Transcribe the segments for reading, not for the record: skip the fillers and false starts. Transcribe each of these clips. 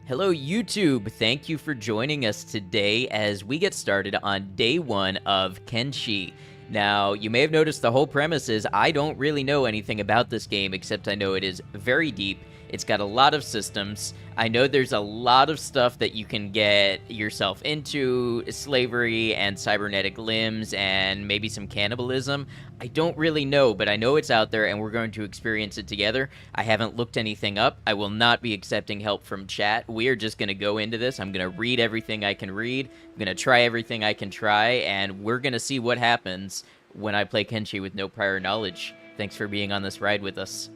Hello, YouTube! Thank you for joining us today as we get started on day one of Kenshi. Now, you may have noticed the whole premise is I don't really know anything about this game, except I know it is very deep. It's got a lot of systems. I know there's a lot of stuff that you can get yourself into, slavery and cybernetic limbs and maybe some cannibalism. I don't really know, but I know it's out there and we're going to experience it together. I haven't looked anything up. I will not be accepting help from chat. We are just going to go into this. I'm going to read everything I can read. I'm going to try everything I can try, and we're going to see what happens when I play Kenshi with no prior knowledge. Thanks for being on this ride with us.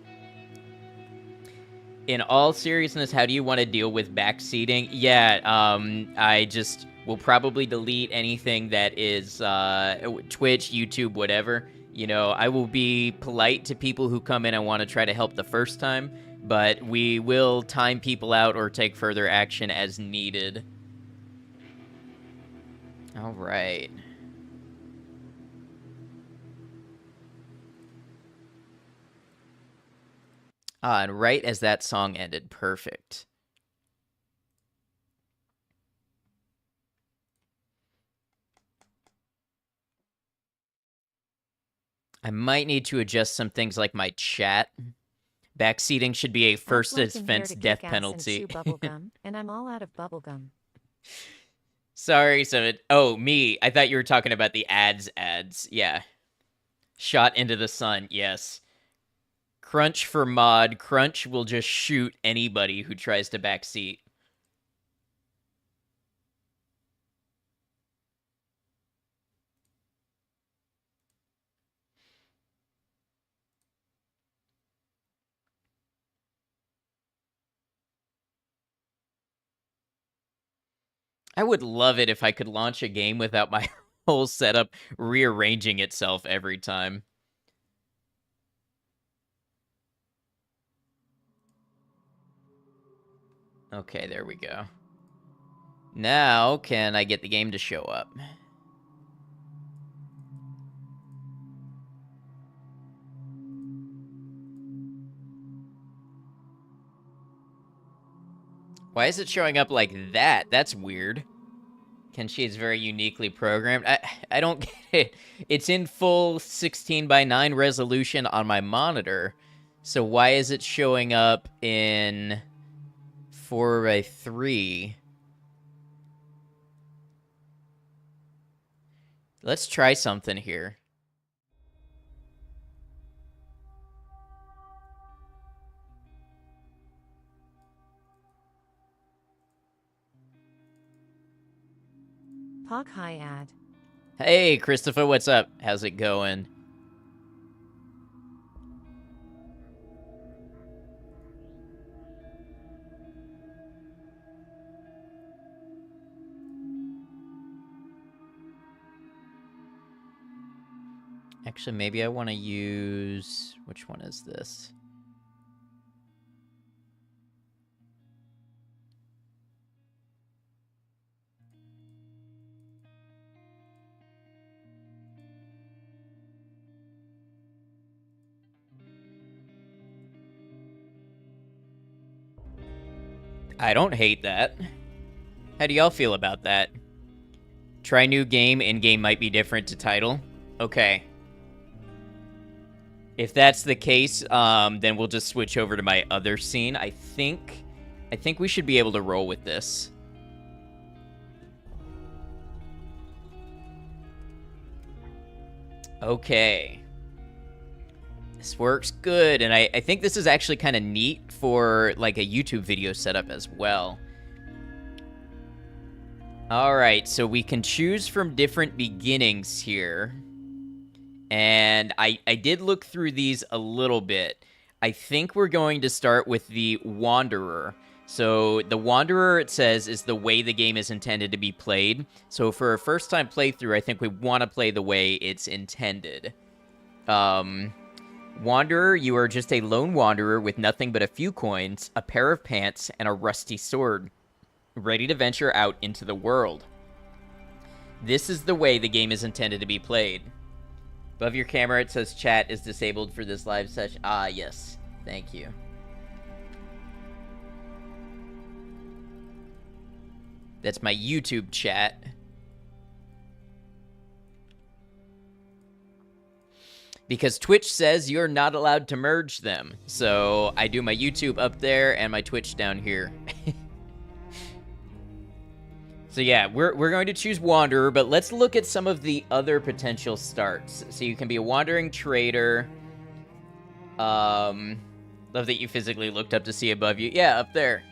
In all seriousness, how do you want to deal with backseating? Yeah, I just will probably delete anything that is Twitch, YouTube, whatever. You know, I will be polite to people who come in and want to try to help the first time, but we will time people out or take further action as needed. All right. And right as that song ended, perfect. I might need to adjust some things like my chat. Backseating should be a first offense death penalty. And I'm all out of bubblegum. Sorry, so oh, me. I thought you were talking about the ads. Yeah. Shot into the sun, yes. Crunch for mod. Crunch will just shoot anybody who tries to backseat. I would love it if I could launch a game without my whole setup rearranging itself every time. Okay, there we go. Now, can I get the game to show up? Why is it showing up like that? That's weird. Kenshi is very uniquely programmed. I don't get it. It's in full 16:9 resolution on my monitor. So why is it showing up in 4:3? Let's try something here. Pog hi ad. Hey, Christopher, what's up? How's it going? Actually, maybe I want to use... Which one is this? I don't hate that. How do y'all feel about that? Try new game, in-game might be different to title. Okay. If that's the case, then we'll just switch over to my other scene. I think we should be able to roll with this. Okay. This works good, and I think this is actually kind of neat for, like, a YouTube video setup as well. Alright, so we can choose from different beginnings here. And I did look through these a little bit. I think we're going to start with the Wanderer. So the Wanderer, it says, is the way the game is intended to be played. So for a first-time playthrough, I think we want to play the way it's intended. Wanderer, you are just a lone wanderer with nothing but a few coins, a pair of pants, and a rusty sword, ready to venture out into the world. This is the way the game is intended to be played. Above your camera, it says chat is disabled for this live session. Ah, yes. Thank you. That's my YouTube chat. Because Twitch says you're not allowed to merge them. So I do my YouTube up there and my Twitch down here. So yeah, we're going to choose Wanderer, but let's look at some of the other potential starts. So you can be a Wandering Trader. Love that you physically looked up to see above you. Yeah, up there.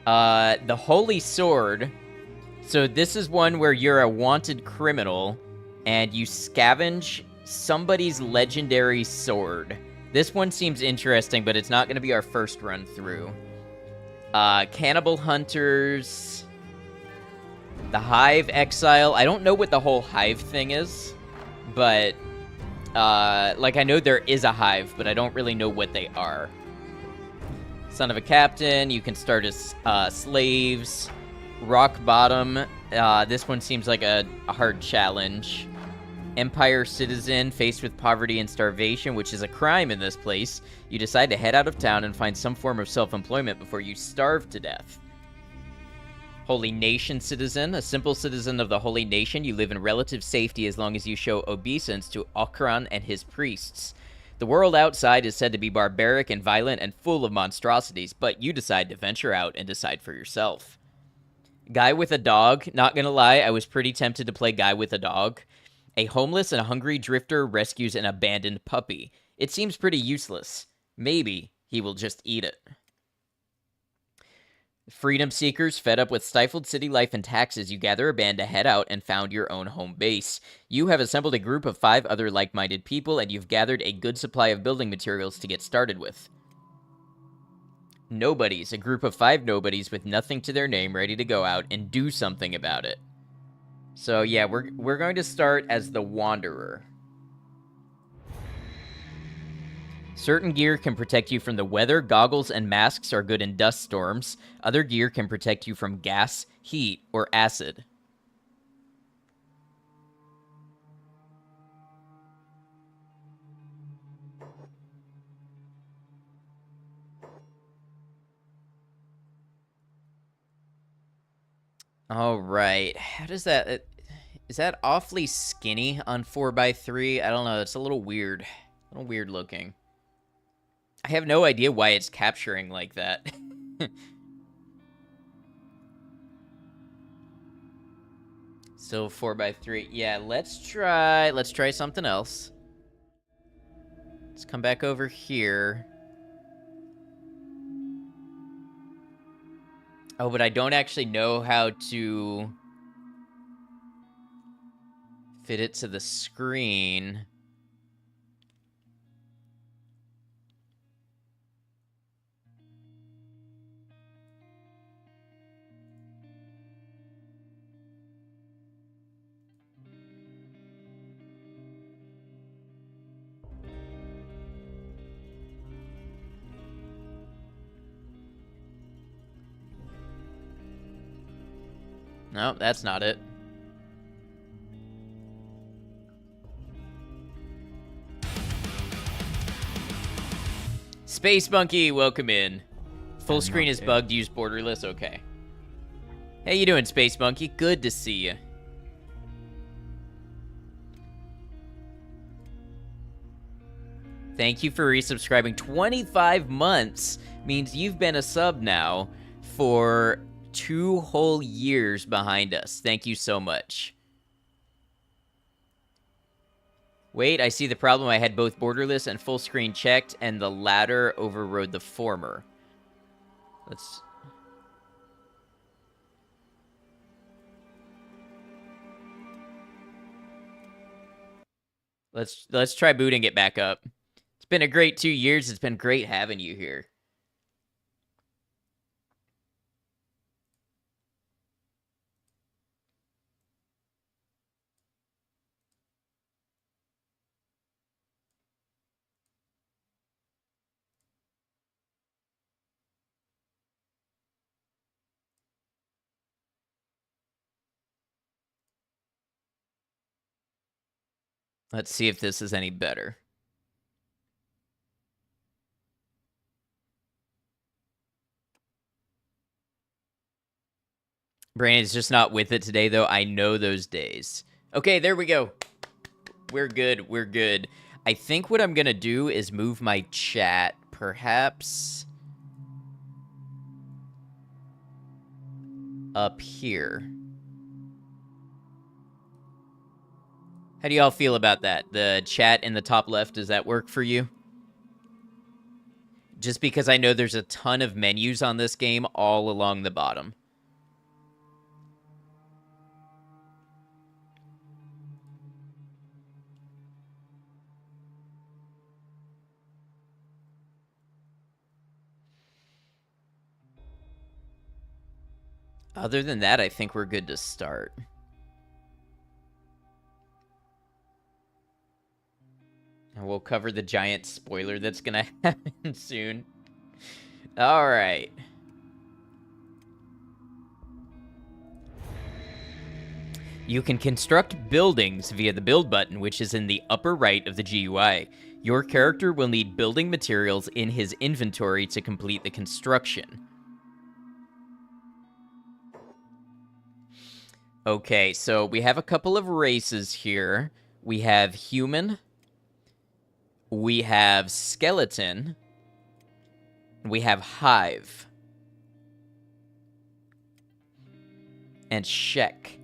The Holy Sword. So this is one where you're a wanted criminal, and you scavenge somebody's legendary sword. This one seems interesting, but it's not going to be our first run through. Cannibal Hunters. The Hive Exile. I don't know what the whole Hive thing is, but like I know there is a Hive, but I don't really know what they are. Son of a Captain. You can start as slaves. Rock Bottom. This one seems like a hard challenge. Empire Citizen, faced with poverty and starvation, which is a crime in this place. You decide to head out of town and find some form of self-employment before you starve to death. Holy Nation Citizen, a simple citizen of the Holy Nation. You live in relative safety as long as you show obeisance to Okran and his priests. The world outside is said to be barbaric and violent and full of monstrosities, but you decide to venture out and decide for yourself. Guy with a Dog. Not gonna lie, I was pretty tempted to play Guy with a Dog. A homeless and hungry drifter rescues an abandoned puppy. It seems pretty useless. Maybe he will just eat it. Freedom Seekers, fed up with stifled city life and taxes, you gather a band to head out and found your own home base. You have assembled a group of 5 other like-minded people, and you've gathered a good supply of building materials to get started with. Nobodies, a group of 5 nobodies with nothing to their name, ready to go out and do something about it. So yeah, we're going to start as the Wanderer. Certain gear can protect you from the weather. Goggles and masks are good in dust storms. Other gear can protect you from gas, heat, or acid. All right. How does that... Is that awfully skinny on 4x3? I don't know. It's a little weird. A little weird looking. I have no idea why it's capturing like that. Still 4x3. Yeah, let's try something else. Let's come back over here. Oh, but I don't actually know how to fit it to the screen. No, that's not it. Space Monkey, welcome in. Full screen is bugged, use borderless, okay. How you doing, Space Monkey? Good to see you. Thank you for resubscribing. 25 months means you've been a sub now for 2 whole years behind us. Thank you so much. Wait, I see the problem. I had both borderless and full screen checked, and the latter overrode the former. Let's try booting it back up. It's been a great 2 years. It's been great having you here. Let's see if this is any better. Brandon's just not with it today, though. I know those days. Okay, there we go. We're good. We're good. I think what I'm going to do is move my chat, perhaps up here. How do y'all feel about that? The chat in the top left, does that work for you? Just because I know there's a ton of menus on this game all along the bottom. Other than that, I think we're good to start. And we'll cover the giant spoiler that's going to happen soon. All right. You can construct buildings via the build button, which is in the upper right of the GUI. Your character will need building materials in his inventory to complete the construction. Okay, so we have a couple of races here. We have human. We have skeleton. We have hive. And Shek.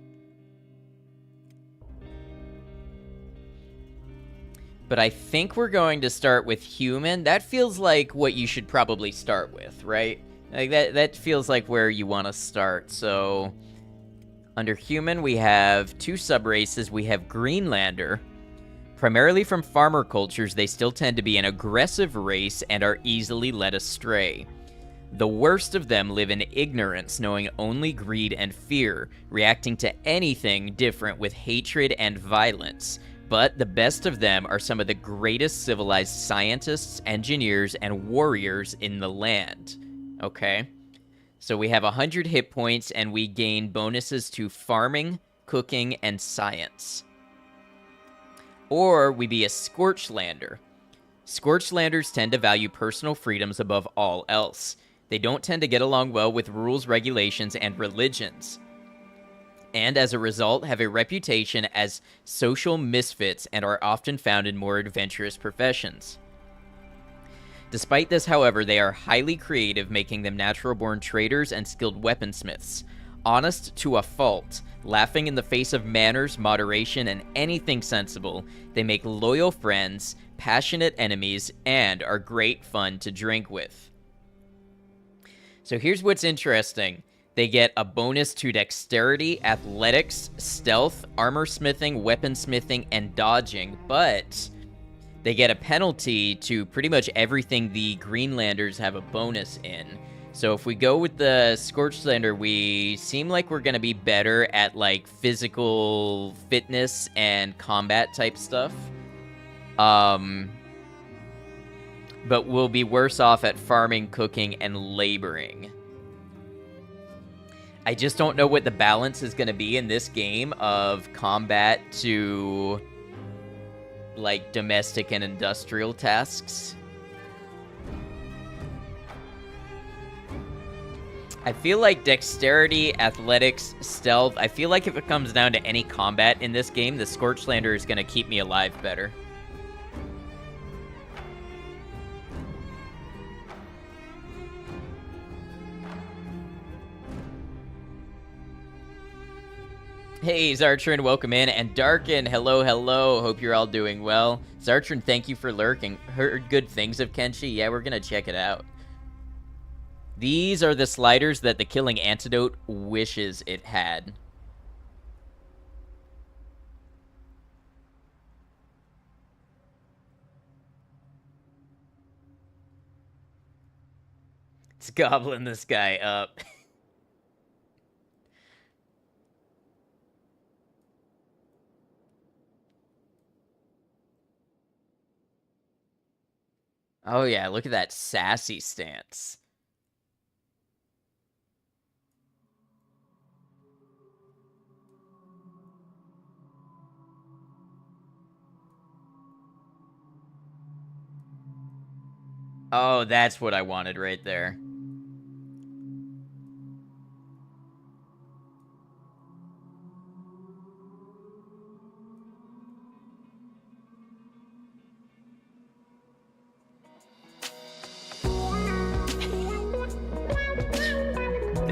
But I think we're going to start with human. That feels like what you should probably start with, right? Like that feels like where you want to start. So under human, we have two sub-races. We have Greenlander. Primarily from farmer cultures, they still tend to be an aggressive race and are easily led astray. The worst of them live in ignorance, knowing only greed and fear, reacting to anything different with hatred and violence. But the best of them are some of the greatest civilized scientists, engineers, and warriors in the land. Okay? So we have 100 hit points, and we gain bonuses to farming, cooking, and science. Or we be a Scorchlander. Scorchlanders tend to value personal freedoms above all else. They don't tend to get along well with rules, regulations, and religions, and as a result have a reputation as social misfits and are often found in more adventurous professions. Despite this, however, they are highly creative, making them natural-born traders and skilled weaponsmiths. Honest to a fault, laughing in the face of manners, moderation, and anything sensible, they make loyal friends, passionate enemies, and are great fun to drink with. So here's what's interesting. They get a bonus to dexterity, athletics, stealth, armor smithing, weaponsmithing, and dodging, but they get a penalty to pretty much everything the Greenlanders have a bonus in. So if we go with the Scorchlander, we seem like we're going to be better at, like, physical fitness and combat type stuff. But we'll be worse off at farming, cooking, and laboring. I just don't know what the balance is going to be in this game of combat to, like, domestic and industrial tasks. I feel like dexterity, athletics, stealth, I feel like if it comes down to any combat in this game, the Scorchlander is going to keep me alive better. Hey, Zartrin, welcome in. And Darkin, hello, hello. Hope you're all doing well. Zartrin, thank you for lurking. Heard good things of Kenshi? Yeah, we're going to check it out. These are the sliders that the killing antidote wishes it had. It's gobbling this guy up. Oh yeah, look at that sassy stance. Oh, that's what I wanted right there.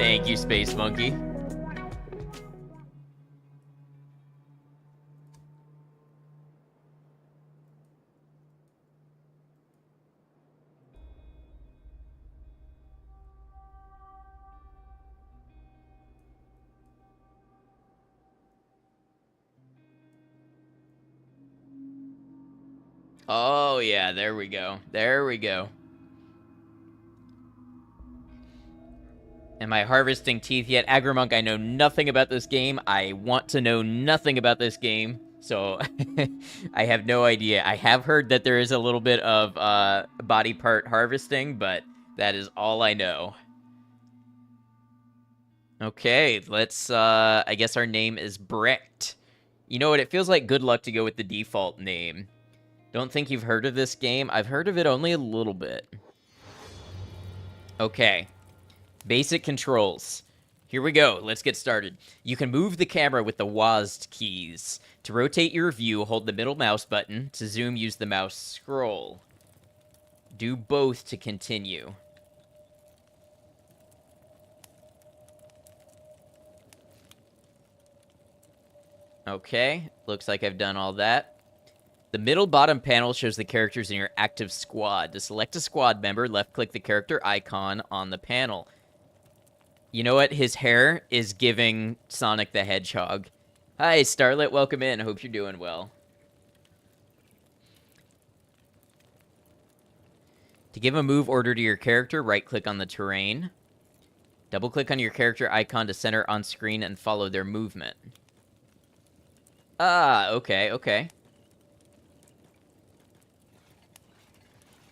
Thank you, Space Monkey. Oh, yeah, there we go. There we go. Am I harvesting teeth yet? Agrimonk, I know nothing about this game. I want to know nothing about this game. So, I have no idea. I have heard that there is a little bit of body part harvesting, but that is all I know. Okay, let's, I guess our name is Brecht. You know what? It feels like good luck to go with the default name. Don't think you've heard of this game? I've heard of it only a little bit. Okay. Basic controls. Here we go. Let's get started. You can move the camera with the WASD keys. To rotate your view, hold the middle mouse button. To zoom, use the mouse scroll. Do both to continue. Okay. Looks like I've done all that. The middle bottom panel shows the characters in your active squad. To select a squad member, left-click the character icon on the panel. You know what? His hair is giving Sonic the Hedgehog. Hi, Starlet. Welcome in. Hope you're doing well. To give a move order to your character, right-click on the terrain. Double-click on your character icon to center on screen and follow their movement. Ah, okay, okay.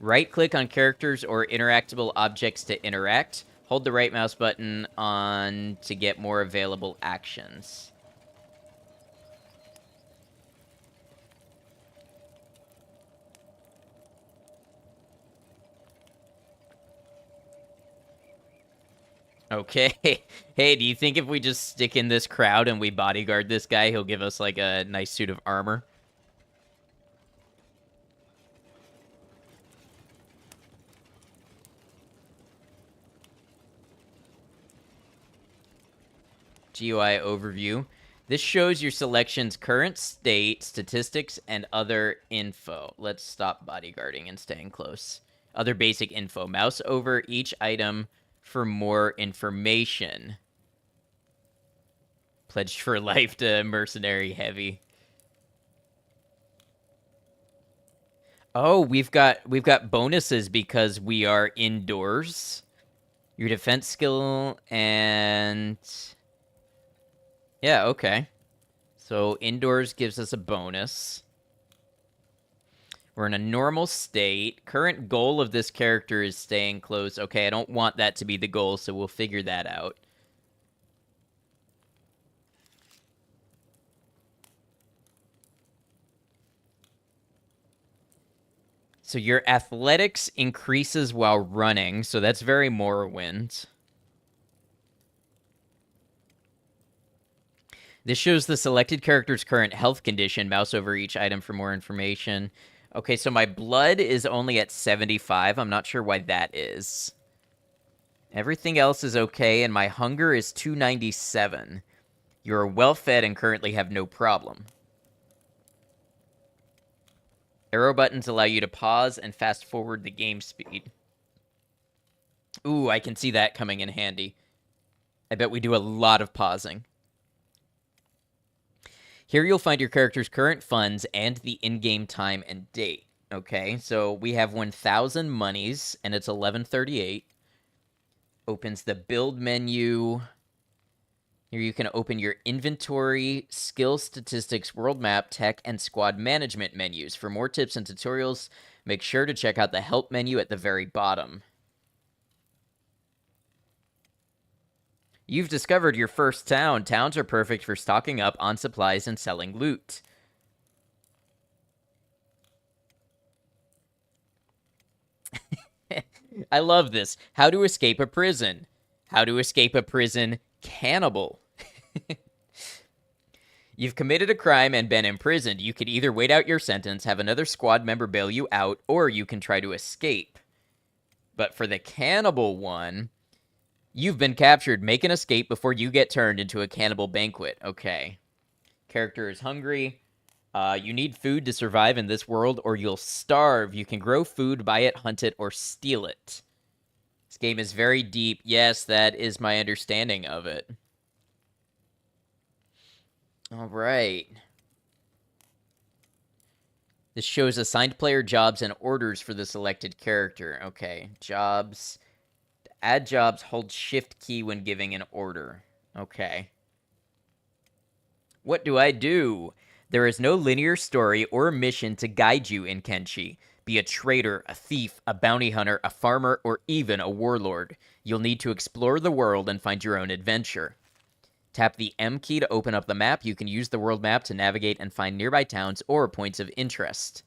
Right-click on characters or interactable objects to interact. Hold the right mouse button on to get more available actions. Okay. Hey, do you think if we just stick in this crowd and we bodyguard this guy, he'll give us, like, a nice suit of armor? GUI overview. This shows your selection's current state, statistics, and other info. Let's stop bodyguarding and staying close. Other basic info. Mouse over each item for more information. Pledged for life to mercenary heavy. Oh, we've got bonuses because we are indoors. Your defense skill and yeah, okay. So indoors gives us a bonus. We're in a normal state. Current goal of this character is staying close. Okay, I don't want that to be the goal, so we'll figure that out. So your athletics increases while running, so that's very Morrowind. This shows the selected character's current health condition. Mouse over each item for more information. Okay, so my blood is only at 75. I'm not sure why that is. Everything else is okay, and my hunger is 297. You're well fed and currently have no problem. Arrow buttons allow you to pause and fast forward the game speed. Ooh, I can see that coming in handy. I bet we do a lot of pausing. Here you'll find your character's current funds and the in-game time and date. Okay, so we have 1,000 monies, and it's 11:38. Opens the build menu. Here you can open your inventory, skill statistics, world map, tech, and squad management menus. For more tips and tutorials, make sure to check out the help menu at the very bottom. You've discovered your first town. Towns are perfect for stocking up on supplies and selling loot. I love this. How to escape a prison. How to escape a prison cannibal. You've committed a crime and been imprisoned. You could either wait out your sentence, have another squad member bail you out, or you can try to escape. But for the cannibal one, You've been captured. Make an escape before you get turned into a cannibal banquet. Okay. Character is hungry. You need food to survive in this world or you'll starve. You can grow food, buy it, hunt it, or steal it. This game is very deep. Yes, that is my understanding of it. All right. This shows assigned player jobs and orders for the selected character. Okay, jobs. To add jobs, hold shift key when giving an order. Okay. What do I do? There is no linear story or mission to guide you in Kenshi. Be a trader, a thief, a bounty hunter, a farmer, or even a warlord. You'll need to explore the world and find your own adventure. Tap the M key to open up the map. You can use the world map to navigate and find nearby towns or points of interest.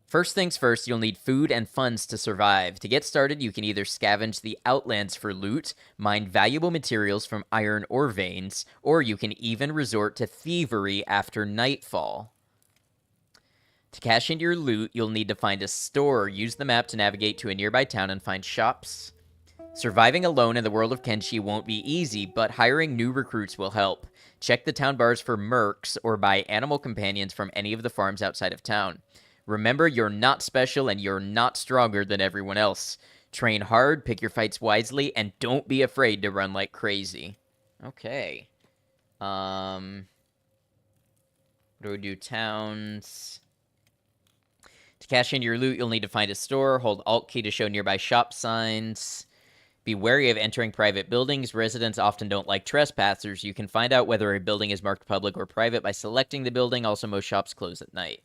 First things first, you'll need food and funds to survive. To get started, you can either scavenge the Outlands for loot, mine valuable materials from iron ore veins, or you can even resort to thievery after nightfall. To cash in your loot, you'll need to find a store. Use the map to navigate to a nearby town and find shops. Surviving alone in the world of Kenshi won't be easy, but hiring new recruits will help. Check the town bars for mercs or buy animal companions from any of the farms outside of town. Remember, you're not special and you're not stronger than everyone else. Train hard, pick your fights wisely, and don't be afraid to run like crazy. Okay. What do we do? Towns. To cash in your loot, you'll need to find a store. Hold Alt key to show nearby shop signs. Be wary of entering private buildings. Residents often don't like trespassers. You can find out whether a building is marked public or private by selecting the building. Also, most shops close at night.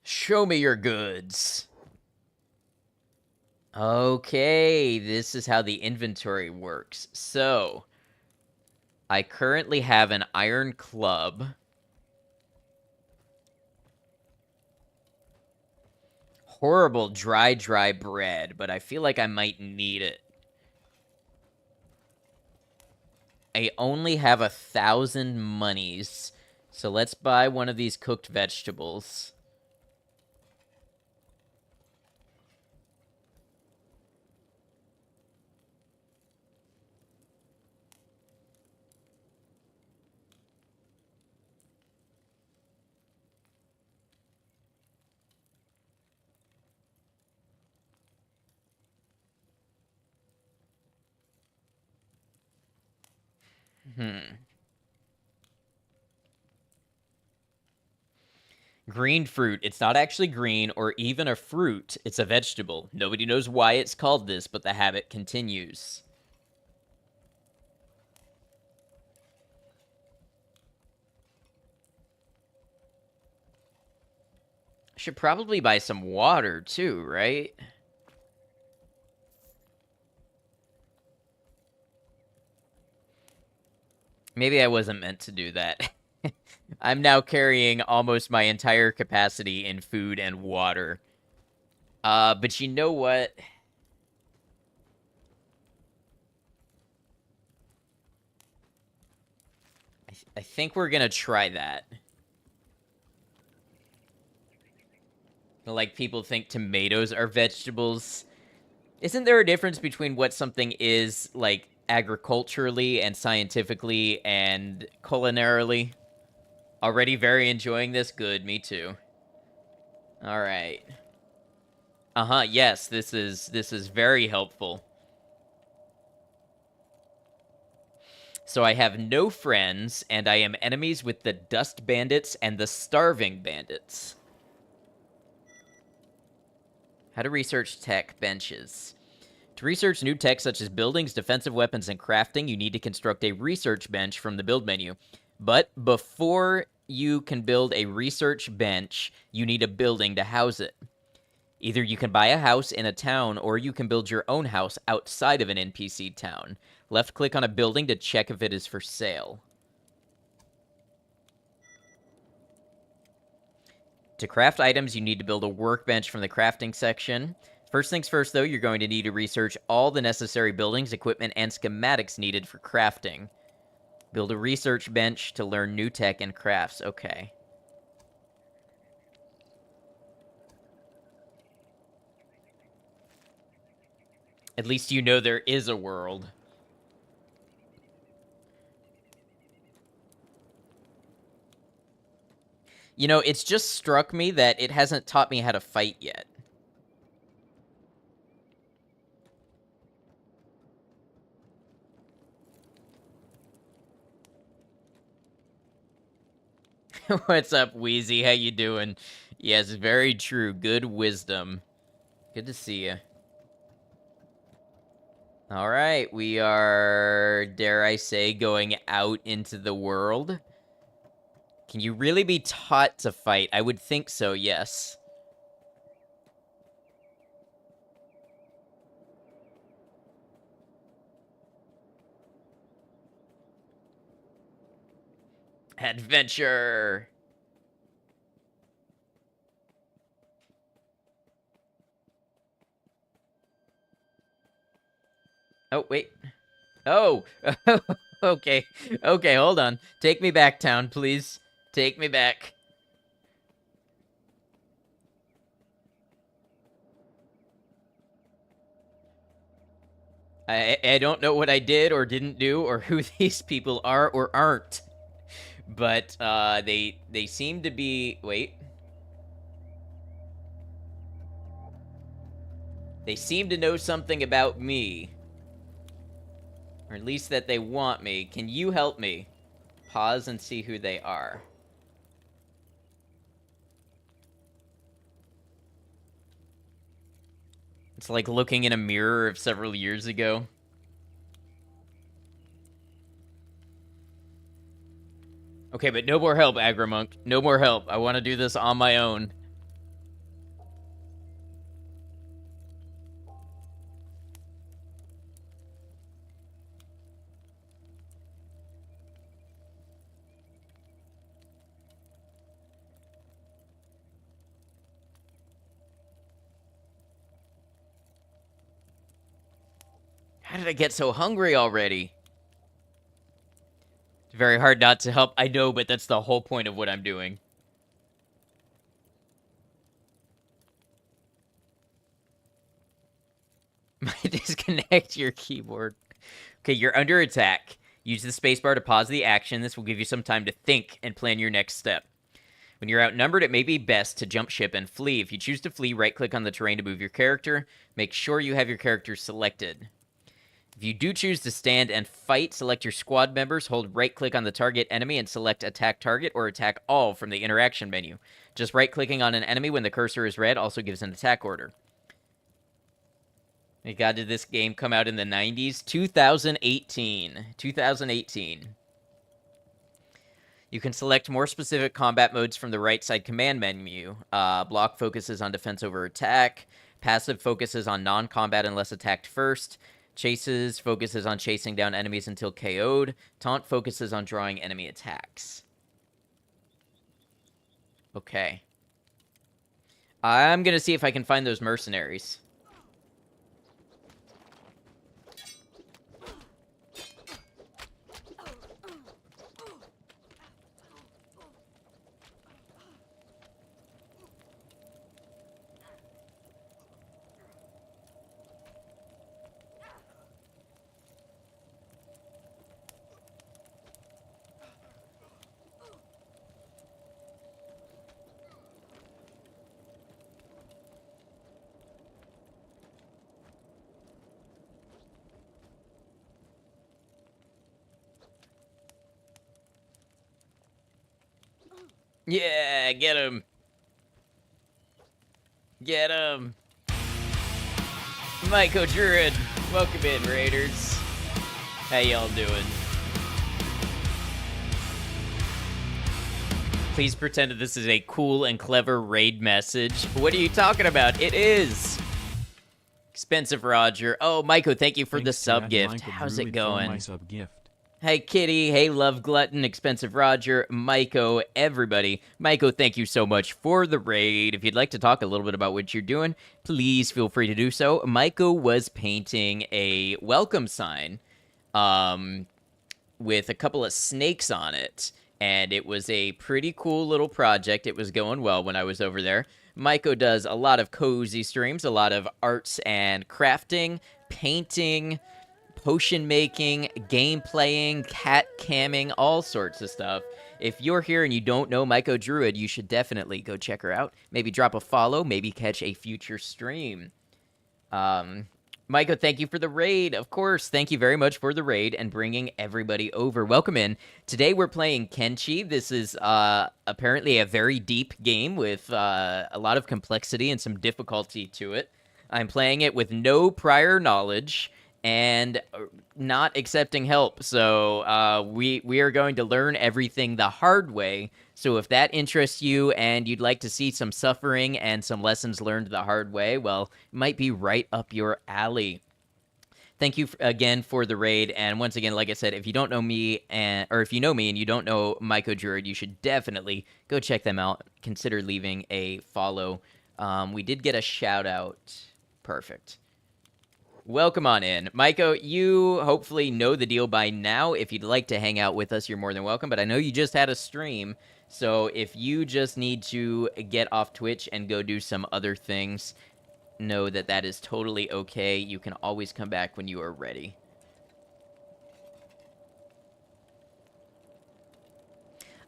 Show me your goods. Okay, this is how the inventory works. So, I currently have an iron club. Horrible dry bread, but I feel like I might need it. I only have 1,000 monies, so let's buy one of these cooked vegetables. Green fruit. It's not actually green or even a fruit. It's a vegetable. Nobody knows why it's called this, but the habit continues. I should probably buy some water too, right? Maybe I wasn't meant to do that. I'm now carrying almost my entire capacity in food and water. But you know what? I think we're gonna try that. Like people think tomatoes are vegetables. Isn't there a difference between what something is, like, agriculturally and scientifically and culinarily? Already very enjoying this? Good, me too. Alright. Uh-huh, yes, this is very helpful. So I have no friends, and I am enemies with the Dust Bandits and the Starving Bandits. How to research tech benches. To research new tech such as buildings, defensive weapons, and crafting, you need to construct a research bench from the build menu. But before you can build a research bench, you need a building to house it. Either you can buy a house in a town, or you can build your own house outside of an NPC town. Left-click on a building to check if it is for sale. To craft items, you need to build a workbench from the crafting section. First things first, though, you're going to need to research all the necessary buildings, equipment, and schematics needed for crafting. Build a research bench to learn new tech and crafts. Okay. At least you know there is a world. You know, it's just struck me that it hasn't taught me how to fight yet. What's up, Wheezy? How you doing? Yes, very true. Good wisdom. Good to see you. All right, we are, dare I say, going out into the world. Can you really be taught to fight? I would think so, yes. Adventure! Oh, wait. Oh! Okay. Okay, hold on. Take me back, town, please. Take me back. I don't know what I did or didn't do or who these people are or aren't. But they seem to be, wait. They seem to know something about me. Or at least that they want me. Can you help me? Pause and see who they are. It's like looking in a mirror of several years ago. Okay, but no more help, Agrimonk. No more help. I want to do this on my own. How did I get so hungry already? It's very hard not to help. I know, but that's the whole point of what I'm doing. Disconnect your keyboard. Okay, you're under attack. Use the spacebar to pause the action. This will give you some time to think and plan your next step. When you're outnumbered, it may be best to jump ship and flee. If you choose to flee, right-click on the terrain to move your character. Make sure you have your character selected. If you do choose to stand and fight, select your squad members, hold right-click on the target enemy, and select Attack Target or Attack All from the interaction menu. Just right-clicking on an enemy when the cursor is red also gives an attack order. God, did this game come out in the 90s? 2018. 2018. You can select more specific combat modes from the right side command menu. Block focuses on defense over attack. Passive focuses on non-combat unless attacked first. Chases focuses on chasing down enemies until KO'd. Taunt focuses on drawing enemy attacks. Okay. I'm gonna see if I can find those mercenaries. Yeah, get him. Get him. Myco Druid, welcome in, Raiders. How y'all doing? Please pretend that this is a cool and clever raid message. What are you talking about? It is. Expensive Roger. Oh, Myco, thank you for the sub gift. How's it going? My sub gift. Hey, Kitty. Hey, Love Glutton. Expensive Roger. Myco. Everybody. Myco, thank you so much for the raid. If you'd like to talk a little bit about what you're doing, please feel free to do so. Myco was painting a welcome sign with a couple of snakes on it. and it was a pretty cool little project. It was going well when I was over there. Maiko does a lot of cozy streams, a lot of arts and crafting, painting, potion making, game playing, cat camming, all sorts of stuff. If you're here and you don't know Maiko Druid, you should definitely go check her out. Maybe drop a follow, maybe catch a future stream. Maiko, thank you for the raid. Of course, thank you very much for the raid and bringing everybody over. Welcome in. Today we're playing Kenshi. This is apparently a very deep game with a lot of complexity and some difficulty to it. I'm playing it with no prior knowledge and not accepting help. So we are going to learn everything the hard way. So if that interests you and you'd like to see some suffering and some lessons learned the hard way, well, it might be right up your alley. Thank you again for the raid. And once again, like I said, if you don't know me, or if you know me and you don't know Maiko Druid, you should definitely go check them out. Consider leaving a follow. We did get a shout out. Perfect. Welcome on in. Maiko, you hopefully know the deal by now. If you'd like to hang out with us, you're more than welcome. But I know you just had a stream, so if you just need to get off Twitch and go do some other things, know that that is totally okay. You can always come back when you are ready.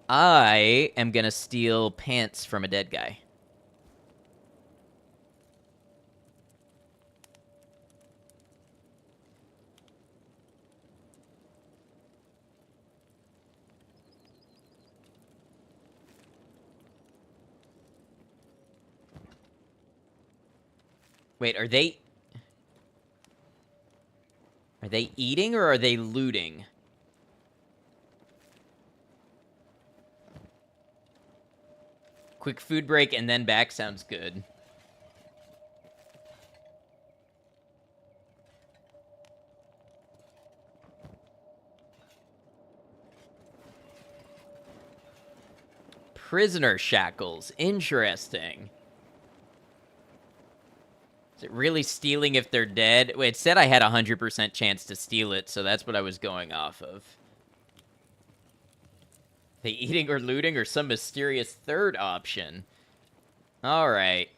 I am going to steal pants from a dead guy. Wait, are they eating or are they looting? Quick food break and then back sounds good. Prisoner shackles. Interesting. Is it really stealing if they're dead? Wait, it said I had a 100% chance to steal it, so that's what I was going off of. They eating or looting or some mysterious third option? Alright,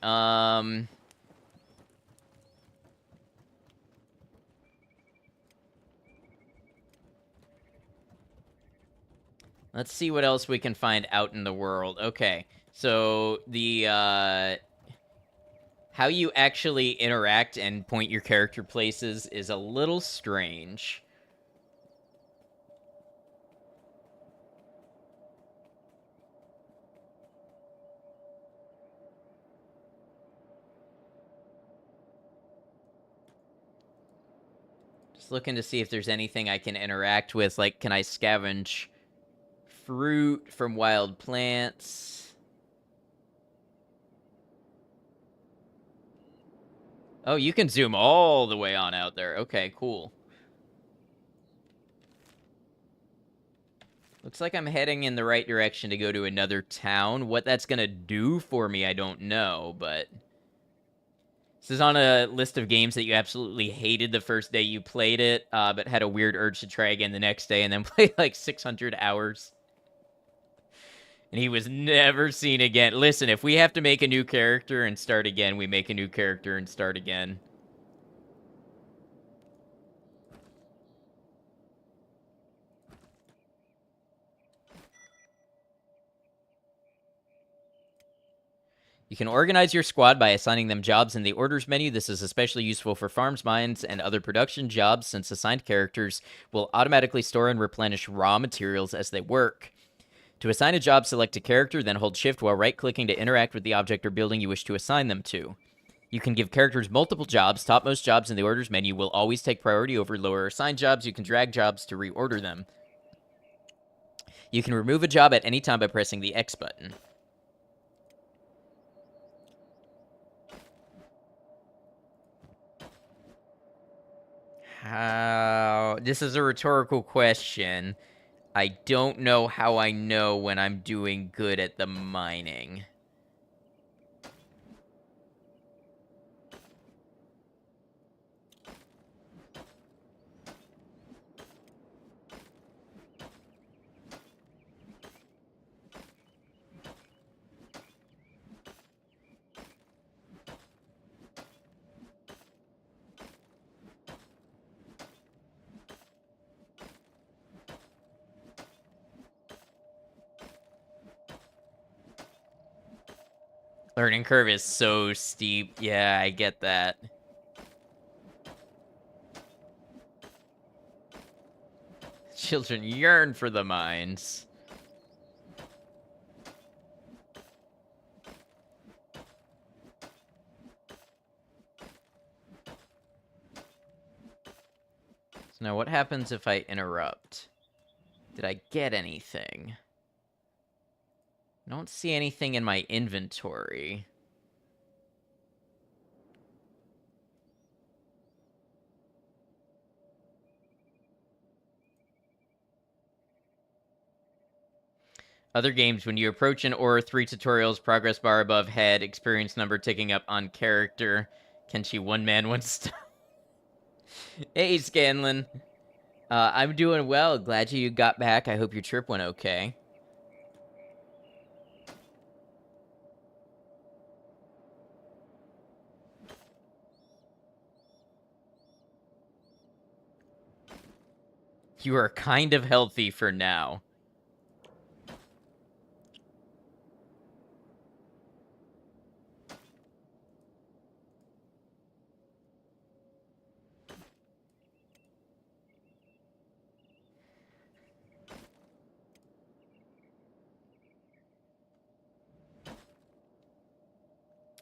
let's see what else we can find out in the world. Okay, so the, how you actually interact and point your character places is a little strange. Just looking to see if there's anything I can interact with. Like, can I scavenge fruit from wild plants? Oh, you can zoom all the way on out there. Okay, cool. Looks like I'm heading in the right direction to go to another town. What that's gonna do for me, I don't know, but... This is on a list of games that you absolutely hated the first day you played it, but had a weird urge to try again the next day and then play like 600 hours. And he was never seen again. Listen, if we have to make a new character and start again, we make a new character and start again. You can organize your squad by assigning them jobs in the orders menu. This is especially useful for farms, mines, and other production jobs since assigned characters will automatically store and replenish raw materials as they work. To assign a job, select a character, then hold shift while right-clicking to interact with the object or building you wish to assign them to. You can give characters multiple jobs. Topmost jobs in the orders menu will always take priority over lower assigned jobs. You can drag jobs to reorder them. You can remove a job at any time by pressing the X button. How... This is a rhetorical question. I don't know how I know when I'm doing good at the mining. Learning curve is so steep. Yeah, I get that. Children yearn for the mines. So now what happens if I interrupt? Did I get anything? I don't see anything in my inventory. Other games, when you approach an ore, 3 tutorials, progress bar above head, experience number ticking up on character. Kenshi, one man, one star. Hey, Scanlan. I'm doing well. Glad you got back. I hope your trip went okay. You are kind of healthy for now.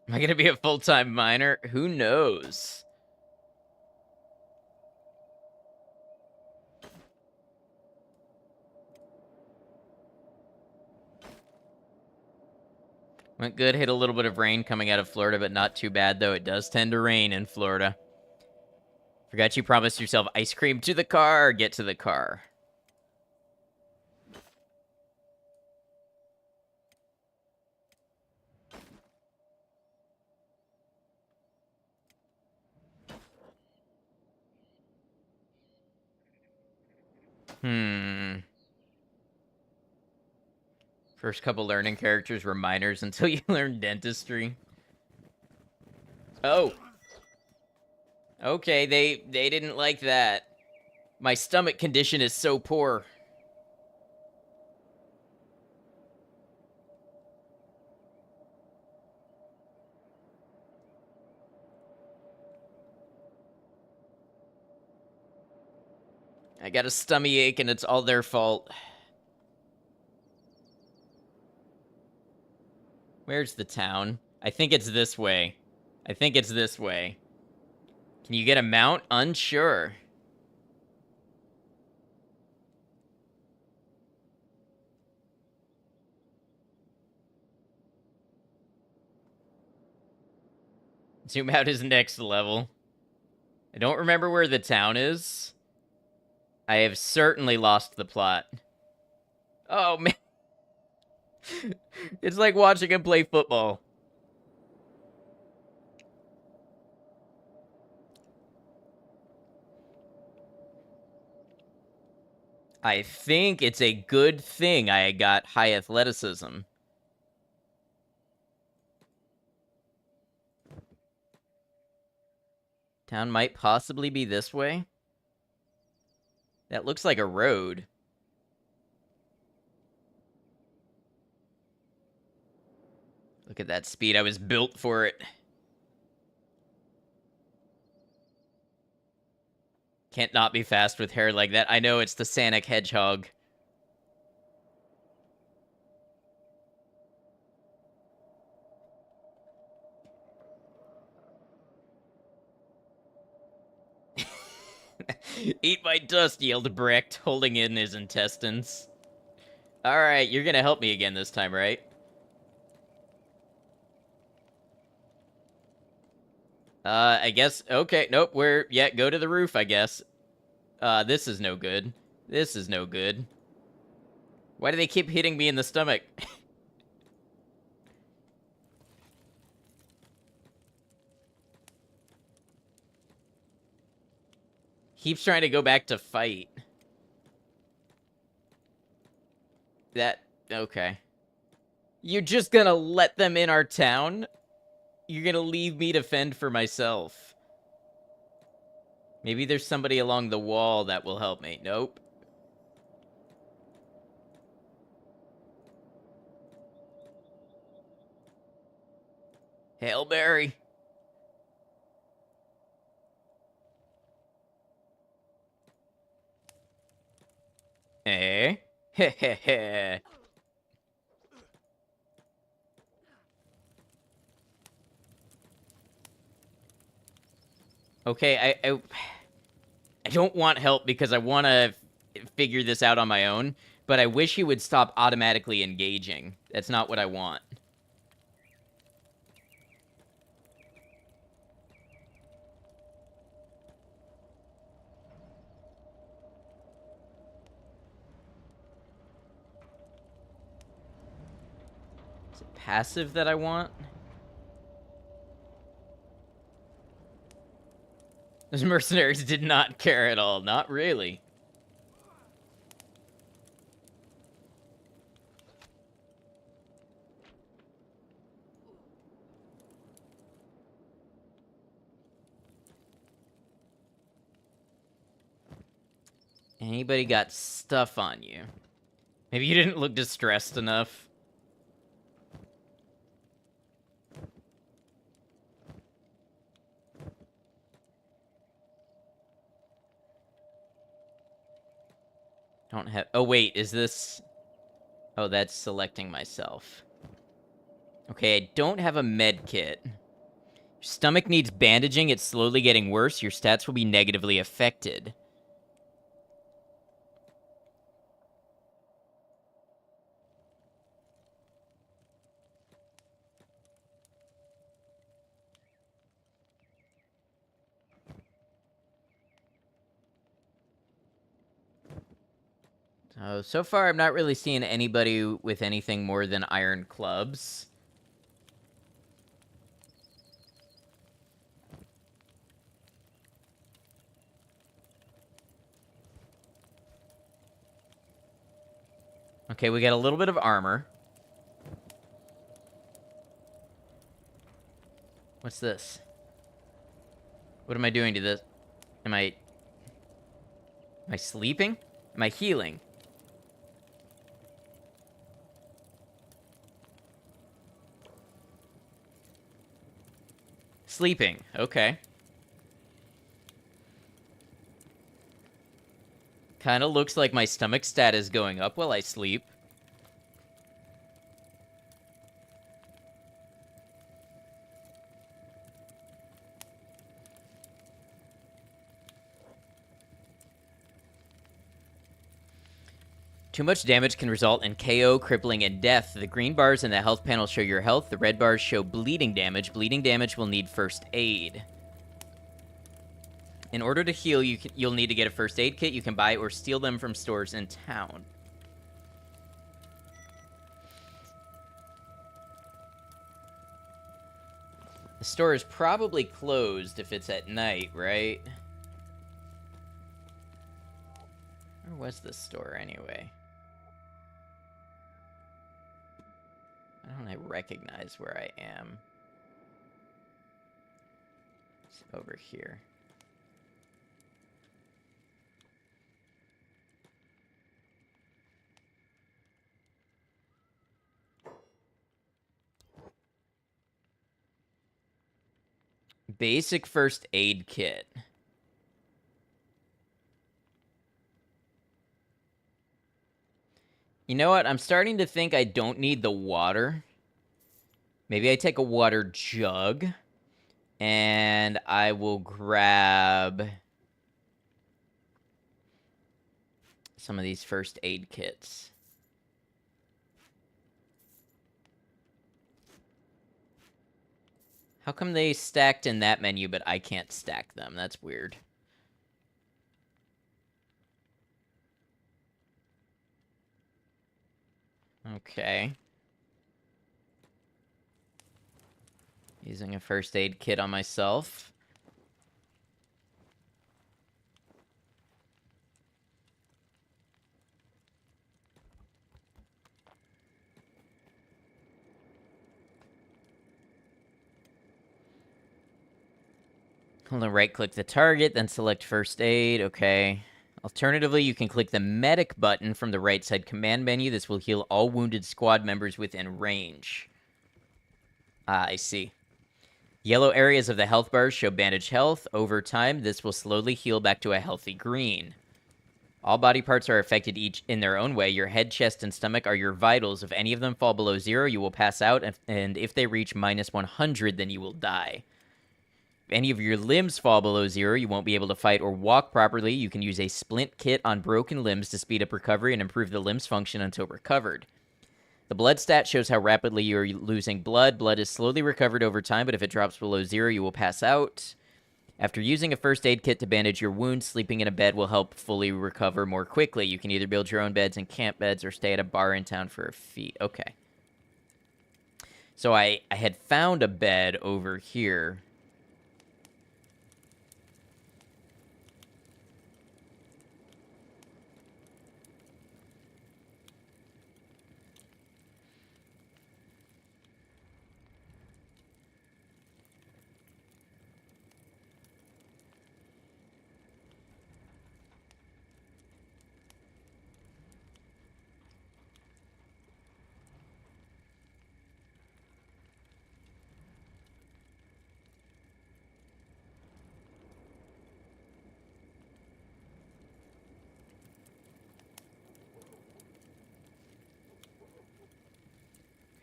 Am I going to be a full-time miner? Who knows? Went good, hit a little bit of rain coming out of Florida, but not too bad, though. It does tend to rain in Florida. Forgot you promised yourself ice cream to the car. Get to the car. First couple learning characters were minors until you learn dentistry. Oh. Okay, they didn't like that. My stomach condition is so poor. I got a stomach ache and it's all their fault. Where's the town? I think it's this way. I think it's this way. Can you get a mount? Unsure. Zoom out is next level. I don't remember where the town is. I have certainly lost the plot. Oh, man. It's like watching him play football. I think it's a good thing I got high athleticism. Town might possibly be this way. That looks like a road. Look at that speed. I was built for it. Can't not be fast with hair like that. I know it's the Sonic Hedgehog. Eat my dust, yelled Brecht, holding in his intestines. Alright, you're gonna help me again this time, right? I guess, okay, nope, yeah, go to the roof, I guess. This is no good. This is no good. Why do they keep hitting me in the stomach? Keeps trying to go back to fight. Okay. You're just gonna let them in our town? You're gonna leave me to fend for myself. Maybe there's somebody along the wall that will help me. Nope. Hail Mary. Eh? Heh. Okay, I don't want help because I want to figure this out on my own, but I wish he would stop automatically engaging. That's not what I want. Is it passive that I want? Those mercenaries did not care at all. Not really. Anybody got stuff on you? Maybe you didn't look distressed enough. Don't have... Oh, wait, is this... Oh, that's selecting myself. Okay, I don't have a med kit. Your stomach needs bandaging. It's slowly getting worse. Your stats will be negatively affected. So far, I'm not really seeing anybody with anything more than iron clubs. Okay, we got a little bit of armor. What's this? What am I doing to this? Am I sleeping? Am I healing? Sleeping. Okay. Kind of looks like my stomach stat is going up while I sleep. Too much damage can result in KO, crippling, and death. The green bars in the health panel show your health. The red bars show bleeding damage. Bleeding damage will need first aid. In order to heal, you'll need to get a first aid kit. You can buy or steal them from stores in town. The store is probably closed if it's at night, right? Where was this store anyway? Why don't I recognize where I am? It's over here. Basic first aid kit. You know what? I'm starting to think I don't need the water. Maybe I take a water jug. And I will grab some of these first aid kits. How come they stacked in that menu, but I can't stack them? That's weird. Okay. Using a first aid kit on myself. Hold on, right-click the target, then select first aid. Okay. Alternatively, you can click the medic button from the right side command menu. This will heal all wounded squad members within range. Ah, I see. Yellow areas of the health bars show bandaged health. Over time, this will slowly heal back to a healthy green. All body parts are affected each in their own way. Your head, chest, and stomach are your vitals. If any of them fall below 0, you will pass out, and if they reach minus 100, then you will die. If any of your limbs fall below 0, you won't be able to fight or walk properly. You can use a splint kit on broken limbs to speed up recovery and improve the limb's function until recovered. The blood stat shows how rapidly you're losing blood. Blood is slowly recovered over time, but if it drops below 0, you will pass out. After using a first aid kit to bandage your wounds, sleeping in a bed will help fully recover more quickly. You can either build your own beds and camp beds or stay at a bar in town for a fee. Okay. So I had found a bed over here.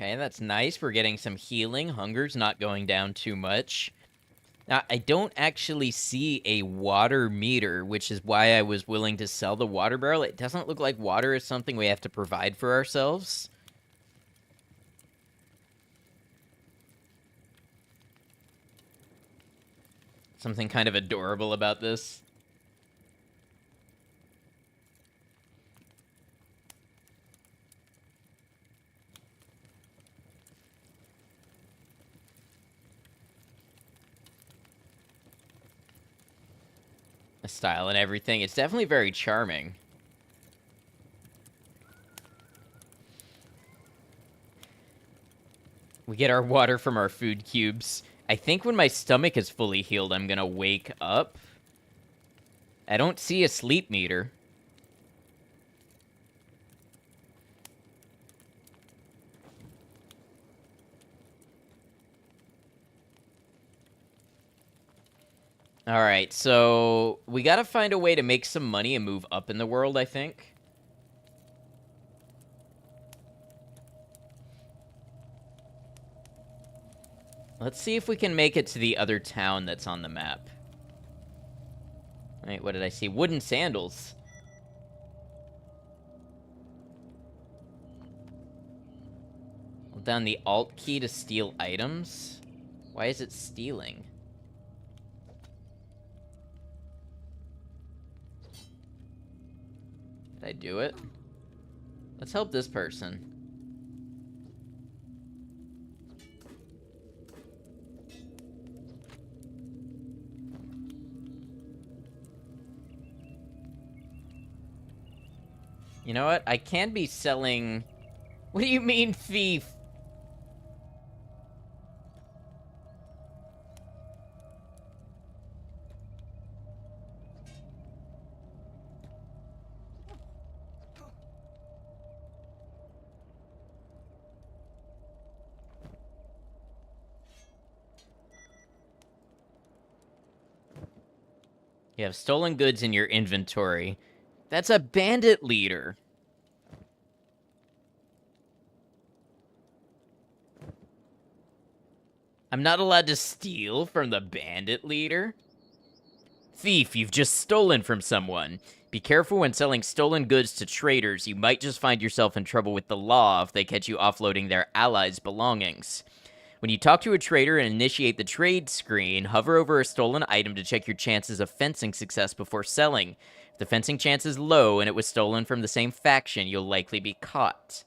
Okay, that's nice. We're getting some healing. Hunger's not going down too much. Now, I don't actually see a water meter, which is why I was willing to sell the water barrel. It doesn't look like water is something we have to provide for ourselves. Something kind of adorable about this. The style and everything. It's definitely very charming. We get our water from our food cubes. I think when my stomach is fully healed, I'm gonna wake up. I don't see a sleep meter. Alright, so we gotta find a way to make some money and move up in the world, I think. Let's see if we can make it to the other town that's on the map. Wait, what did I see? Wooden sandals. Hold down the Alt key to steal items. Why is it stealing? Did I do it? Let's help this person. You know what? I can be selling... What do you mean, thief? You have stolen goods in your inventory. That's a bandit leader. I'm not allowed to steal from the bandit leader? Thief, you've just stolen from someone. Be careful when selling stolen goods to traders. You might just find yourself in trouble with the law if they catch you offloading their allies' belongings. When you talk to a trader and initiate the trade screen, hover over a stolen item to check your chances of fencing success before selling. If the fencing chance is low and it was stolen from the same faction, you'll likely be caught.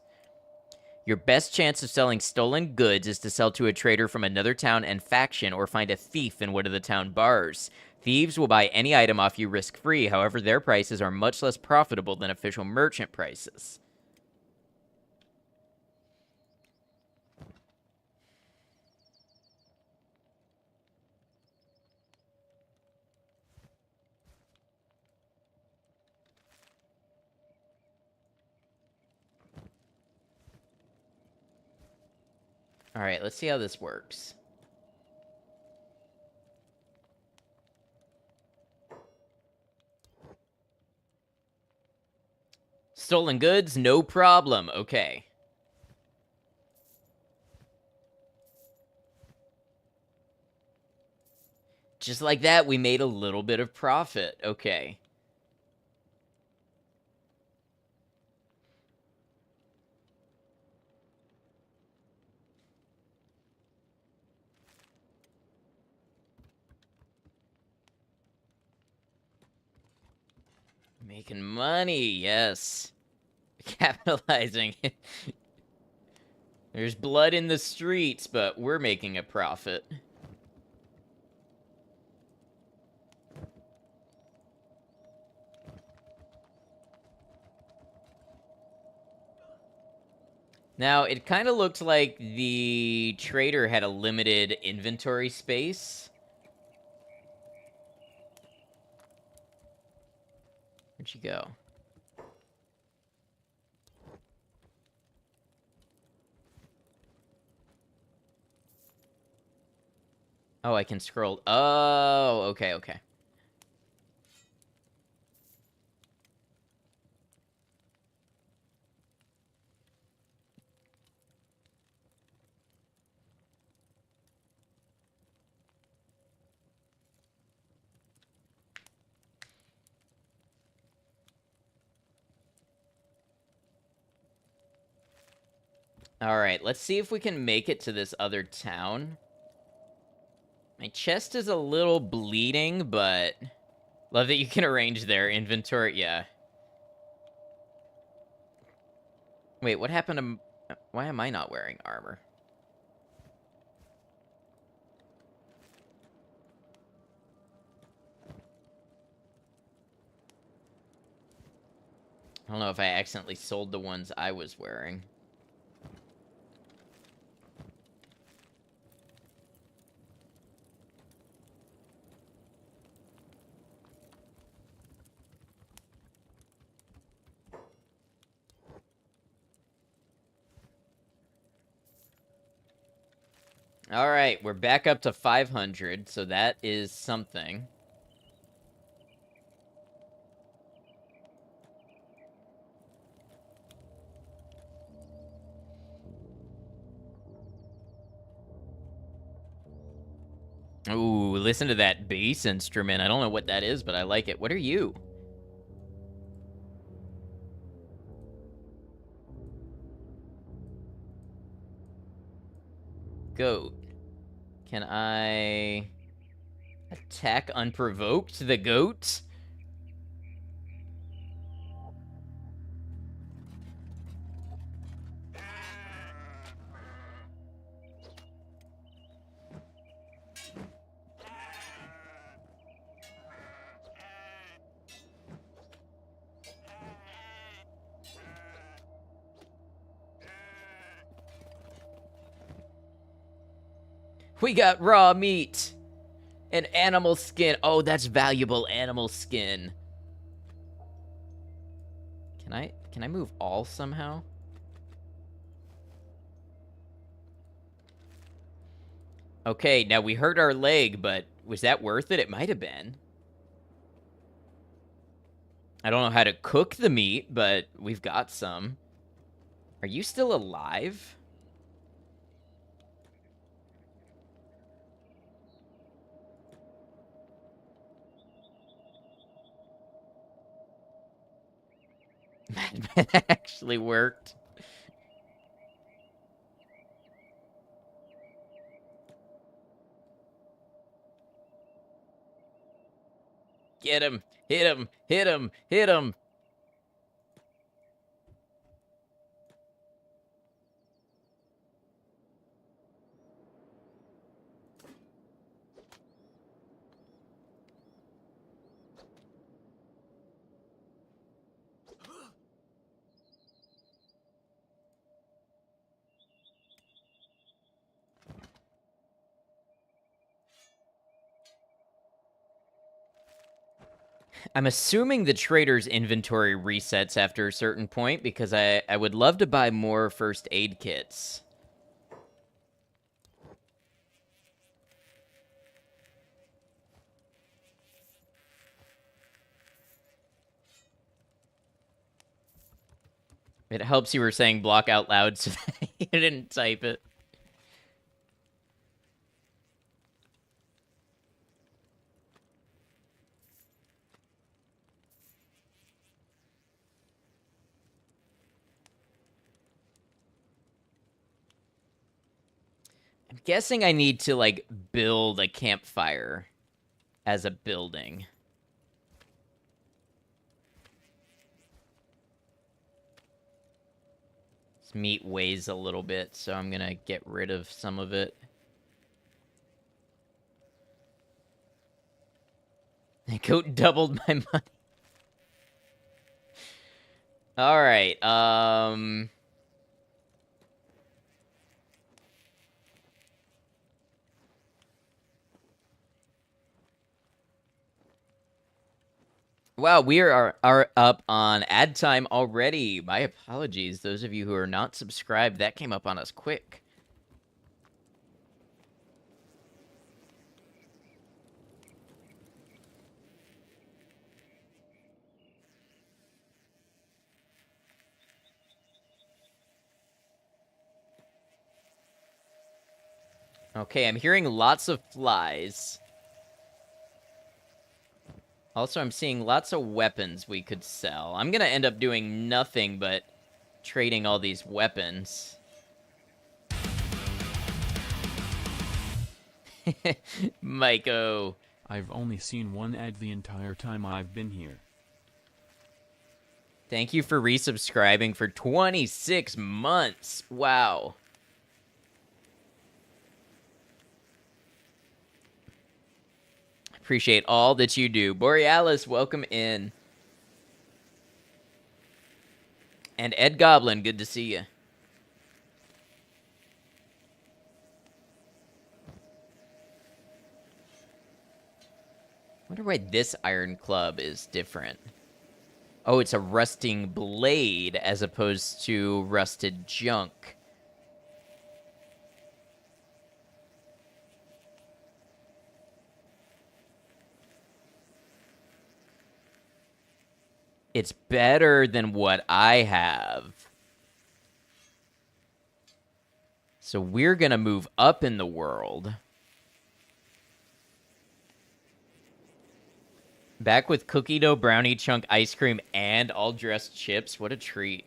Your best chance of selling stolen goods is to sell to a trader from another town and faction or find a thief in one of the town bars. Thieves will buy any item off you risk-free, however, their prices are much less profitable than official merchant prices. Alright, let's see how this works. Stolen goods, no problem. Okay. Just like that, we made a little bit of profit. Okay. Making money, yes. Capitalizing. There's blood in the streets, but we're making a profit. Now, it kind of looked like the trader had a limited inventory space. Where'd she go? Oh, I can scroll. Oh, okay, okay. All right, let's see if we can make it to this other town. My chest is a little bleeding, but love that you can arrange their inventory. Yeah. Wait, what happened to... Why am I not wearing armor? I don't know if I accidentally sold the ones I was wearing. All right, we're back up to 500, so that is something. Ooh, listen to that bass instrument. I don't know what that is, but I like it. What are you? Goat. Can I attack unprovoked the goat? We got raw meat and animal skin. Oh, that's valuable animal skin. Can I move all somehow? Okay, now we hurt our leg, but was that worth it? It might have been. I don't know how to cook the meat, but we've got some. Are you still alive? That actually worked. Get him! Hit him! Hit him! Hit him! I'm assuming the trader's inventory resets after a certain point because I would love to buy more first aid kits. It helps you were saying block out loud so that you didn't type it. I'm guessing I need to, like, build a campfire as a building. This meat weighs a little bit, so I'm gonna get rid of some of it. The goat doubled my money. All right. Wow, we are up on ad time already. My apologies. Those of you who are not subscribed, that came up on us quick. Okay, I'm hearing lots of flies. Also, I'm seeing lots of weapons we could sell. I'm gonna end up doing nothing but trading all these weapons. Maiko. I've only seen one ad the entire time I've been here. Thank you for resubscribing for 26 months. Wow. Appreciate all that you do. Borealis, welcome in. And Ed Goblin, good to see you. Wonder why this iron club is different. Oh, it's a rusting blade as opposed to rusted junk. It's better than what I have. So we're gonna move up in the world. Back with cookie dough, brownie chunk, ice cream, and all dressed chips. What a treat.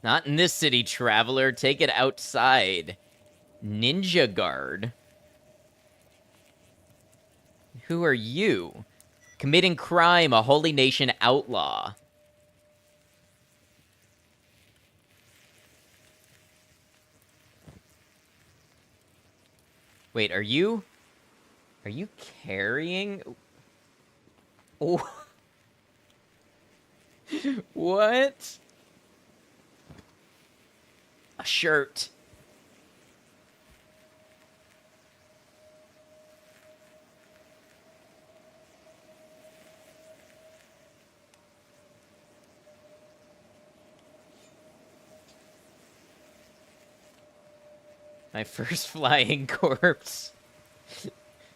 Not in this city, traveler. Take it outside. Ninja guard. Who are you? Committing crime, a holy nation outlaw. Wait, are you carrying? Oh. What? A shirt. My first flying corpse.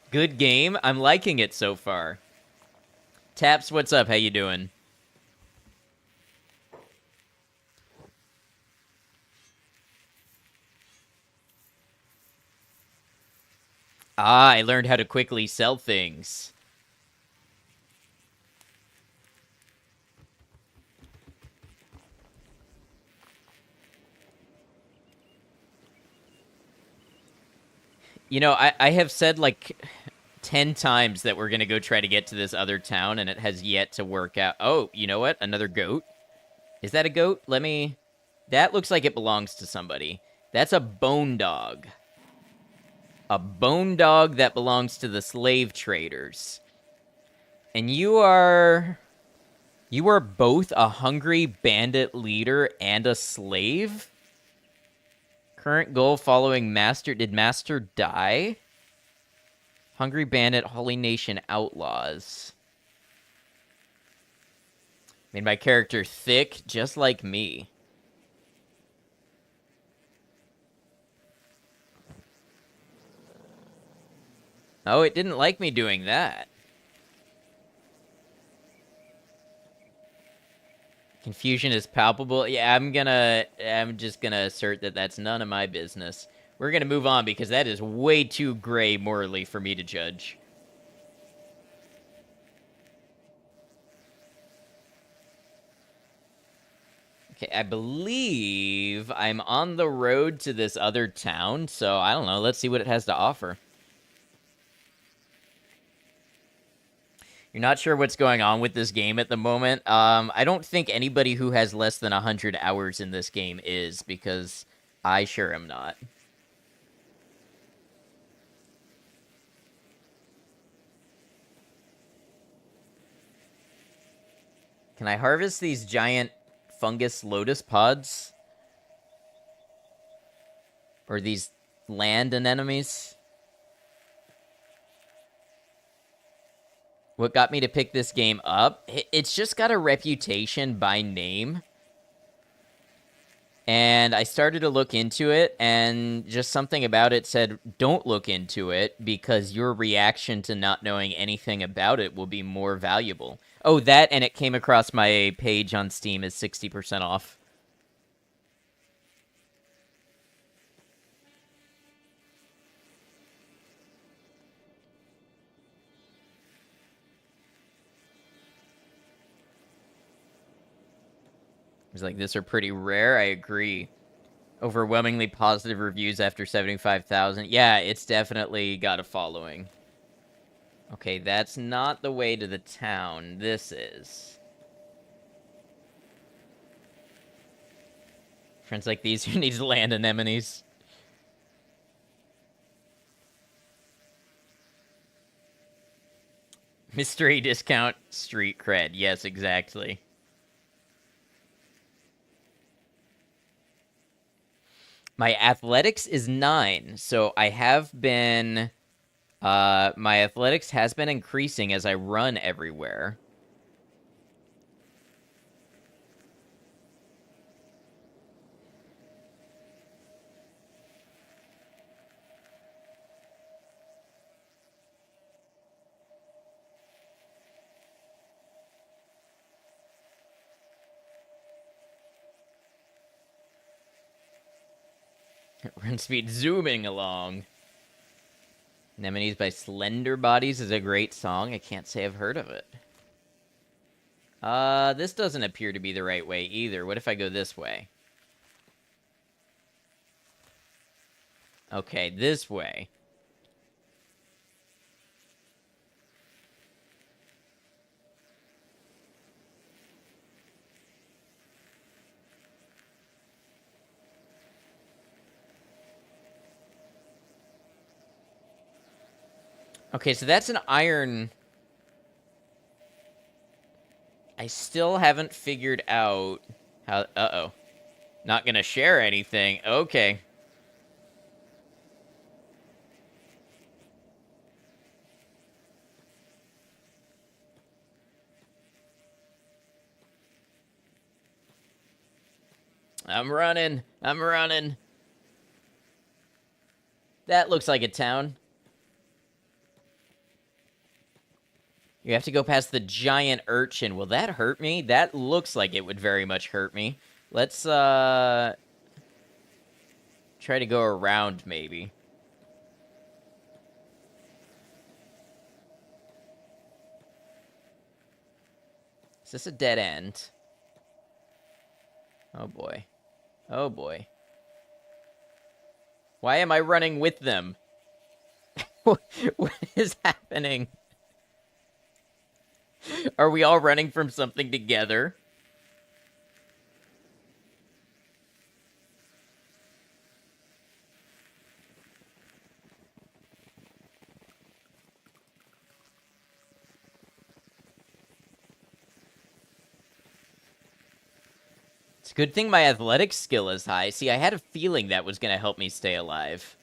Good game. I'm liking it so far. Taps, what's up? How you doing? Ah, I learned how to quickly sell things. You know, I have said like 10 times that we're going to go try to get to this other town, and it has yet to work out. Oh, you know what? Another goat? Is that a goat? Let me... That looks like it belongs to somebody. That's a bone dog. A bone dog that belongs to the slave traders. And you are... You are both a hungry bandit leader and a slave? Current goal following Master... Did Master die? Hungry Bandit, Holy Nation Outlaws. Made my character thick, just like me. Oh, it didn't like me doing that. Confusion is palpable. Yeah, I'm just gonna assert that that's none of my business. We're gonna move on because that is way too gray morally for me to judge. Okay, I believe I'm on the road to this other town, so I don't know. Let's see what it has to offer. You're not sure what's going on with this game at the moment. I don't think anybody who has less than 100 hours in this game is, because I sure am not. Can I harvest these giant fungus lotus pods? Or these land anemones? What got me to pick this game up? It's just got a reputation by name. And I started to look into it, and just something about it said, don't look into it, because your reaction to not knowing anything about it will be more valuable. Oh, that, and it came across my page on Steam as 60% off. It's like, this are pretty rare, I agree. Overwhelmingly positive reviews after 75,000. Yeah, it's definitely got a following. Okay, that's not the way to the town. This is. Friends like these who needs land anemones. Mystery discount street cred. Yes, exactly. My athletics is 9, so I have been... my athletics has been increasing as I run everywhere. Run speed zooming along. Anemones by Slender Bodies is a great song. I can't say I've heard of it. This doesn't appear to be the right way either. What if I go this way? Okay, this way. Okay, so that's an iron... I still haven't figured out how... Uh-oh. Not gonna share anything. Okay. I'm running. I'm running. That looks like a town. You have to go past the giant urchin. Will that hurt me? That looks like it would very much hurt me. Let's, try to go around, maybe. Is this a dead end? Oh, boy. Oh, boy. Why am I running with them? What is happening? Are we all running from something together? It's a good thing my athletics skill is high. See, I had a feeling that was going to help me stay alive.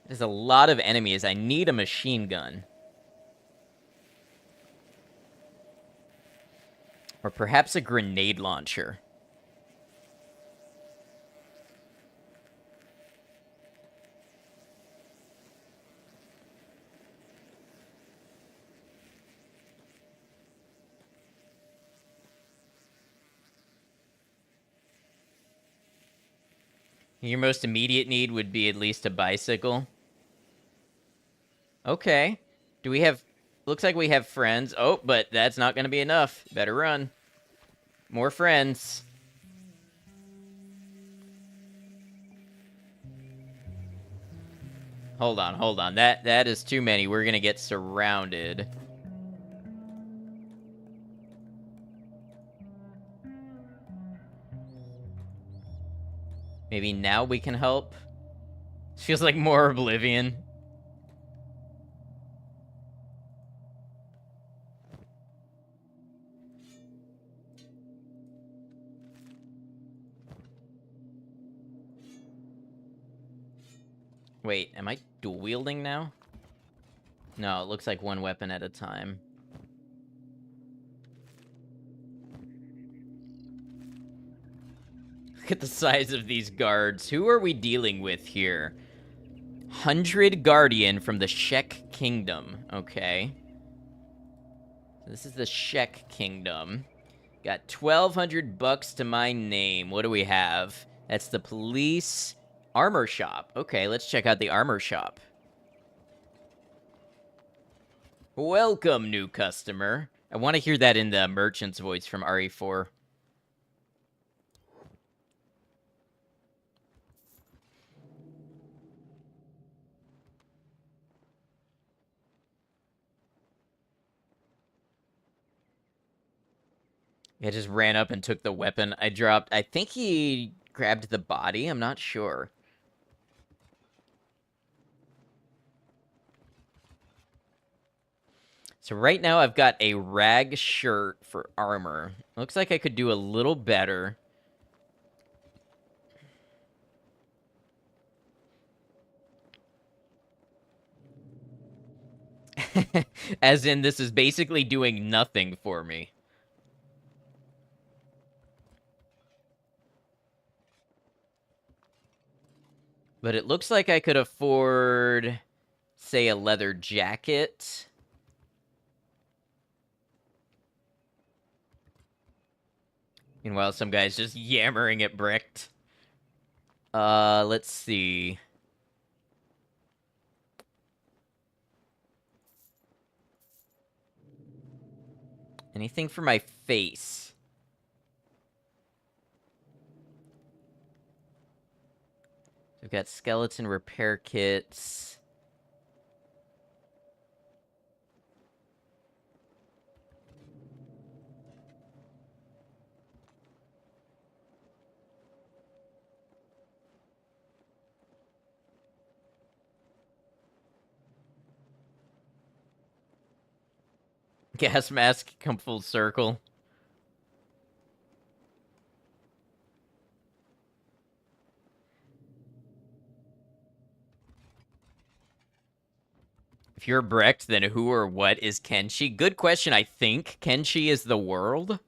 There's a lot of enemies. I need a machine gun. Or perhaps a grenade launcher. Your most immediate need would be at least a bicycle. Okay. Do we have... Looks like we have friends. Oh, but that's not going to be enough. Better run. More friends. Hold on, hold on. That is too many. We're going to get surrounded. Maybe now we can help? Feels like more Oblivion. Wait, am I dual wielding now? No, it looks like one weapon at a time. Look at the size of these guards. Who are we dealing with here? 100 Guardian from the Shek Kingdom. Okay. This is the Shek Kingdom. Got 1,200 bucks to my name. What do we have? That's the police armor shop. Okay, let's check out the armor shop. Welcome, new customer. I want to hear that in the merchant's voice from RE4. I just ran up and took the weapon I dropped. I think he grabbed the body. I'm not sure. So right now I've got a rag shirt for armor. Looks like I could do a little better. As in, this is basically doing nothing for me. But it looks like I could afford, say, a leather jacket. Meanwhile, some guy's just yammering at Bricked. Let's see. Anything for my face? We've got skeleton repair kits. Gas mask come full circle. If you're Brecht, then who or what is Kenshi? Good question. I think Kenshi is the world.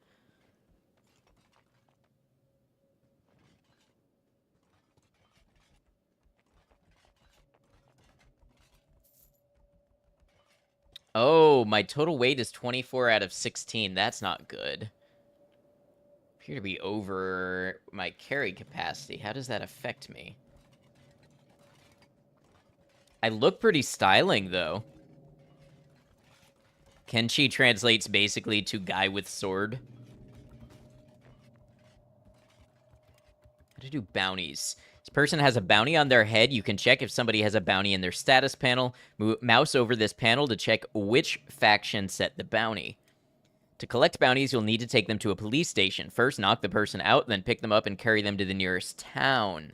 Oh, my total weight is 24 out of 16. That's not good. Appear to be over my carry capacity. How does that affect me? I look pretty styling, though. Kenshi translates basically to guy with sword. How to do bounties. This person has a bounty on their head. You can check if somebody has a bounty in their status panel. Mouse over this panel to check which faction set the bounty. To collect bounties, you'll need to take them to a police station. First, knock the person out, then pick them up and carry them to the nearest town.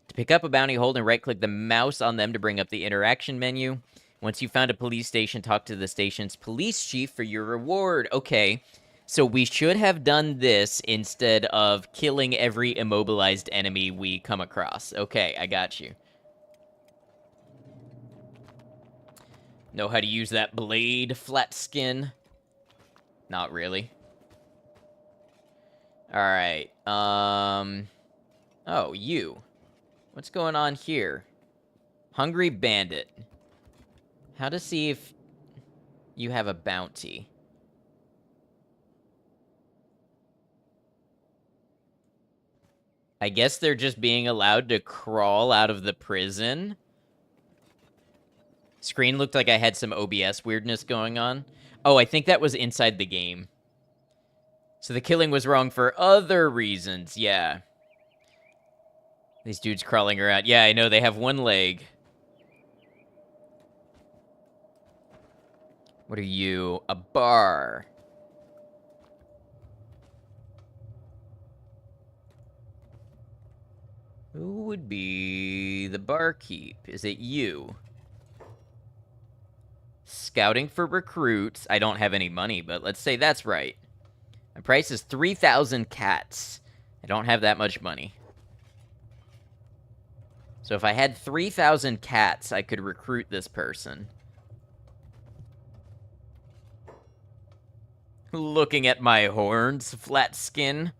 To pick up a bounty, hold and right-click the mouse on them to bring up the interaction menu. Once you've found a police station, talk to the station's police chief for your reward. Okay, so we should have done this instead of killing every immobilized enemy we come across. Okay, I got you. Know how to use that blade, flat skin? Not really. Alright, oh, you. What's going on here? Hungry Bandit. How to see if you have a bounty. I guess they're just being allowed to crawl out of the prison. Screen looked like I had some OBS weirdness going on. Oh, I think that was inside the game. So the killing was wrong for other reasons, yeah. These dudes crawling around. Yeah, I know, they have one leg. What are you? A bar. Who would be the barkeep? Is it you? Scouting for recruits. I don't have any money, but let's say that's right. My price is 3,000 cats. I don't have that much money. So if I had 3,000 cats, I could recruit this person. Looking at my horns, flat skin.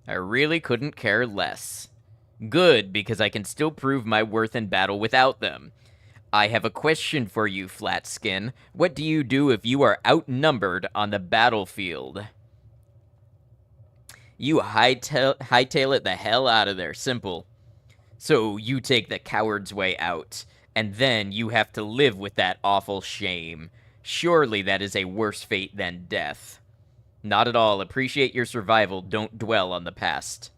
I really couldn't care less. Good, because I can still prove my worth in battle without them. I have a question for you, Flatskin. What do you do if you are outnumbered on the battlefield? You hightail it the hell out of there. Simple. So you take the coward's way out, and then you have to live with that awful shame. Surely that is a worse fate than death. Not at all. Appreciate your survival. Don't dwell on the past.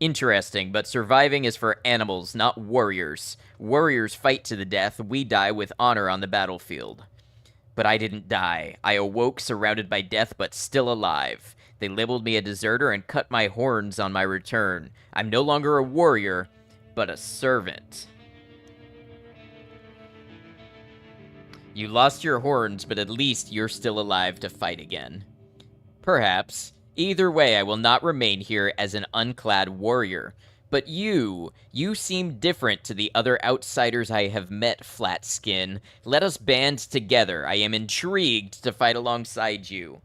Interesting, but surviving is for animals, not warriors. Warriors fight to the death. We die with honor on the battlefield. But I didn't die. I awoke surrounded by death, but still alive. They labeled me a deserter and cut my horns on my return. I'm no longer a warrior, but a servant. You lost your horns, but at least you're still alive to fight again. Perhaps. Either way, I will not remain here as an unclad warrior. But you seem different to the other outsiders I have met, Flatskin. Let us band together. I am intrigued to fight alongside you.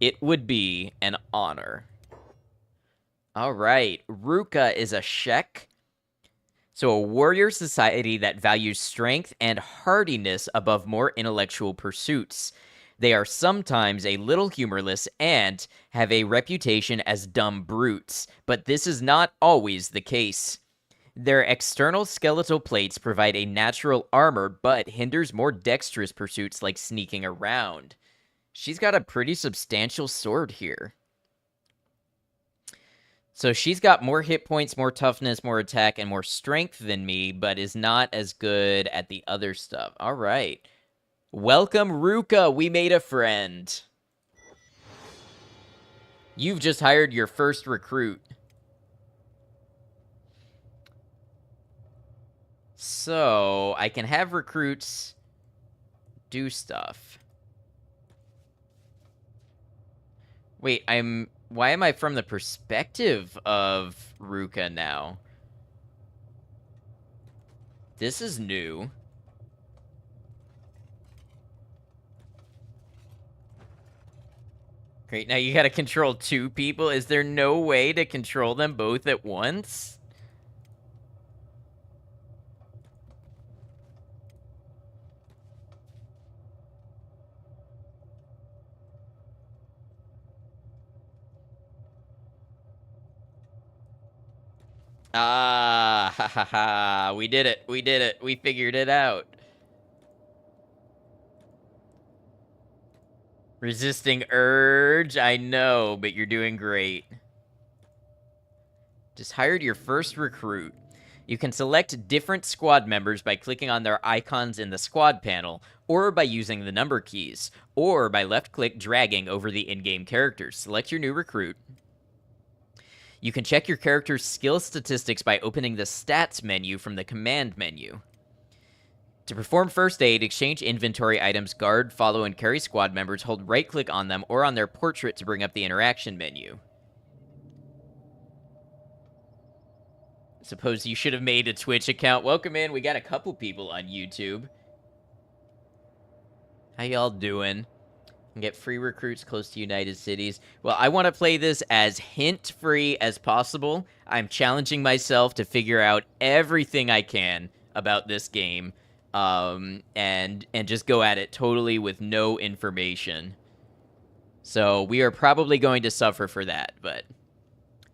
It would be an honor. Alright, Ruka is a Shek. So a warrior society that values strength and hardiness above more intellectual pursuits. They are sometimes a little humorless and have a reputation as dumb brutes, but this is not always the case. Their external skeletal plates provide a natural armor, but hinders more dexterous pursuits like sneaking around. She's got a pretty substantial sword here. So she's got more hit points, more toughness, more attack, and more strength than me, but is not as good at the other stuff. All right. Welcome, Ruka. We made a friend. You've just hired your first recruit. So, I can have recruits do stuff. Wait, why am I from the perspective of Ruka now? This is new. Great, now you gotta control two people? Is there no way to control them both at once? Ah, ha ha ha, we did it, we figured it out. Resisting urge, I know, but you're doing great. Just hired your first recruit. You can select different squad members by clicking on their icons in the squad panel, or by using the number keys, or by left-click dragging over the in-game characters. Select your new recruit. You can check your character's skill statistics by opening the stats menu from the command menu. To perform first aid, exchange inventory items, guard, follow, and carry squad members, hold right-click on them or on their portrait to bring up the interaction menu. Suppose you should have made a Twitch account. Welcome in. We got a couple people on YouTube. How y'all doing? And get free recruits close to United Cities. Well, I want to play this as hint-free as possible. I'm challenging myself to figure out everything I can about this game, and just go at it totally with no information. So we are probably going to suffer for that, but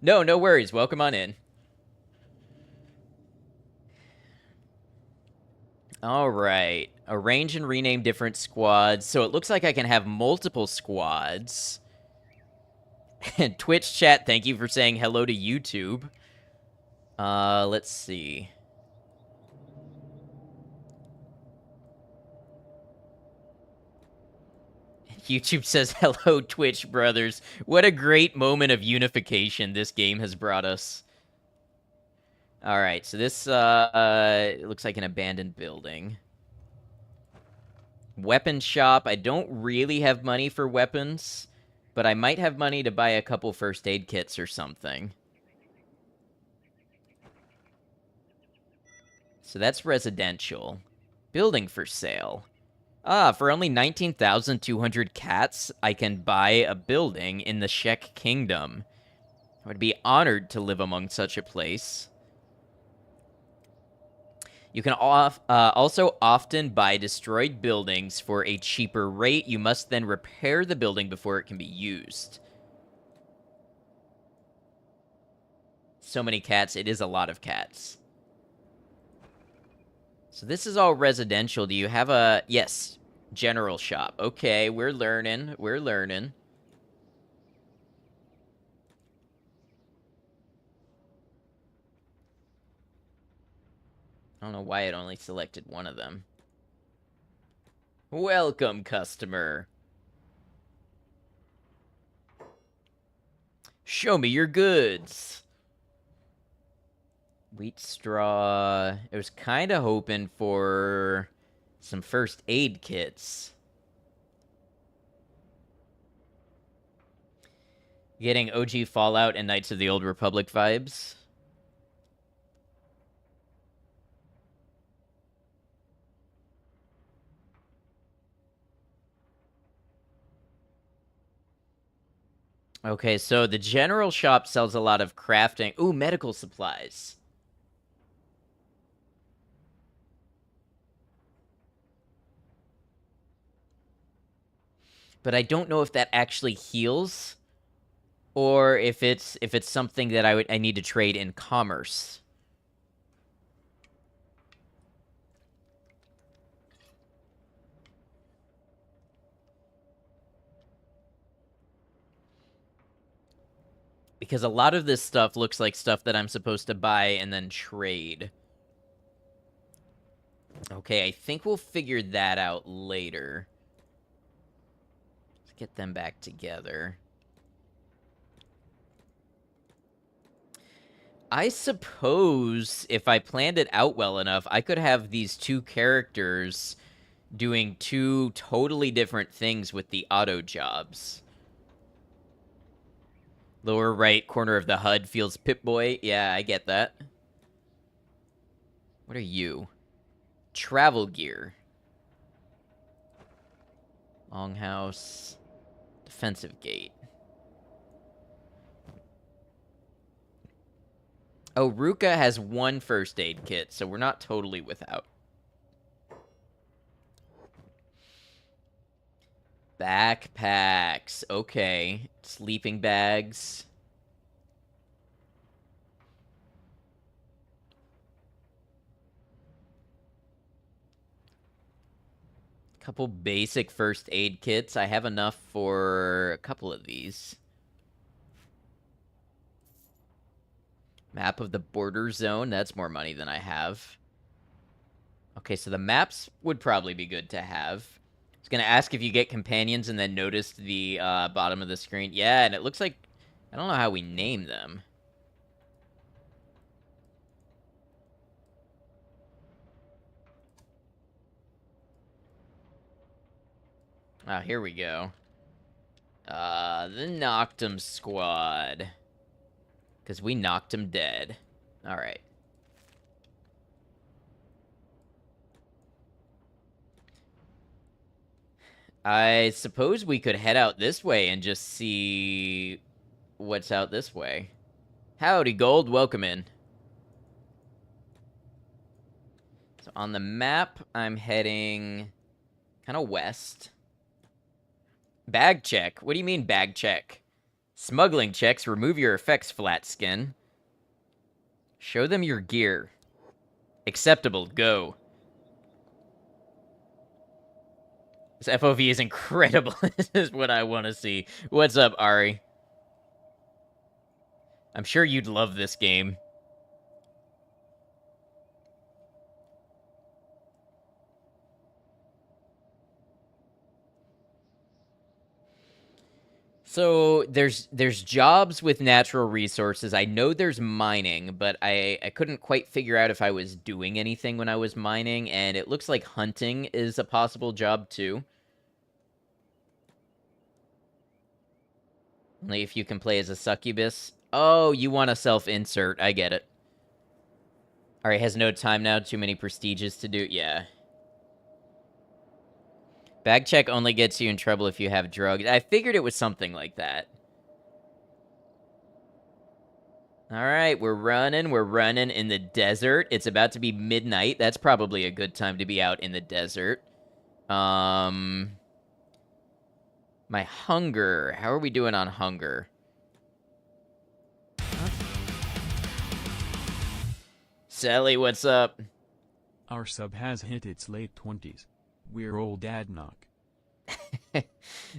no worries. Welcome on in. All right. Arrange and rename different squads. So it looks like I can have multiple squads. And Twitch chat, thank you for saying hello to YouTube. Let's see. YouTube says, hello, Twitch brothers. What a great moment of unification this game has brought us. All right, so this it looks like an abandoned building. Weapon shop. I don't really have money for weapons, but I might have money to buy a couple first aid kits or something. So that's residential. Building for sale. Ah, for only 19,200 cats, I can buy a building in the Czech Kingdom. I would be honored to live among such a place. You can also often buy destroyed buildings for a cheaper rate. You must then repair the building before it can be used. So many cats. It is a lot of cats. So this is all residential. Do you have a... Yes, general shop. Okay, we're learning. We're learning. I don't know why it only selected one of them. Welcome, customer. Show me your goods. Wheat straw. I was kind of hoping for some first aid kits. Getting OG Fallout and Knights of the Old Republic vibes. Okay, so the general shop sells a lot of crafting. Ooh, medical supplies. But I don't know if that actually heals, or if it's something that I need to trade in commerce. Because a lot of this stuff looks like stuff that I'm supposed to buy and then trade. Okay, I think we'll figure that out later. Let's get them back together. I suppose if I planned it out well enough, I could have these two characters doing two totally different things with the auto jobs. Lower right corner of the HUD feels Pip-Boy. Yeah, I get that. What are you? Travel gear. Longhouse. Defensive gate. Oh, Ruka has one first aid kit, so we're not totally without. Backpacks. Okay. Sleeping bags. Couple basic first aid kits. I have enough for a couple of these. Map of the border zone. That's more money than I have. Okay, so the maps would probably be good to have. I was going to ask if you get companions and then noticed the bottom of the screen. Yeah, and it looks like... I don't know how we name them. Ah, here we go. The Knocked 'em Squad. Because we knocked him dead. Alright. I suppose we could head out this way and just see what's out this way. Howdy, Gold. Welcome in. So on the map, I'm heading kind of west. Bag check. What do you mean bag check? Smuggling checks. Remove your effects, flat skin. Show them your gear. Acceptable. Go. This FOV is incredible. This is what I want to see. What's up, Ari? I'm sure you'd love this game. So there's jobs with natural resources. I know there's mining, but I couldn't quite figure out if I was doing anything when I was mining, and it looks like hunting is a possible job too. Only if you can play as a succubus. Oh, you want to self-insert. I get it. Alright, has no time now. Too many prestiges to do. Yeah. Bag check only gets you in trouble if you have drugs. I figured it was something like that. Alright, we're running in the desert. It's about to be midnight. That's probably a good time to be out in the desert. My hunger. How are we doing on hunger? Sally, what's up? Our sub has hit its late 20s. We're old Adnock.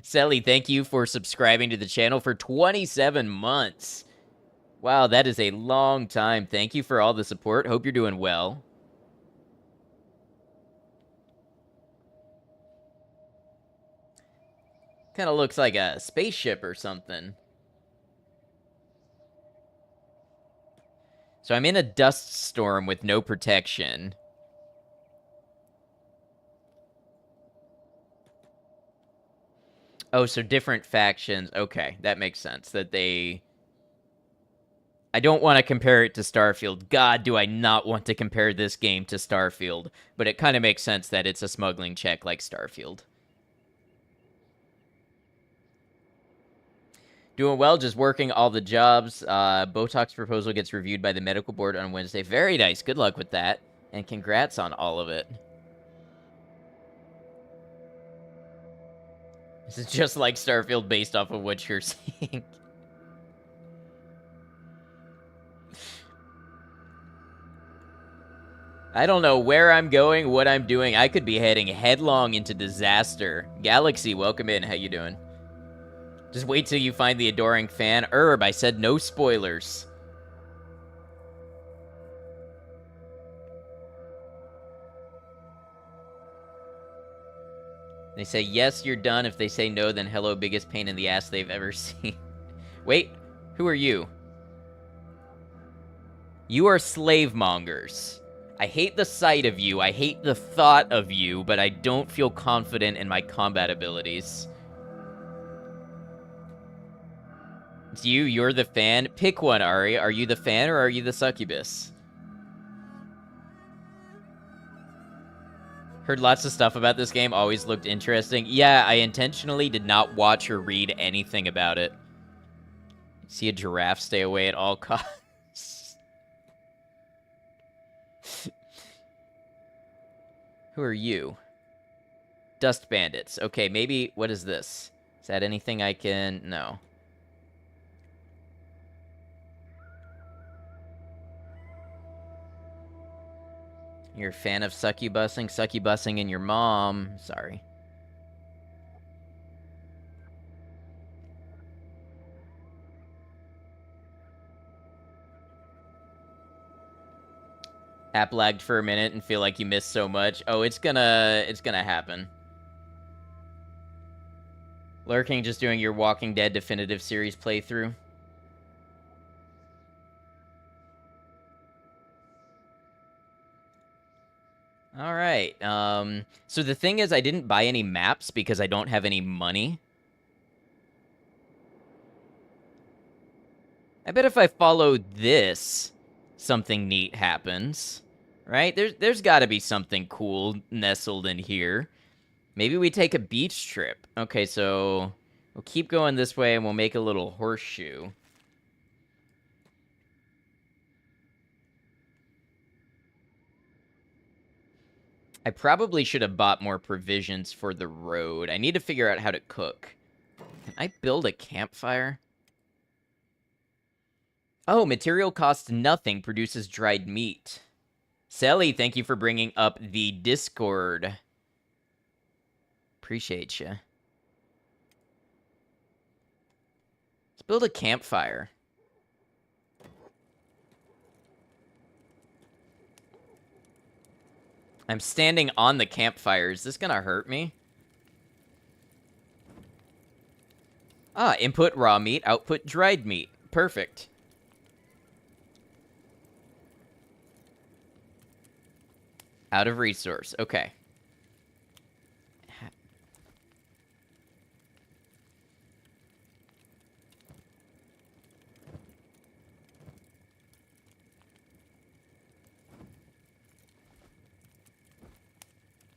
Sally, thank you for subscribing to the channel for 27 months. Wow, that is a long time. Thank you for all the support. Hope you're doing well. Kind of looks like a spaceship or something. So I'm in a dust storm with no protection. Oh, so different factions. Okay, that makes sense. That they... I don't want to compare it to Starfield. God, do I not want to compare this game to Starfield. But it kind of makes sense that it's a smuggling check like Starfield. Doing well, just working all the jobs. Botox proposal gets reviewed by the medical board on Wednesday. Very nice. Good luck with that. And congrats on all of it. This is just like Starfield based off of what you're seeing. I don't know where I'm going, what I'm doing. I could be heading headlong into disaster. Galaxy, welcome in. How you doing? Just wait till you find the adoring fan. Herb, I said no spoilers. They say, yes, you're done. If they say no, then hello, biggest pain in the ass they've ever seen. Wait, who are you? You are slave mongers. I hate the sight of you. I hate the thought of you, but I don't feel confident in my combat abilities. It's you. You're the fan. Pick one, Ari. Are you the fan or are you the succubus? Heard lots of stuff about this game. Always looked interesting. Yeah, I intentionally did not watch or read anything about it. See a giraffe, stay away at all costs. Who are you? Dust bandits. Okay, maybe... What is this? Is that anything I can... No. You're a fan of succubusing? Succubusing in your mom. Sorry. App lagged for a minute and feel like you missed so much. Oh, it's gonna happen. Lurking, just doing your Walking Dead Definitive Series playthrough. Alright, so the thing is I didn't buy any maps because I don't have any money. I bet if I follow this, something neat happens. Right? There's gotta be something cool nestled in here. Maybe we take a beach trip. Okay, so we'll keep going this way and we'll make a little horseshoe. I probably should have bought more provisions for the road. I need to figure out how to cook. Can I build a campfire? Oh, material costs nothing, produces dried meat. Sally, thank you for bringing up the Discord. Appreciate you. Let's build a campfire. I'm standing on the campfire. Is this gonna hurt me? Ah, input raw meat, output dried meat. Perfect. Out of resource. Okay.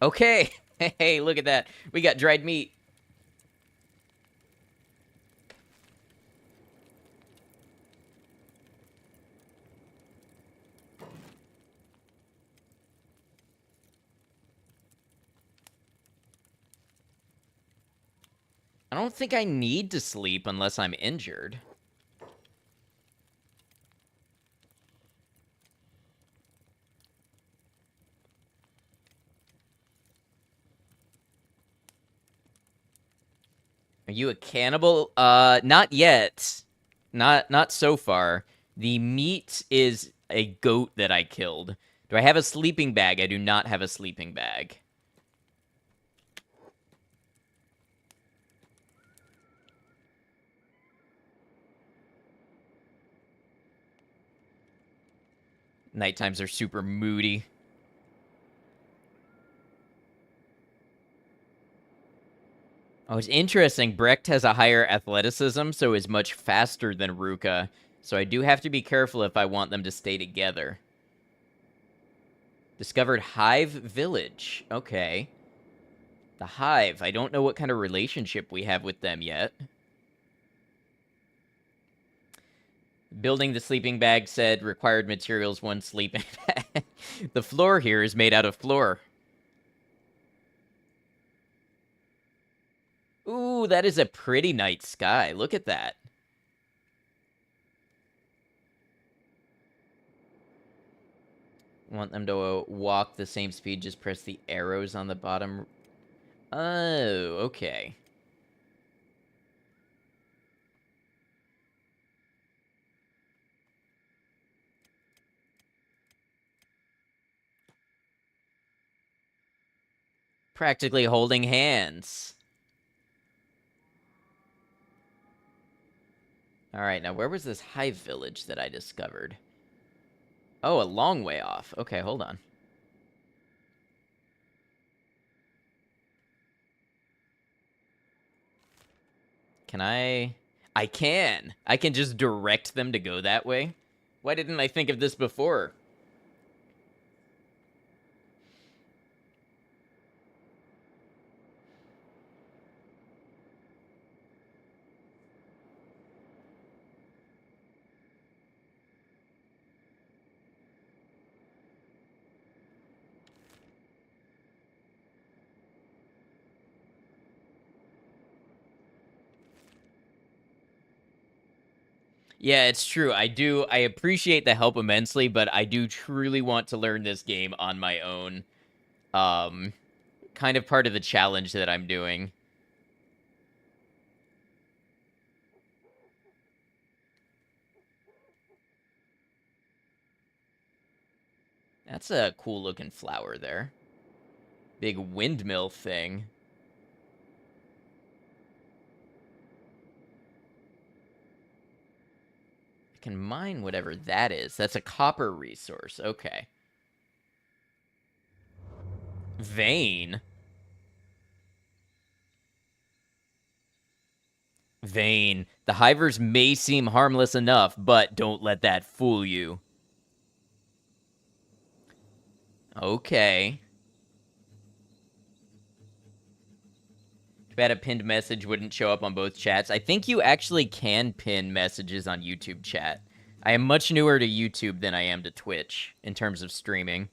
Okay. Hey, look at that. We got dried meat. I don't think I need to sleep unless I'm injured. Are you a cannibal? Not yet. Not so far. The meat is a goat that I killed. Do I have a sleeping bag? I do not have a sleeping bag. Nighttimes are super moody. Oh, it's interesting. Brecht has a higher athleticism, so is much faster than Ruka. So I do have to be careful if I want them to stay together. Discovered Hive Village. Okay. The Hive. I don't know what kind of relationship we have with them yet. Building the sleeping bag said required materials, one sleeping bag. The floor here is made out of floor. Ooh, that is a pretty night sky. Look at that. Want them to walk the same speed, just press the arrows on the bottom. Oh, okay. Practically holding hands. Alright, now where was this hive village that I discovered? Oh, a long way off. Okay, hold on. Can I... I can! I can just direct them to go that way? Why didn't I think of this before? Yeah, it's true. I appreciate the help immensely, but I do truly want to learn this game on my own. Kind of part of the challenge that I'm doing. That's a cool looking flower there. Big windmill thing. I can mine whatever that is. That's a copper resource. Okay. Vein. Vein. The hivers may seem harmless enough, but don't let that fool you. Okay. Too bad a pinned message wouldn't show up on both chats. I think you actually can pin messages on YouTube chat. I am much newer to YouTube than I am to Twitch in terms of streaming.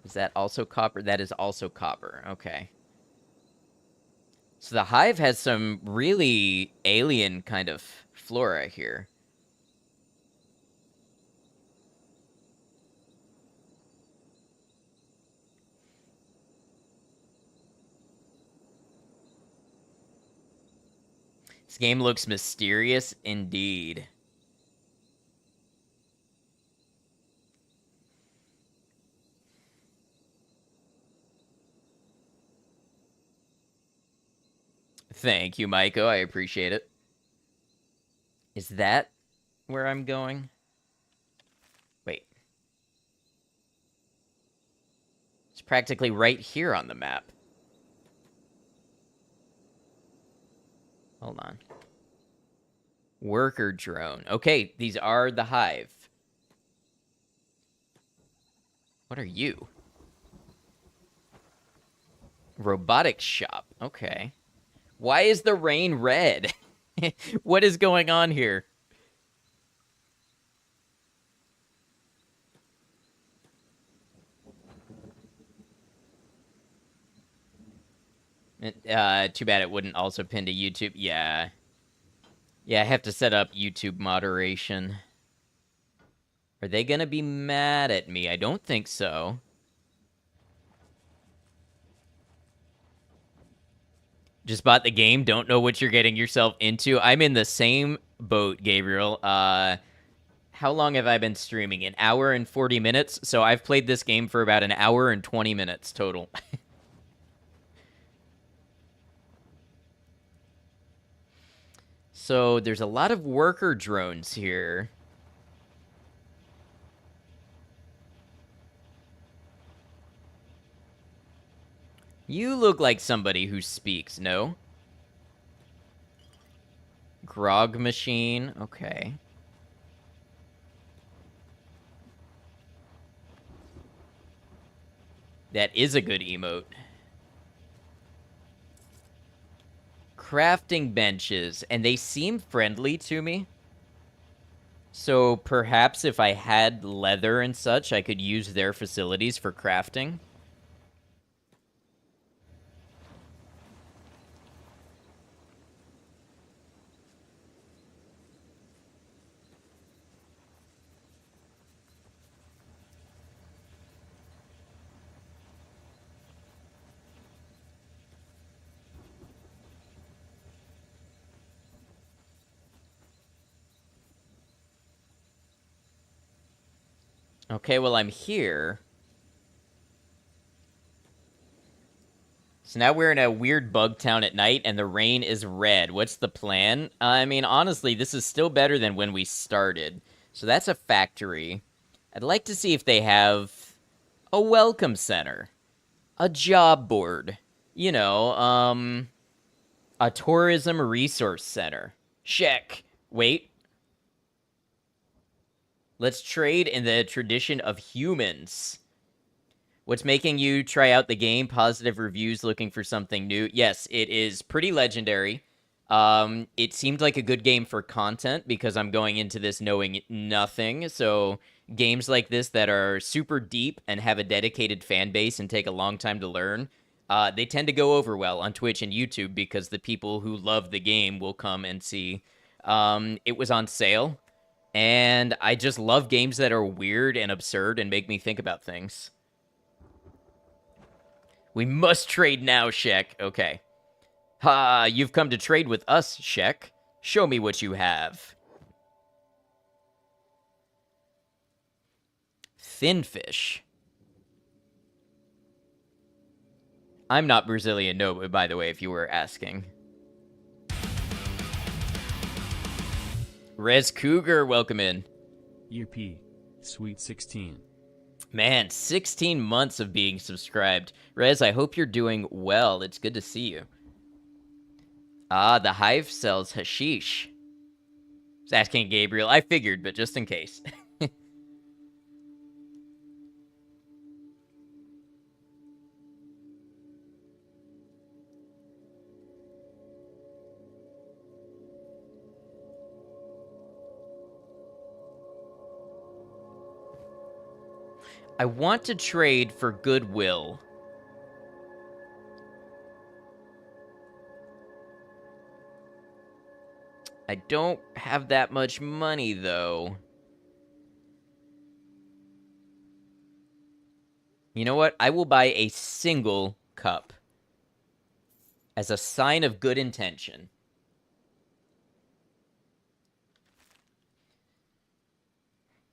Is that also copper? That is also copper. Okay. So the hive has some really alien kind of flora here. This game looks mysterious indeed. Thank you, Maiko. I appreciate it. Is that where I'm going? Wait. It's practically right here on the map. Hold on. Worker drone. Okay, these are the hive. What are you? Robotics shop. Okay. Why is the rain red? What is going on here? Too bad it wouldn't also pin to YouTube. Yeah. Yeah, I have to set up YouTube moderation. Are they gonna be mad at me? I don't think so. Just bought the game, don't know what you're getting yourself into. I'm in the same boat, Gabriel. How long have I been streaming? An hour and 40 minutes? So I've played this game for about an hour and 20 minutes total. So there's a lot of worker drones here. You look like somebody who speaks, no? Grog machine, okay. That is a good emote. Crafting benches, and they seem friendly to me. So perhaps if I had leather and such, I could use their facilities for crafting. Okay, well, I'm here. So now we're in a weird bug town at night, and the rain is red. What's the plan? I mean, honestly, this is still better than when we started. So that's a factory. I'd like to see if they have a welcome center, a job board, you know, a tourism resource center. Check. Wait. Let's trade in the tradition of humans. What's making you try out the game? Positive reviews, looking for something new. Yes, it is pretty legendary. It seemed like a good game for content because I'm going into this knowing nothing. So games like this that are super deep and have a dedicated fan base and take a long time to learn, they tend to go over well on Twitch and YouTube because the people who love the game will come and see. It was on sale. And I just love games that are weird and absurd and make me think about things. We must trade now, Shek. Okay. Ha, you've come to trade with us, Shek. Show me what you have. Thin fish. I'm not Brazilian, no, by the way, if you were asking. Rez Cougar, welcome in. UP, Sweet 16. Man, 16 months of being subscribed. Rez, I hope you're doing well. It's good to see you. Ah, the hive sells hashish. I was asking Gabriel. I figured, but just in case. I want to trade for goodwill. I don't have that much money, though. You know what? I will buy a single cup as a sign of good intention.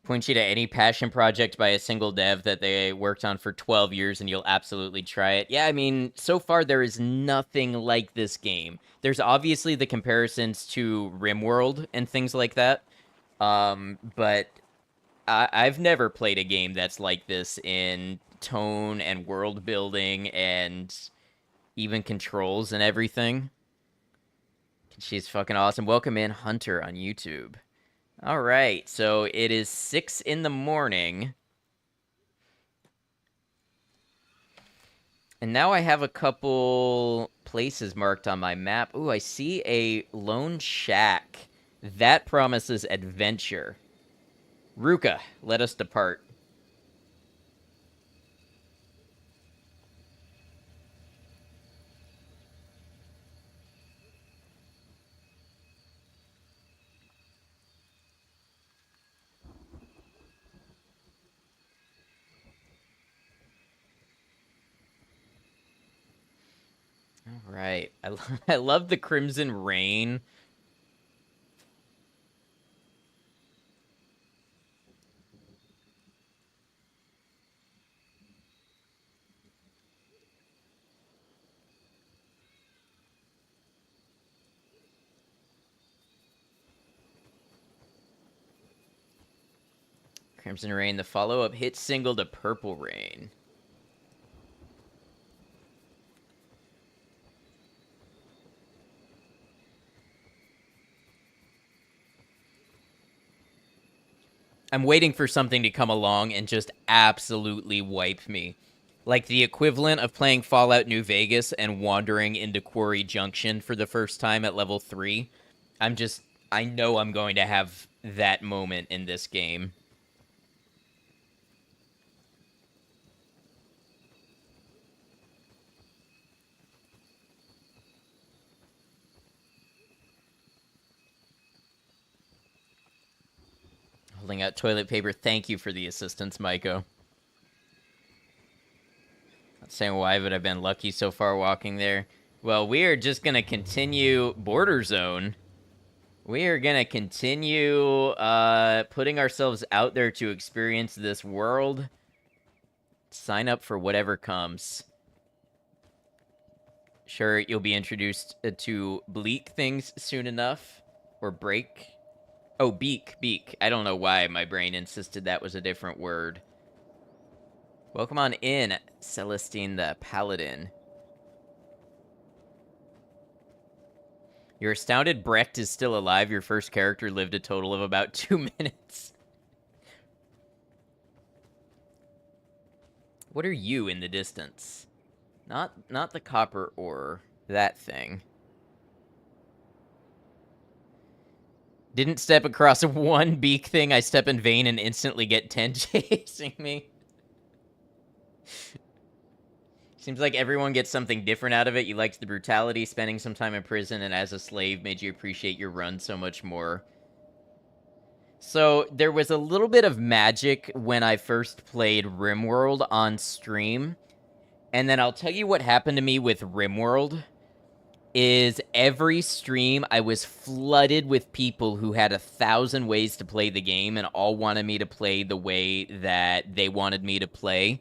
Point you to any passion project by a single dev that they worked on for 12 years and you'll absolutely try it. Yeah, I mean, so far there is nothing like this game. There's obviously the comparisons to RimWorld and things like that. But I've never played a game that's like this in tone and world building and even controls and everything. She's fucking awesome. Welcome in, Hunter, on YouTube. All right, so it is 6 in the morning. And now I have a couple places marked on my map. Ooh, I see a lone shack. That promises adventure. Ruka, let us depart. All right. I love the Crimson Rain. Crimson Rain, the follow-up hit single to Purple Rain. I'm waiting for something to come along and just absolutely wipe me. Like the equivalent of playing Fallout New Vegas and wandering into Quarry Junction for the first time at level 3. I know I'm going to have that moment in this game. Holding out toilet paper. Thank you for the assistance, Maiko. Not saying why, but I've been lucky so far walking there. Well, we are just going to continue Border Zone. We are going to continue putting ourselves out there to experience this world. Sign up for whatever comes. Sure, you'll be introduced to bleak things soon enough. Or break. Oh, beak. I don't know why my brain insisted that was a different word. Welcome on in, Celestine the Paladin. You're astounded Brecht is still alive. Your first character lived a total of about 2 minutes. What are you in the distance? Not the copper ore. That thing. Didn't step across one beak thing. I step in vain and instantly get 10 chasing me. Seems like everyone gets something different out of it. You liked the brutality, spending some time in prison, and as a slave made you appreciate your run so much more. So, there was a little bit of magic when I first played RimWorld on stream. And then I'll tell you what happened to me with RimWorld. Is every stream I was flooded with people who had 1,000 ways to play the game and all wanted me to play the way that they wanted me to play.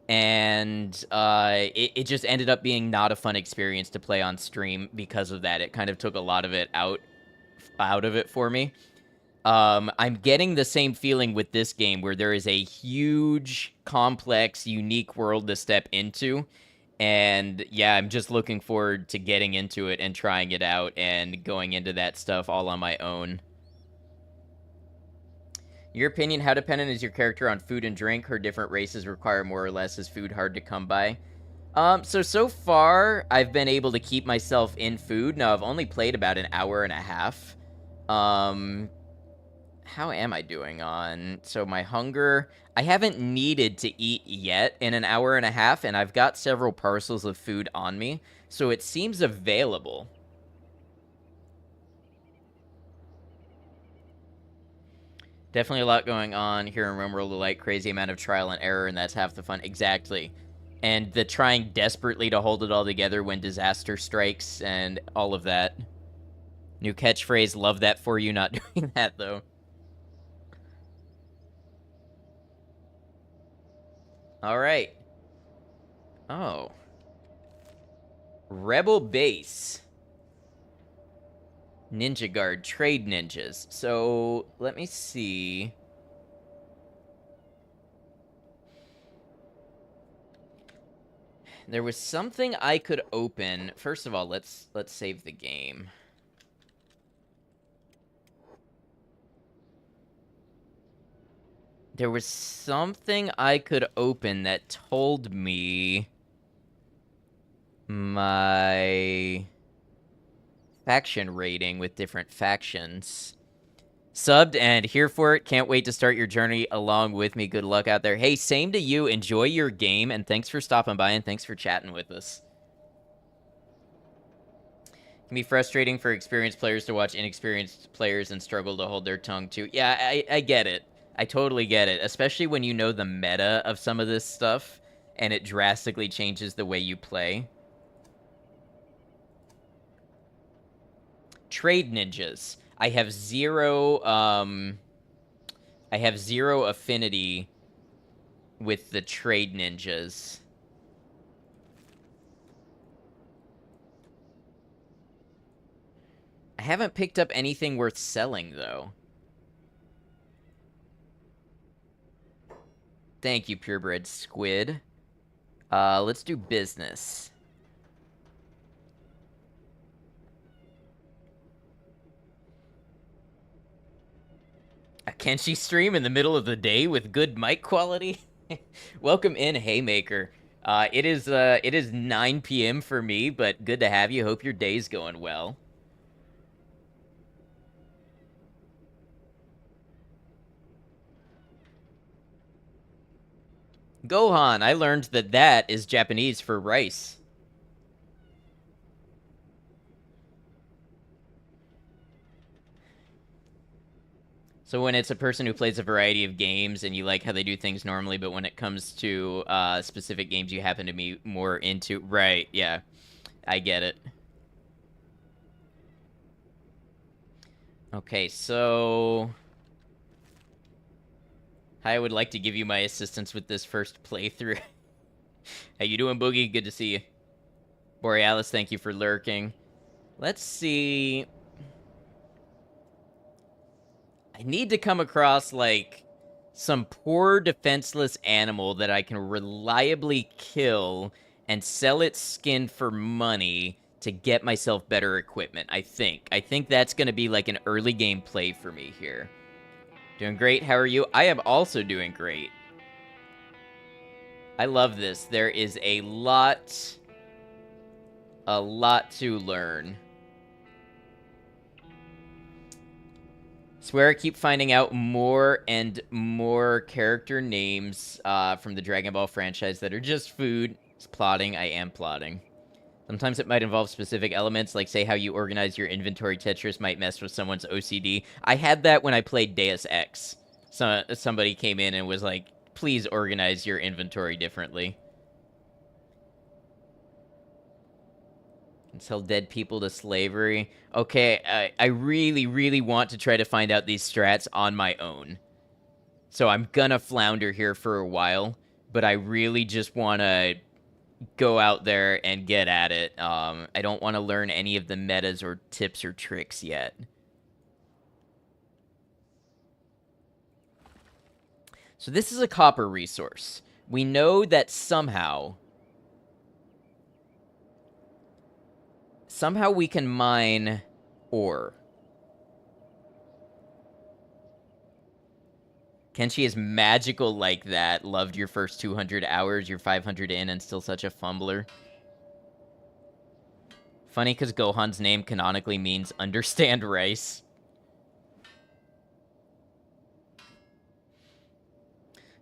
And it just ended up being not a fun experience to play on stream because of that. It kind of took a lot of it out of it for me. I'm getting the same feeling with this game where there is a huge, complex, unique world to step into. And yeah, I'm just looking forward to getting into it and trying it out and going into that stuff all on my own. Your opinion, how dependent is your character on food and drink? Her different races require more or less. Is food hard to come by? So far, I've been able to keep myself in food. Now, I've only played about an hour and a half. how am I doing on... So my hunger... I haven't needed to eat yet in an hour and a half, and I've got several parcels of food on me, so it seems available. Definitely a lot going on here in RimWorld of Light. Crazy amount of trial and error, and that's half the fun. Exactly. And the trying desperately to hold it all together when disaster strikes and all of that. New catchphrase, love that for you, not doing that, though. Alright. Oh. Rebel Base. Ninja Guard, trade ninjas. So, let me see. There was something I could open. First of all, let's save the game. There was something I could open that told me my faction rating with different factions. Subbed and here for it. Can't wait to start your journey along with me. Good luck out there. Hey, same to you. Enjoy your game, and thanks for stopping by, and thanks for chatting with us. It can be frustrating for experienced players to watch inexperienced players and struggle to hold their tongue, too. Yeah, I get it. I totally get it, especially when you know the meta of some of this stuff, and it drastically changes the way you play. Trade ninjas. I have zero affinity with the trade ninjas. I haven't picked up anything worth selling, though. Thank you, purebred squid. Let's do business. A Kenshi stream in the middle of the day with good mic quality? Welcome in, Haymaker. It is 9 p.m. for me, but good to have you. Hope your day's going well. Gohan, I learned that is Japanese for rice. So when it's a person who plays a variety of games and you like how they do things normally, but when it comes to specific games you happen to be more into... Right, yeah. I get it. Okay, so... I would like to give you my assistance with this first playthrough. How you doing, Boogie? Good to see you. Borealis, thank you for lurking. Let's see... I need to come across, like, some poor defenseless animal that I can reliably kill and sell its skin for money to get myself better equipment, I think. I think that's going to be, like, an early game play for me here. Doing great. How are you? I am also doing great. I love this. There is a lot to learn. Swear I keep finding out more and more character names from the Dragon Ball franchise that are just food. It's plotting. I am plotting. Sometimes it might involve specific elements, like say how you organize your inventory Tetris might mess with someone's OCD. I had that when I played Deus Ex. So, somebody came in and was like, please organize your inventory differently. And sell dead people to slavery. Okay, I really, really want to try to find out these strats on my own. So I'm gonna flounder here for a while, but I really just want to go out there and get at it. I don't want to learn any of the metas or tips or tricks yet. So this is a copper resource. We know that somehow we can mine ore. Kenshi is magical like that. Loved your first 200 hours. You're 500 in and still such a fumbler. Funny because Gohan's name canonically means understand rice.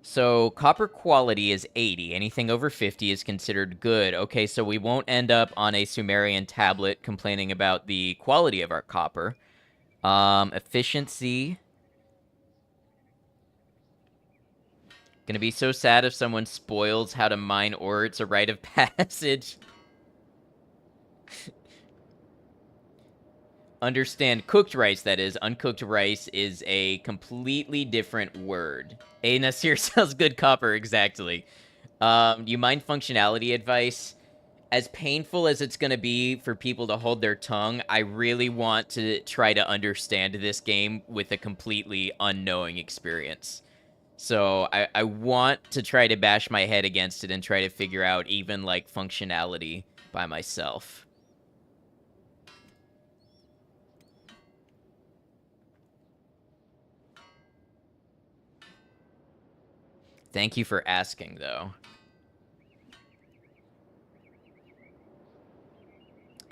So copper quality is 80. Anything over 50 is considered good. Okay, so we won't end up on a Sumerian tablet complaining about the quality of our copper. Efficiency. Gonna be so sad if someone spoils how to mine ore. It's a rite of passage. Understand cooked rice, that is. Uncooked rice is a completely different word. A Nasir sells good copper, exactly. You mind functionality advice? As painful as it's going to be for people to hold their tongue, I really want to try to understand this game with a completely unknowing experience. So I want to try to bash my head against it and try to figure out even, like, functionality by myself. Thank you for asking, though.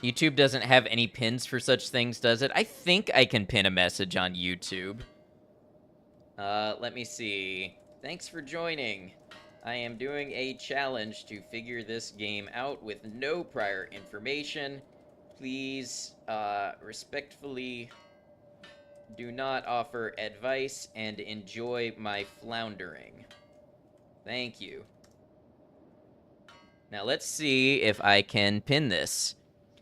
YouTube doesn't have any pins for such things, does it? I think I can pin a message on YouTube. Let me see. Thanks for joining. I am doing a challenge to figure this game out with no prior information. Please, respectfully do not offer advice and enjoy my floundering. Thank you. Now let's see if I can pin this.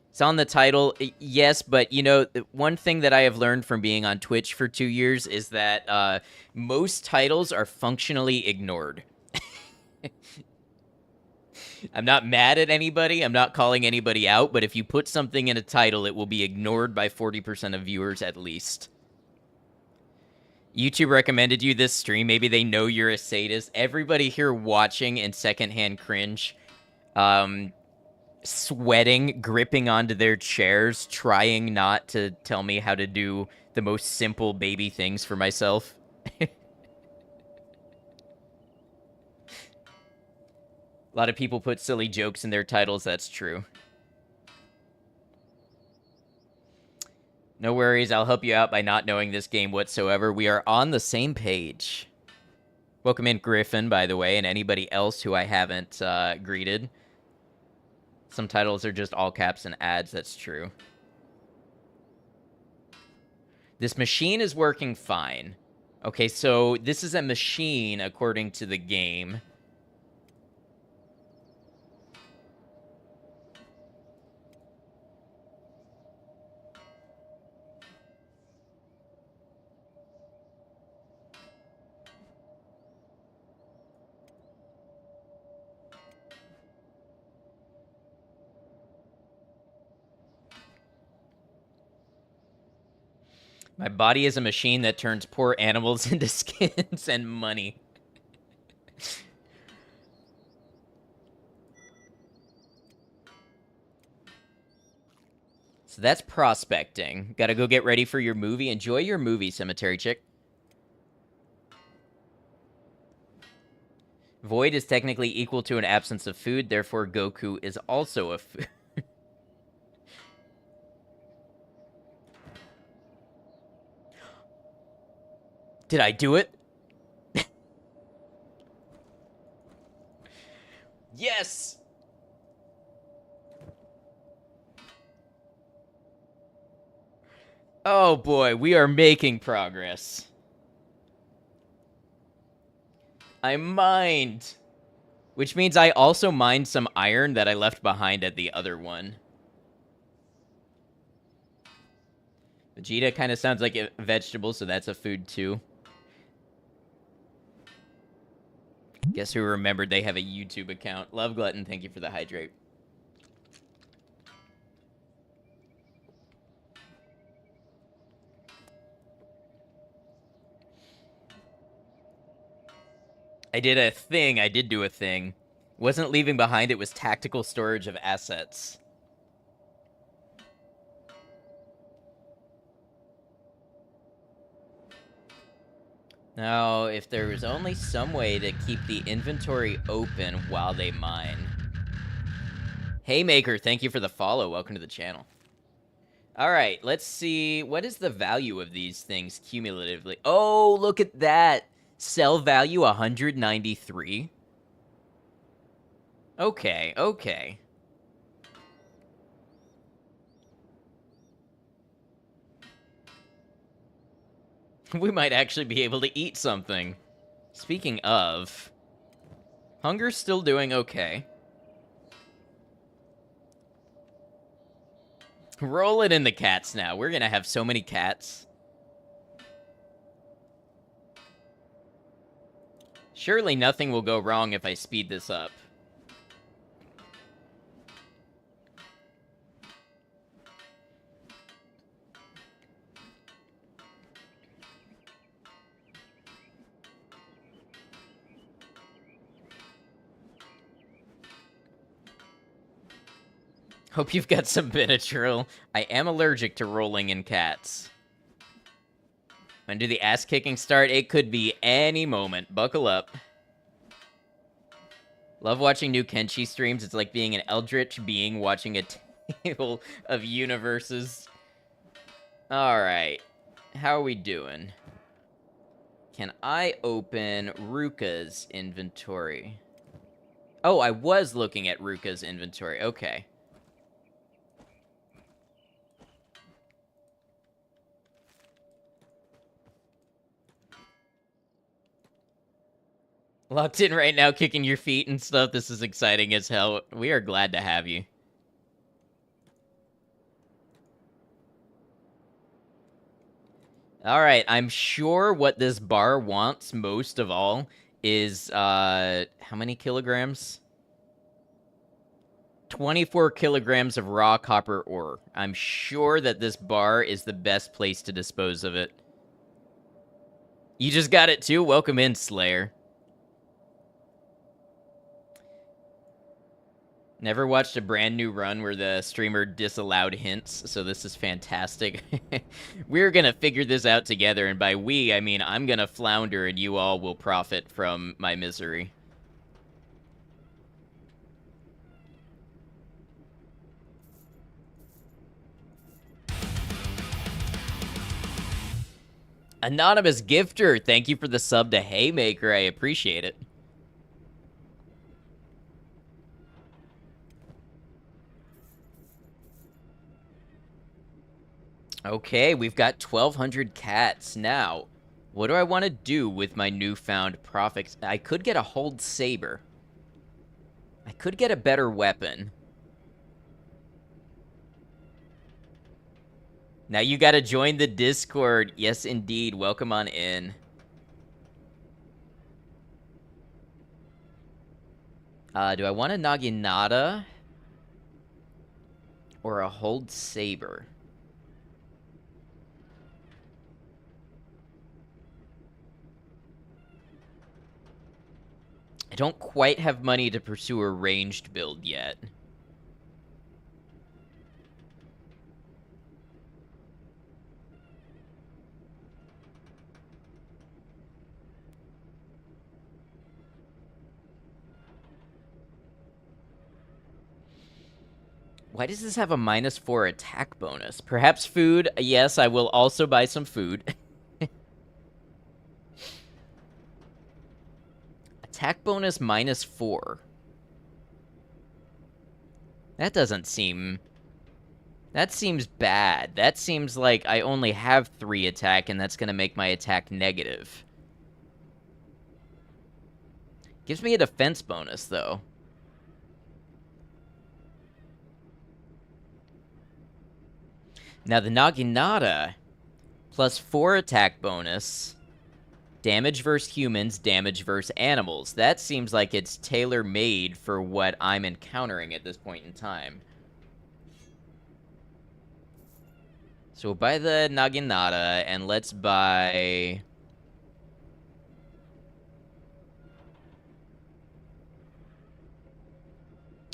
It's on the title, yes, but, you know, one thing that I have learned from being on Twitch for 2 years is that most titles are functionally ignored. I'm not mad at anybody, I'm not calling anybody out, but if you put something in a title, it will be ignored by 40% of viewers at least. YouTube recommended you this stream, maybe they know you're a sadist. Everybody here watching in secondhand cringe, sweating, gripping onto their chairs, trying not to tell me how to do the most simple baby things for myself. A lot of people put silly jokes in their titles, that's true. No worries, I'll help you out by not knowing this game whatsoever. We are on the same page. Welcome in, Griffin, by the way, and anybody else who I haven't greeted. Some titles are just all caps and ads, that's true. This machine is working fine. Okay, so this is a machine according to the game. My body is a machine that turns poor animals into skins and money. So that's prospecting. Gotta go get ready for your movie. Enjoy your movie, Cemetery Chick. Void is technically equal to an absence of food, therefore Goku is also a food. Did I do it? Yes! Oh boy, we are making progress. I mined. Which means I also mined some iron that I left behind at the other one. Vegeta kind of sounds like a vegetable, so that's a food too. Guess who remembered they have a YouTube account? Love Glutton, thank you for the hydrate. I did a thing. I did do a thing. Wasn't leaving behind, it was tactical storage of assets. Now, if there was only some way to keep the inventory open while they mine. Haymaker, thank you for the follow. Welcome to the channel. Alright, let's see. What is the value of these things cumulatively? Oh, look at that! Sell value 193. Okay, okay. We might actually be able to eat something. Speaking of, hunger's still doing okay. Roll it in the cats now. We're gonna have so many cats. Surely nothing will go wrong if I speed this up. Hope you've got some Benadryl. I am allergic to rolling in cats. When do the ass-kicking start? It could be any moment. Buckle up. Love watching new Kenshi streams. It's like being an eldritch being watching a table of universes. Alright. How are we doing? Can I open Ruka's inventory? Oh, I was looking at Ruka's inventory. Okay. Locked in right now, kicking your feet and stuff. This is exciting as hell. We are glad to have you. Alright, I'm sure what this bar wants most of all is, how many kilograms? 24 kilograms of raw copper ore. I'm sure that this bar is the best place to dispose of it. You just got it too? Welcome in, Slayer. Never watched a brand new run where the streamer disallowed hints, so this is fantastic. We're gonna figure this out together, and by we, I mean I'm gonna flounder and you all will profit from my misery. Anonymous Gifter, thank you for the sub to Haymaker, I appreciate it. Okay, we've got 1,200 cats. Now, what do I want to do with my newfound profits? I could get a hold saber. I could get a better weapon. Now you gotta join the Discord. Yes, indeed. Welcome on in. Do I want a Naginata? Or a hold saber? I don't quite have money to pursue a ranged build yet. Why does this have a -4 attack bonus? Perhaps food? Yes, I will also buy some food. Attack bonus -4. That doesn't seem... That seems bad. That seems like I only have 3 attack, and that's gonna make my attack negative. Gives me a defense bonus, though. Now, the Naginata, +4 attack bonus, damage versus humans, damage versus animals. That seems like it's tailor-made for what I'm encountering at this point in time. So we'll buy the Naginata, and let's buy...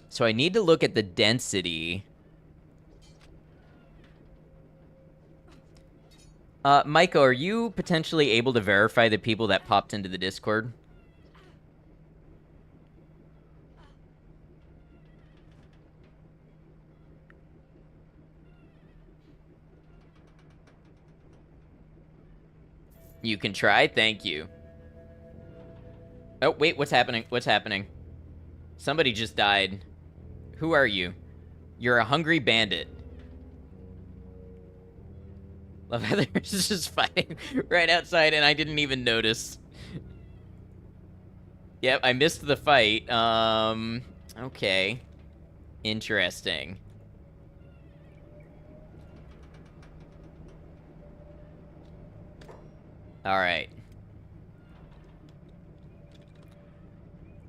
So I need to look at the density. Maiko, are you potentially able to verify the people that popped into the Discord? You can try, thank you. Oh, wait, what's happening? What's happening? Somebody just died. Who are you? You're a hungry bandit. Love how there's just fighting right outside and I didn't even notice. Yep, I missed the fight. Okay. Interesting. Alright.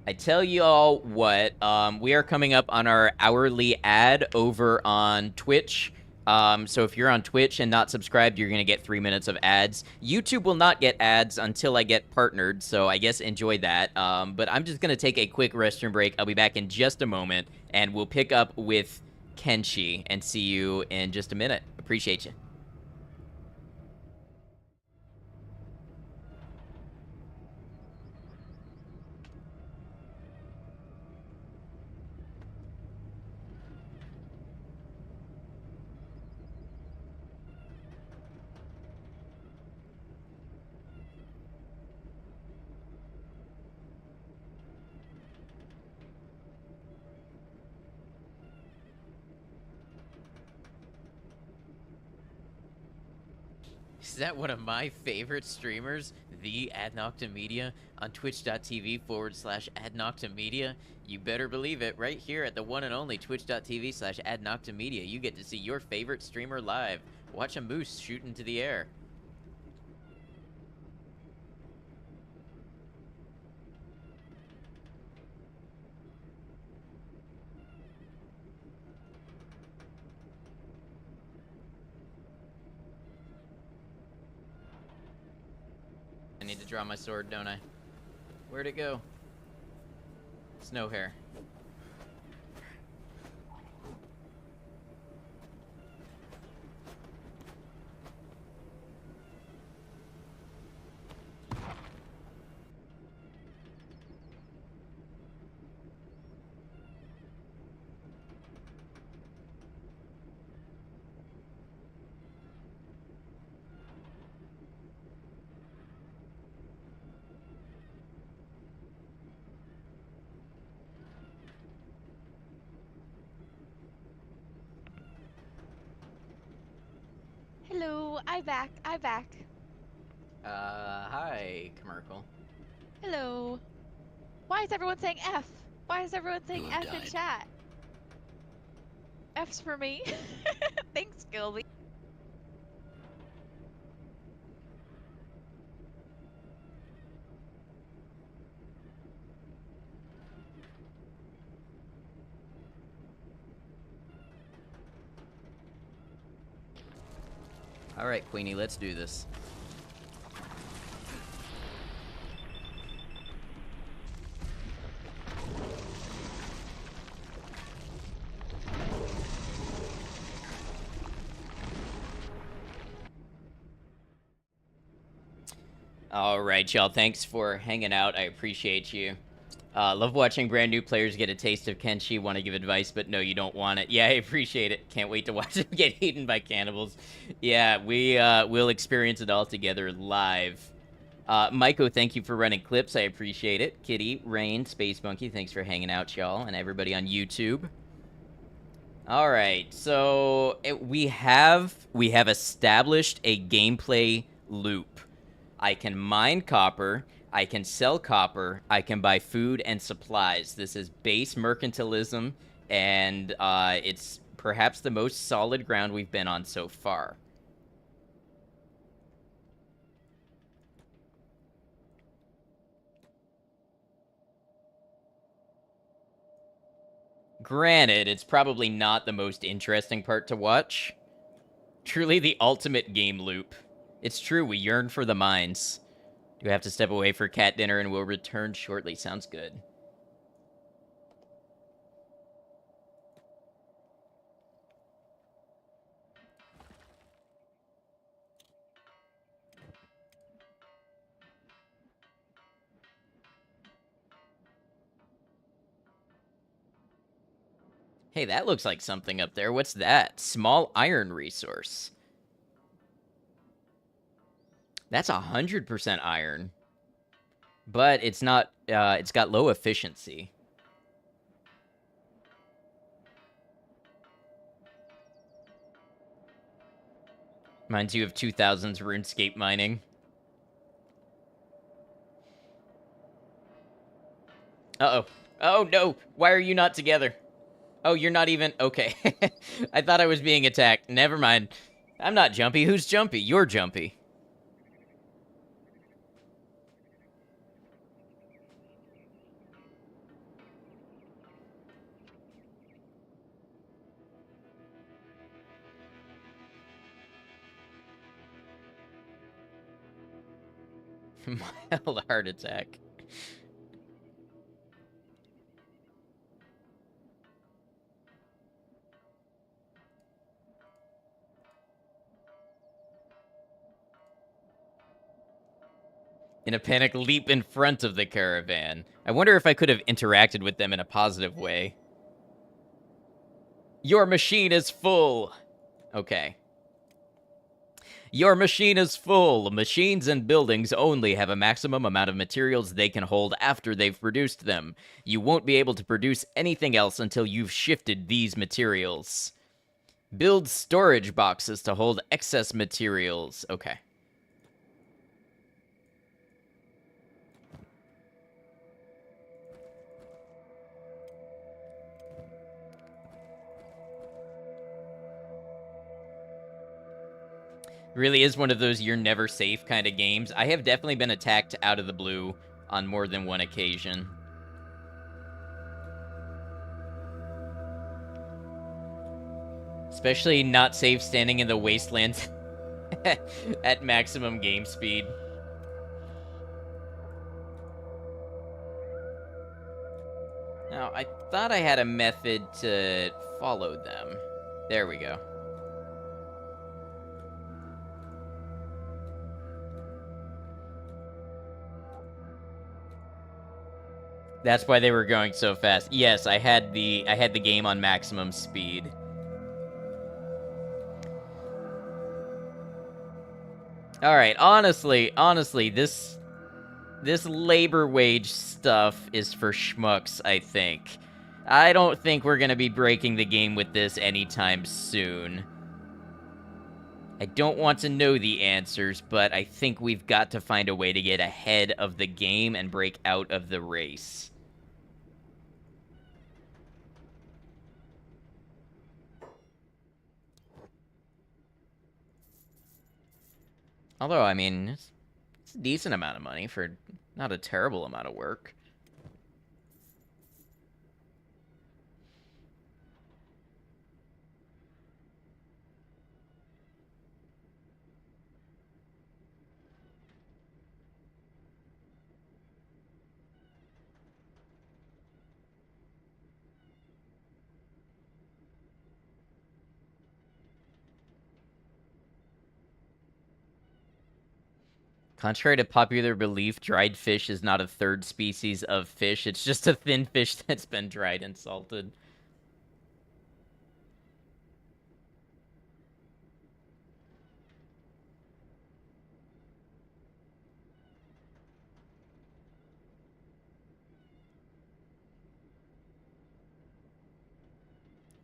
I tell you all what, we are coming up on our hourly ad over on Twitch. So if you're on Twitch and not subscribed, you're going to get 3 minutes of ads. YouTube will not get ads until I get partnered, so I guess enjoy that. But I'm just going to take a quick restroom break. I'll be back in just a moment, and we'll pick up with Kenshi and see you in just a minute. Appreciate you. Is that one of my favorite streamers? The Adnoctamedia on twitch.tv/Adnoctamedia. You better believe it, right here at the one and only twitch.tv/Adnoctamedia. You get to see your favorite streamer live. Watch a moose shoot into the air. I need to draw my sword, don't I? Where'd it go? Snow hair. Hello, I'm back. I'm back. Hi, Commercial. Hello. Why is everyone saying F? Why is everyone saying You have F in died. chat? F's for me. Thanks, Gilby. Alright, Queenie, let's do this. Alright, y'all. Thanks for hanging out. I appreciate you. Love watching brand new players get a taste of Kenshi. Want to give advice, but no, you don't want it. Yeah, I appreciate it. Can't wait to watch them get eaten by cannibals. Yeah, we'll experience it all together live. Maiko, thank you for running clips. I appreciate it. Kitty, Rain, Space Monkey, thanks for hanging out, y'all, and everybody on YouTube. All right, so we have established a gameplay loop. I can mine copper, I can sell copper, I can buy food and supplies. This is base mercantilism, and it's perhaps the most solid ground we've been on so far. Granted, it's probably not the most interesting part to watch. Truly the ultimate game loop. It's true, we yearn for the mines. Do have to step away for cat dinner and we'll return shortly. Sounds good. Hey, that looks like something up there. What's that? Small iron resource. That's 100% iron. But it's not, it's got low efficiency. Reminds you of 2000s RuneScape mining. Uh-oh. Oh, no! Why are you not together? Oh, you're not even... Okay. I thought I was being attacked. Never mind. I'm not Jumpy. Who's Jumpy? You're Jumpy. Mild heart attack. In a panic, leap in front of the caravan. I wonder if I could have interacted with them in a positive way. Your machine is full! Okay. Your machine is full. Machines and buildings only have a maximum amount of materials they can hold after they've produced them. You won't be able to produce anything else until you've shifted these materials. Build storage boxes to hold excess materials. Okay. Really is one of those you're never safe kind of games. I have definitely been attacked out of the blue on more than one occasion. Especially not safe standing in the wastelands at maximum game speed. Now, I thought I had a method to follow them. There we go. That's why they were going so fast. Yes, I had the game on maximum speed. All right, honestly, this labor wage stuff is for schmucks, I think. I don't think we're gonna be breaking the game with this anytime soon. I don't want to know the answers, but I think we've got to find a way to get ahead of the game and break out of the race. Although, I mean, it's a decent amount of money for not a terrible amount of work. Contrary to popular belief, dried fish is not a third species of fish. It's just a thin fish that's been dried and salted.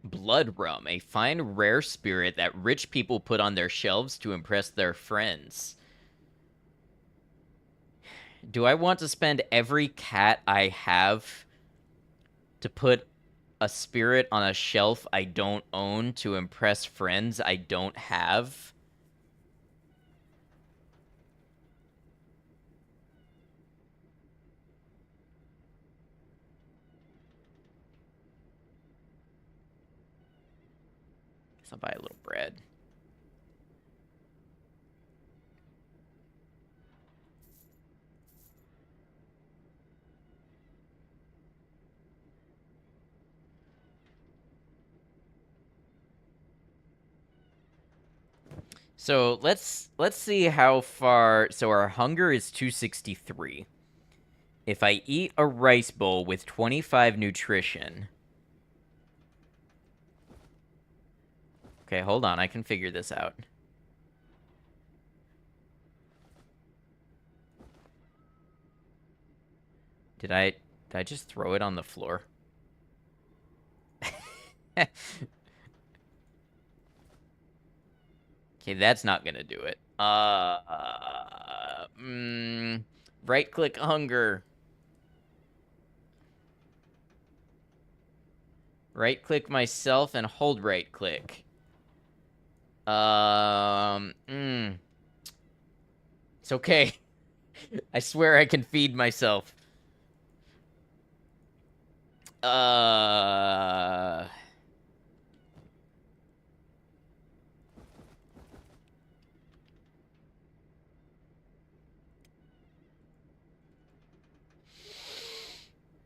Blood rum, a fine, rare spirit that rich people put on their shelves to impress their friends. Do I want to spend every cat I have to put a spirit on a shelf I don't own to impress friends I don't have? Guess I'll buy a little bread. So let's see how far. So our hunger is 263. If I eat a rice bowl with 25 nutrition. Okay, hold on. I can figure this out. Did I just throw it on the floor? Okay, that's not gonna do it. Right click hunger. Right click myself and hold right click. It's okay. I swear I can feed myself. Uh.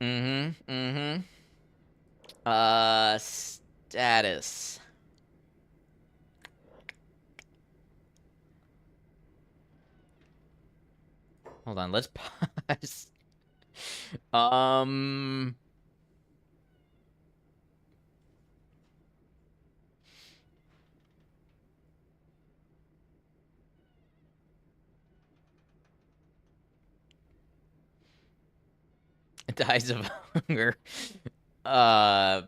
Mm-hmm. Mm-hmm. Status. Hold on, let's pause. Um. Dies of hunger. Uh.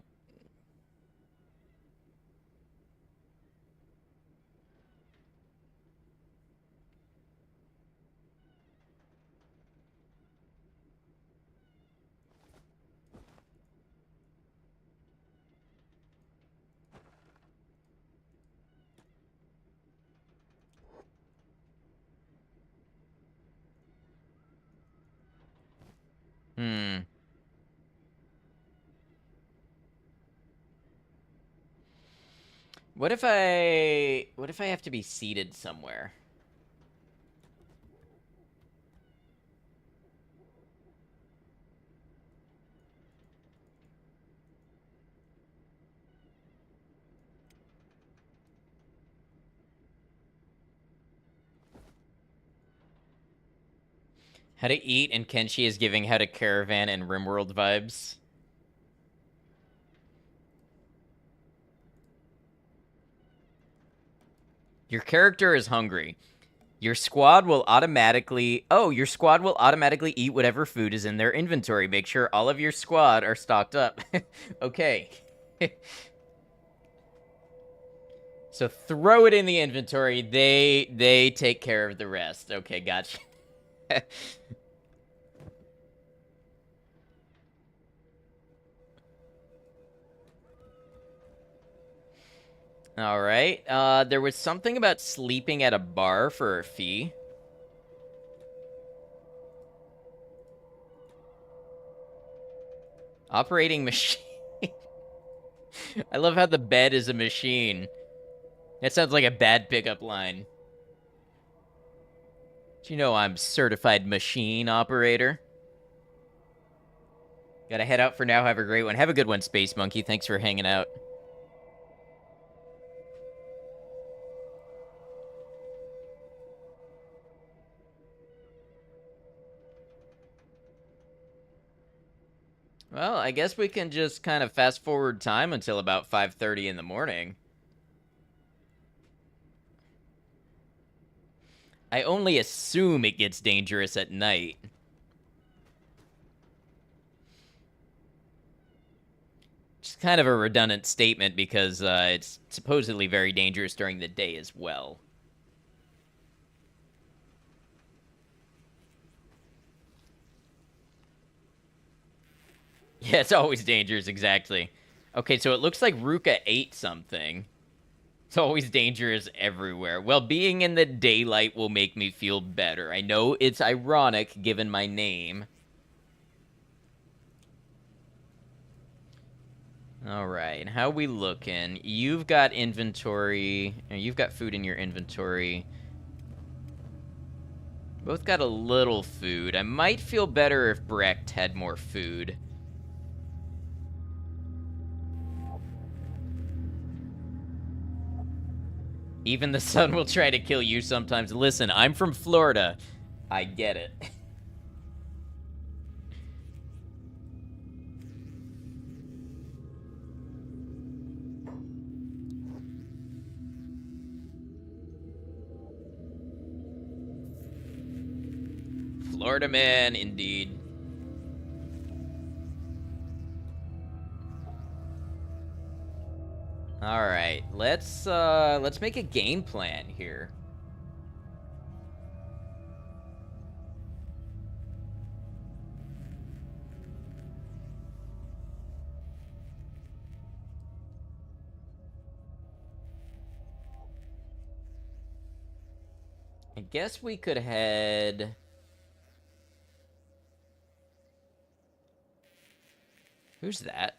Hmm. What if I have to be seated somewhere? How to eat and Kenshi is giving how to caravan and Rimworld vibes. Your character is hungry. Your squad will automatically eat whatever food is in their inventory. Make sure all of your squad are stocked up. Okay. So throw it in the inventory. They take care of the rest. Okay, gotcha. All right. There was something about sleeping at a bar for a fee. Operating machine. I love how the bed is a machine. That sounds like a bad pickup line. Do you know I'm certified machine operator? Gotta head out for now. Have a great one. Have a good one, Space Monkey. Thanks for hanging out. Well, I guess we can just kind of fast forward time until about 5:30 in the morning. I only assume it gets dangerous at night. It's kind of a redundant statement because it's supposedly very dangerous during the day as well. Yeah, it's always dangerous, exactly. Okay, so it looks like Ruka ate something. It's always dangerous everywhere. Well, being in the daylight will make me feel better. I know it's ironic given my name. All right, how we looking? You've got inventory. You've got food in your inventory. Both got a little food. I might feel better if Brecht had more food. Even the sun will try to kill you sometimes. Listen, I'm from Florida. I get it. Florida man, indeed. All right, let's make a game plan here. I guess we could head... Who's that?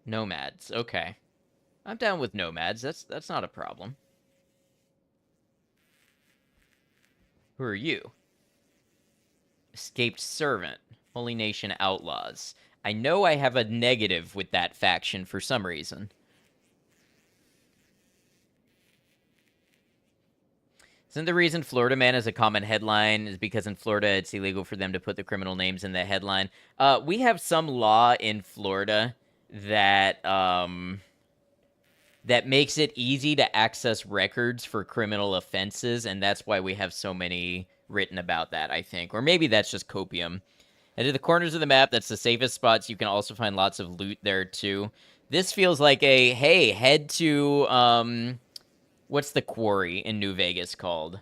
Nomads. Okay. I'm down with nomads. That's not a problem. Who are you? Escaped servant. Holy Nation outlaws. I know I have a negative with that faction for some reason. Isn't the reason Florida Man is a common headline is because in Florida it's illegal for them to put the criminal names in the headline? We have some law in Florida that that makes it easy to access records for criminal offenses, and that's why we have so many written about that, I think. Or maybe that's just copium. And to the corners of the map, that's the safest spots. You can also find lots of loot there, too. This feels like a, hey, head to, what's the quarry in New Vegas called?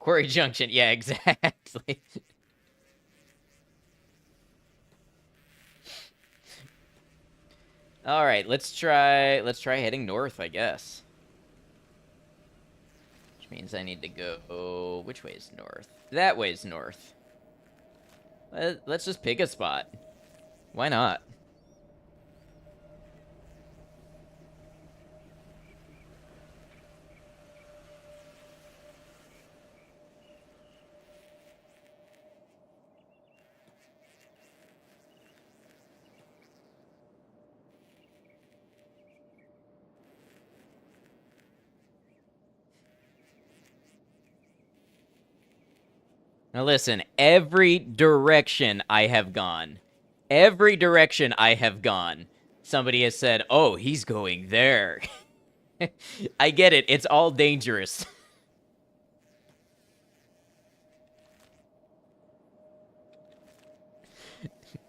Quarry Junction, yeah, exactly. All right, let's try heading north, I guess. Which means I need to go... Which way is north? That way's north. Let's just pick a spot. Why not? Now listen, every direction I have gone, somebody has said, oh, he's going there. I get it. It's all dangerous.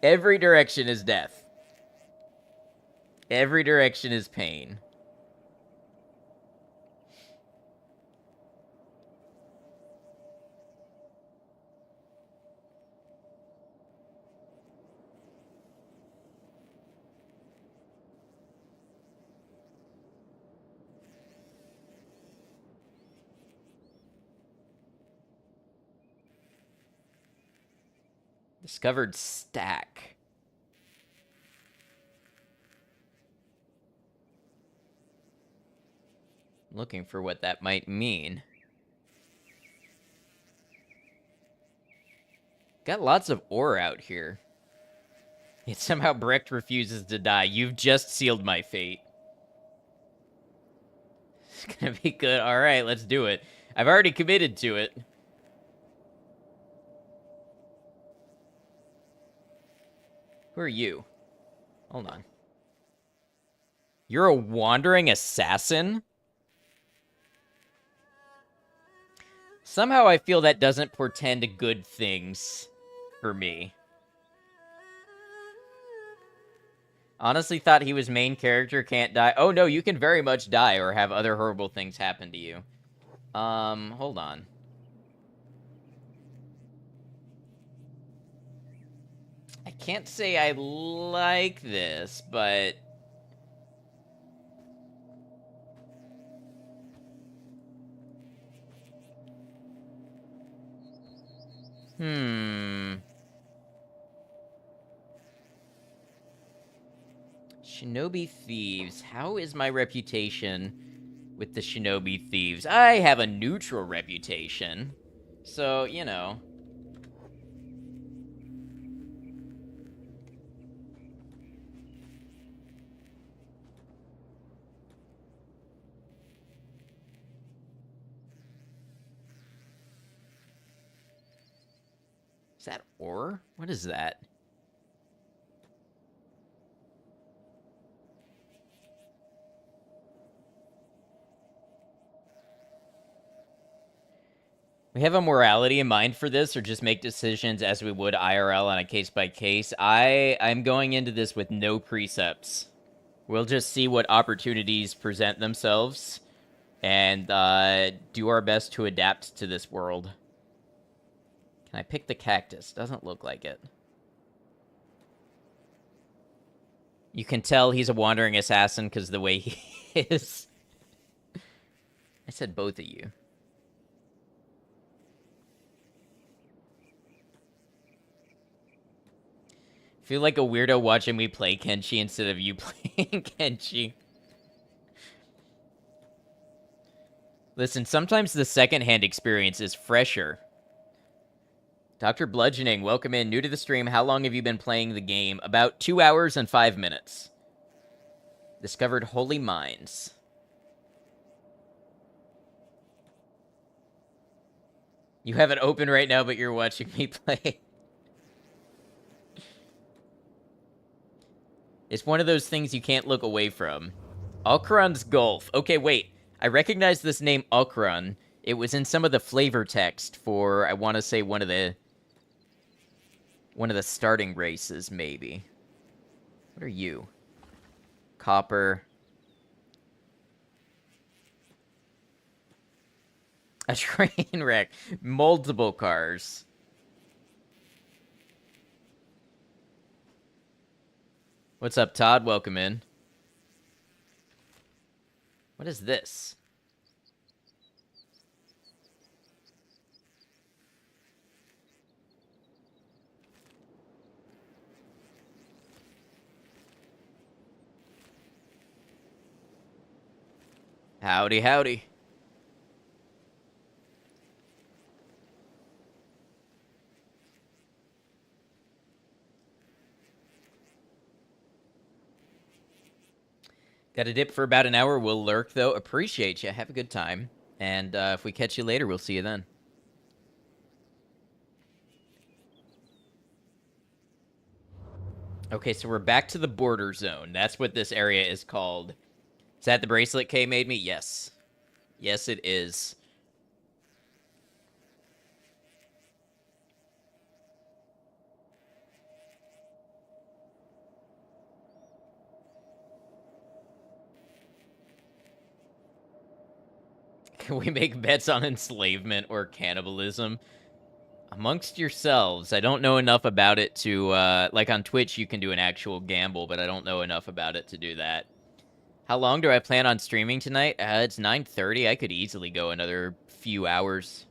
Every direction is death. Every direction is pain. Discovered stack. Looking for what that might mean. Got lots of ore out here. Yet somehow Brecht refuses to die. You've just sealed my fate. It's gonna be good. Alright, let's do it. I've already committed to it. Who are you? Hold on. You're a wandering assassin? Somehow I feel that doesn't portend good things for me. Honestly thought he was main character, can't die. Oh no, you can very much die or have other horrible things happen to you. Hold on. I can't say I like this, but... Shinobi Thieves. How is my reputation with the Shinobi Thieves? I have a neutral reputation. So, you know. Is that ore? What is that? We have a morality in mind for this, or just make decisions as we would IRL on a case by case. I'm going into this with no precepts. We'll just see what opportunities present themselves and do our best to adapt to this world. Can I pick the cactus? Doesn't look like it. You can tell he's a wandering assassin because the way he is. I said both of you. Feel like a weirdo watching me play Kenshi instead of you playing Kenshi. Listen, sometimes the secondhand experience is fresher. Dr. Bludgeoning, welcome in. New to the stream. How long have you been playing the game? About 2 hours and 5 minutes. Discovered Holy Mines. You have it open right now, but you're watching me play. It's one of those things you can't look away from. Alcaron's Gulf. Okay, wait. I recognize this name Alcaron. It was in some of the flavor text for, I want to say, one of the starting races, maybe. What are you? Copper. A train wreck. Multiple cars. What's up, Todd? Welcome in. What is this? Howdy, howdy. Got a dip for about an hour. We'll lurk, though. Appreciate you. Have a good time. And if we catch you later, we'll see you then. Okay, so we're back to the border zone. That's what this area is called. Is that the bracelet Kay made me? Yes. Yes, it is. Can we make bets on enslavement or cannibalism? Amongst yourselves. I don't know enough about it to, like on Twitch, you can do an actual gamble, but I don't know enough about it to do that. How long do I plan on streaming tonight? It's 9:30. I could easily go another few hours.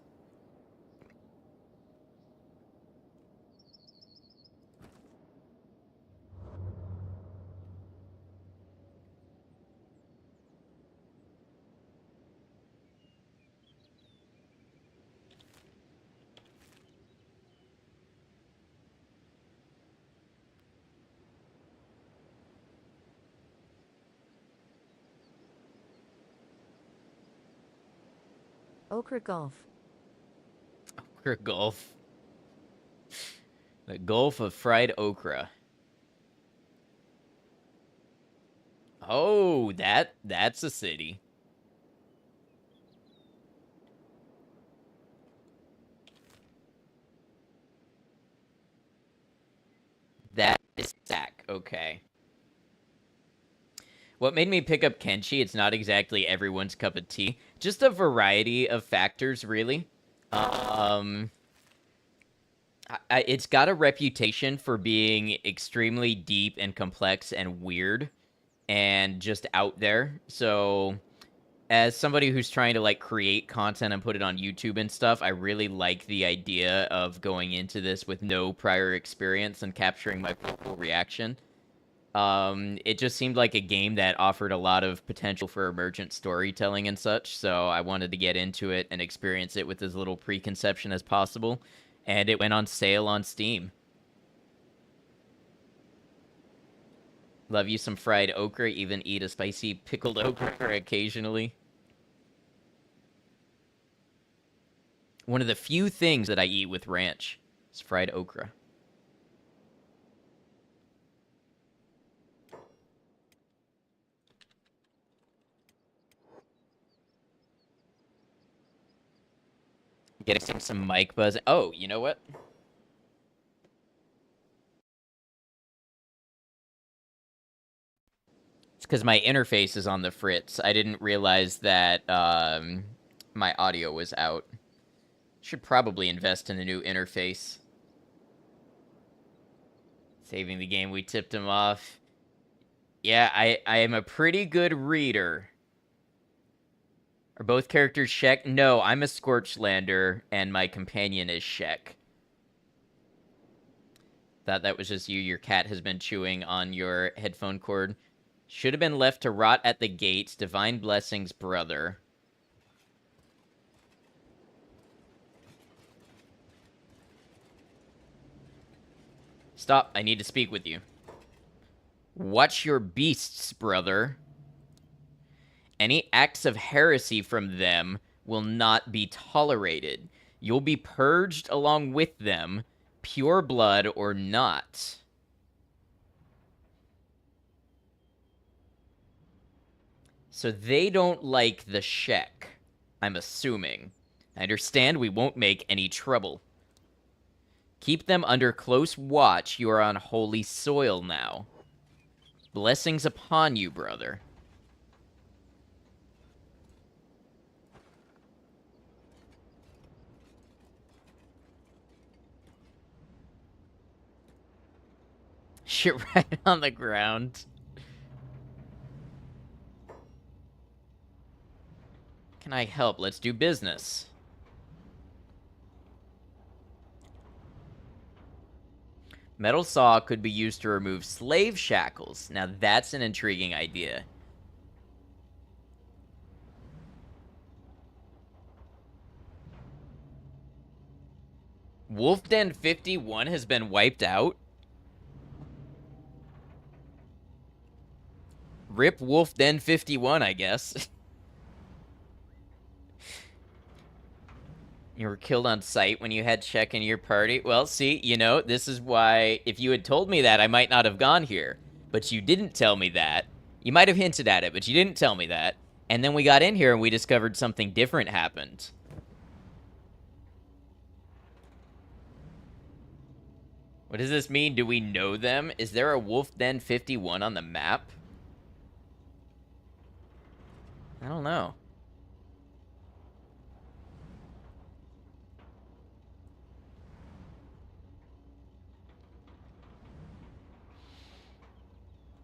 Okra Gulf. Okra Gulf. The Gulf of Fried Okra. Oh, that's a city. That is Sack. Okay. What made me pick up Kenshi? It's not exactly everyone's cup of tea. Just a variety of factors, really. It's got a reputation for being extremely deep and complex and weird and just out there. So, as somebody who's trying to like create content and put it on YouTube and stuff, I really like the idea of going into this with no prior experience and capturing my full reaction. It just seemed like a game that offered a lot of potential for emergent storytelling and such, so I wanted to get into it and experience it with as little preconception as possible, and it went on sale on Steam. Love you some fried okra, even eat a spicy pickled okra occasionally. One of the few things that I eat with ranch is fried okra. Getting some mic buzz. Oh, you know what? It's because my interface is on the fritz. I didn't realize that my audio was out. Should probably invest in a new interface. Saving the game, we tipped him off. Yeah, I am a pretty good reader. Are both characters Shek? No, I'm a Scorchlander, and my companion is Shek. Thought that was just you. Your cat has been chewing on your headphone cord. Should have been left to rot at the gates. Divine Blessings, brother. Stop, I need to speak with you. Watch your beasts, brother. Any acts of heresy from them will not be tolerated. You'll be purged along with them, pure blood or not. So they don't like the Shek, I'm assuming. I understand we won't make any trouble. Keep them under close watch. You are on holy soil now. Blessings upon you, brother. Shit right on the ground. Can I help? Let's do business. Metal saw could be used to remove slave shackles. Now that's an intriguing idea. Wolf Den 51 has been wiped out? Rip Wolf Den 51, I guess. You were killed on sight when you had Shek in your party? Well, see, you know, this is why, if you had told me that, I might not have gone here. But you didn't tell me that. You might have hinted at it, but you didn't tell me that. And then we got in here and we discovered something different happened. What does this mean? Do we know them? Is there a Wolf Den 51 on the map? I don't know.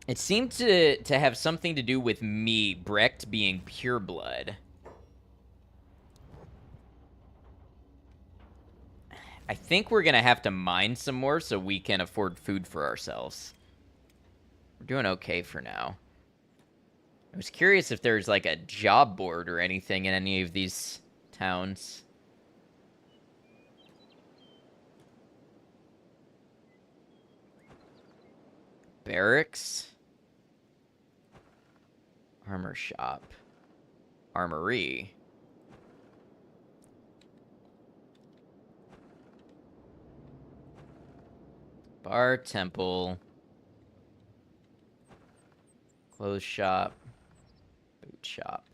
It seemed to have something to do with me, Brecht, being pureblood. I think we're gonna have to mine some more so we can afford food for ourselves. We're doing okay for now. I was curious if there's like a job board or anything in any of these towns. Barracks? Armor shop. Armory. Bar, temple. Clothes shop. Boot shop.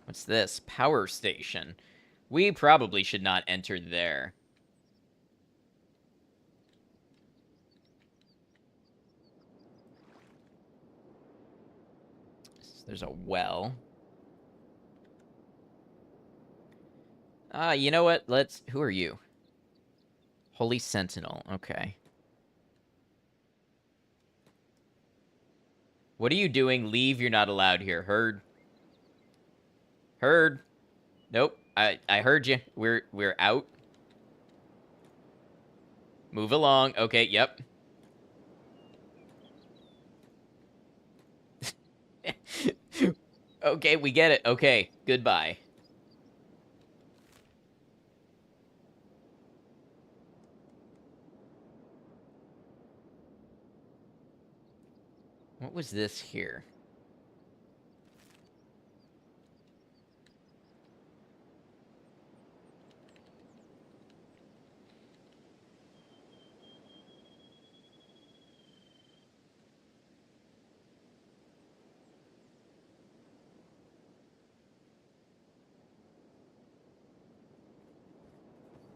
What's this? Power station. We probably should not enter there. There's a well. You know what? Who are you? Holy Sentinel. Okay. What are you doing? Leave. You're not allowed here. Heard. Heard. Nope. I heard you. We're out. Move along. Okay, yep. Okay, we get it. Okay, goodbye. What was this here?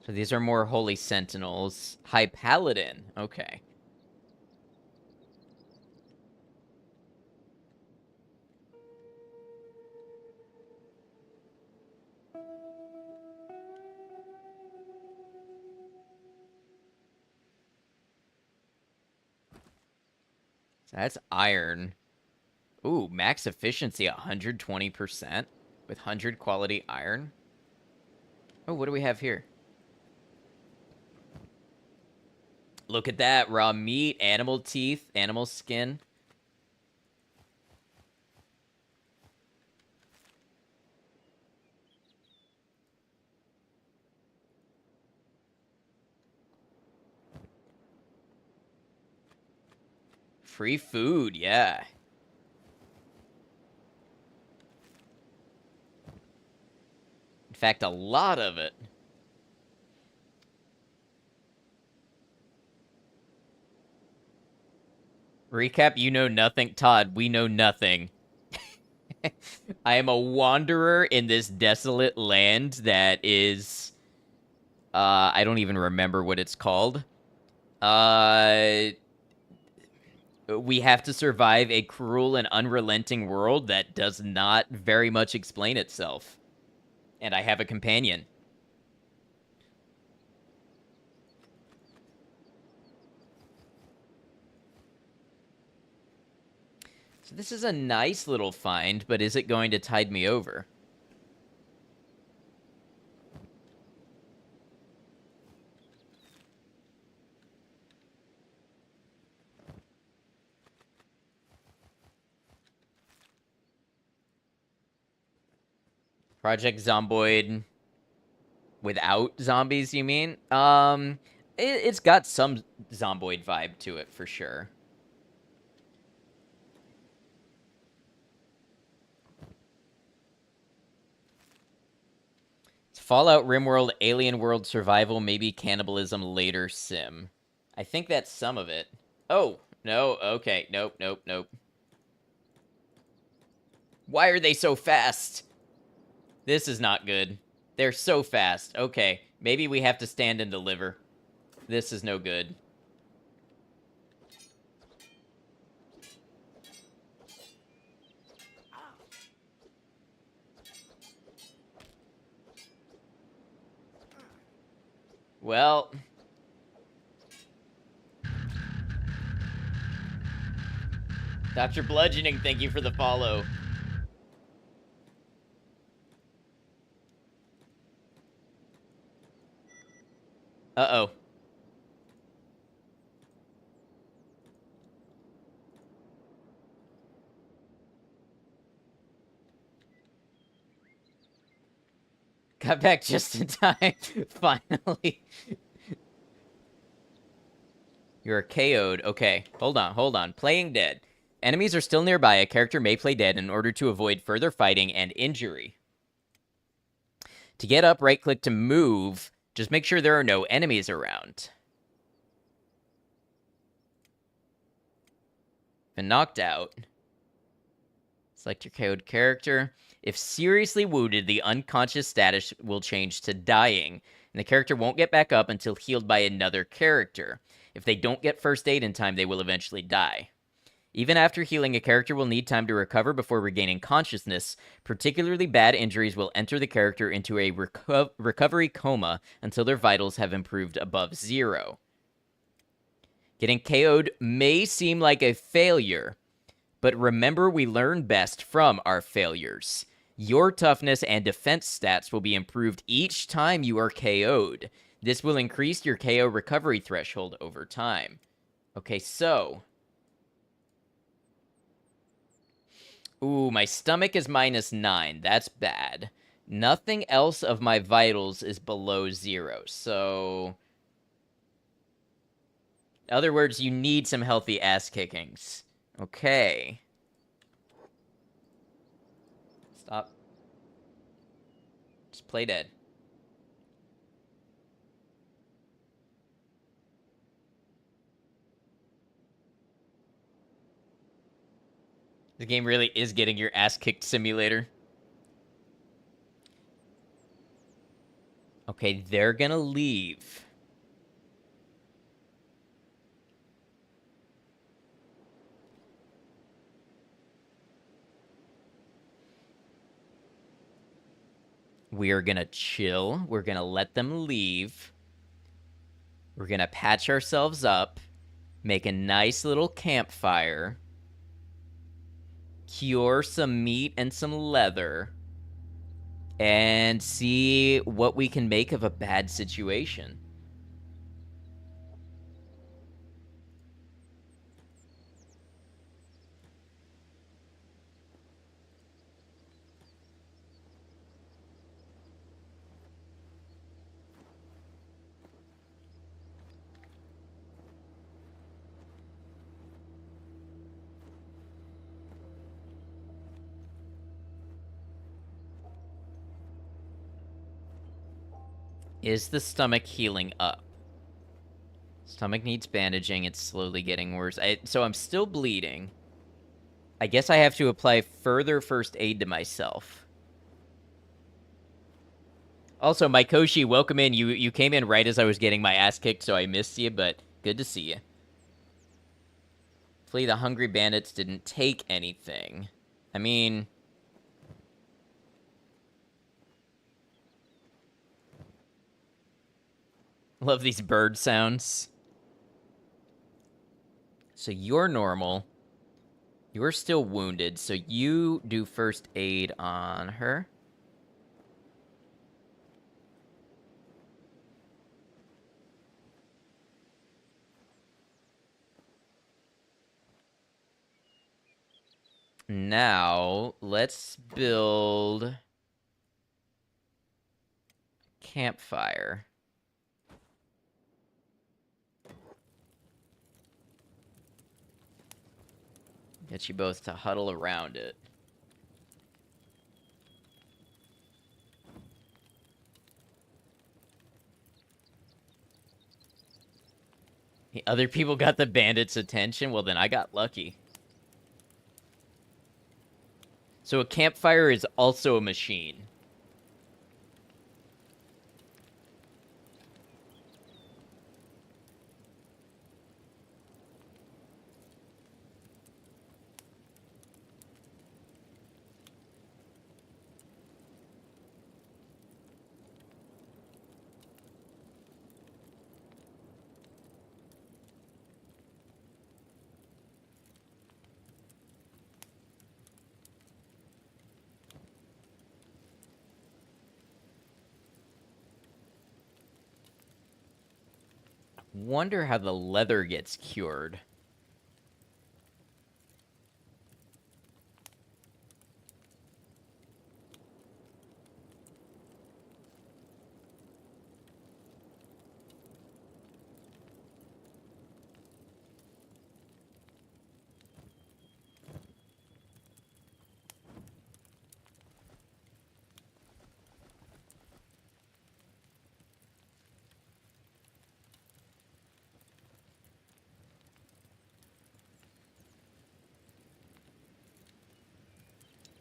So these are more Holy Sentinels. High Paladin. Okay. So that's iron. Ooh, max efficiency 120% with 100 quality iron. Oh, what do we have here? Look at that. Raw meat, animal teeth, animal skin. Free food, yeah. In fact, a lot of it. Recap, you know nothing. Todd, we know nothing. I am a wanderer in this desolate land that is... I don't even remember what it's called. We have to survive a cruel and unrelenting world that does not very much explain itself. And I have a companion. So this is a nice little find, but is it going to tide me over? Project Zomboid without zombies, you mean? It's got some Zomboid vibe to it for sure. It's Fallout, RimWorld, Alien World Survival, maybe Cannibalism later sim. I think that's some of it. Oh, no, okay, nope, nope, nope. Why are they so fast? This is not good. They're so fast. Okay, maybe we have to stand and deliver. This is no good. Well... Dr. Bludgeoning, thank you for the follow. Uh-oh. Got back just in time. Finally. You're KO'd. Okay, hold on, hold on. Playing dead. Enemies are still nearby. A character may play dead in order to avoid further fighting and injury. To get up, right-click to move. Just make sure there are no enemies around. Been knocked out. Select your KO'd character. If seriously wounded, the unconscious status will change to dying, and the character won't get back up until healed by another character. If they don't get first aid in time, they will eventually die. Even after healing, a character will need time to recover before regaining consciousness. Particularly bad injuries will enter the character into a recovery coma until their vitals have improved above 0. Getting KO'd may seem like a failure, but remember we learn best from our failures. Your toughness and defense stats will be improved each time you are KO'd. This will increase your KO recovery threshold over time. Okay, so... Ooh, my stomach is -9. That's bad. Nothing else of my vitals is below 0, so... In other words, you need some healthy ass kickings. Okay. Stop. Just play dead. The game really is getting your ass kicked simulator. Okay, they're gonna leave. We are gonna chill. We're gonna let them leave. We're gonna patch ourselves up, make a nice little campfire, cure some meat and some leather, and see what we can make of a bad situation. Is the stomach healing up? Stomach needs bandaging. It's slowly getting worse. So I'm still bleeding. I guess I have to apply further first aid to myself. Also, Maikoshi, welcome in. You came in right as I was getting my ass kicked, so I missed you, but good to see you. Hopefully the Hungry Bandits didn't take anything. I mean... Love these bird sounds. So you're normal. You're still wounded, so you do first aid on her. Now, let's build campfire. Get you both to huddle around it. The other people got the bandits' attention? Well, then I got lucky. So a campfire is also a machine. Wonder how the leather gets cured.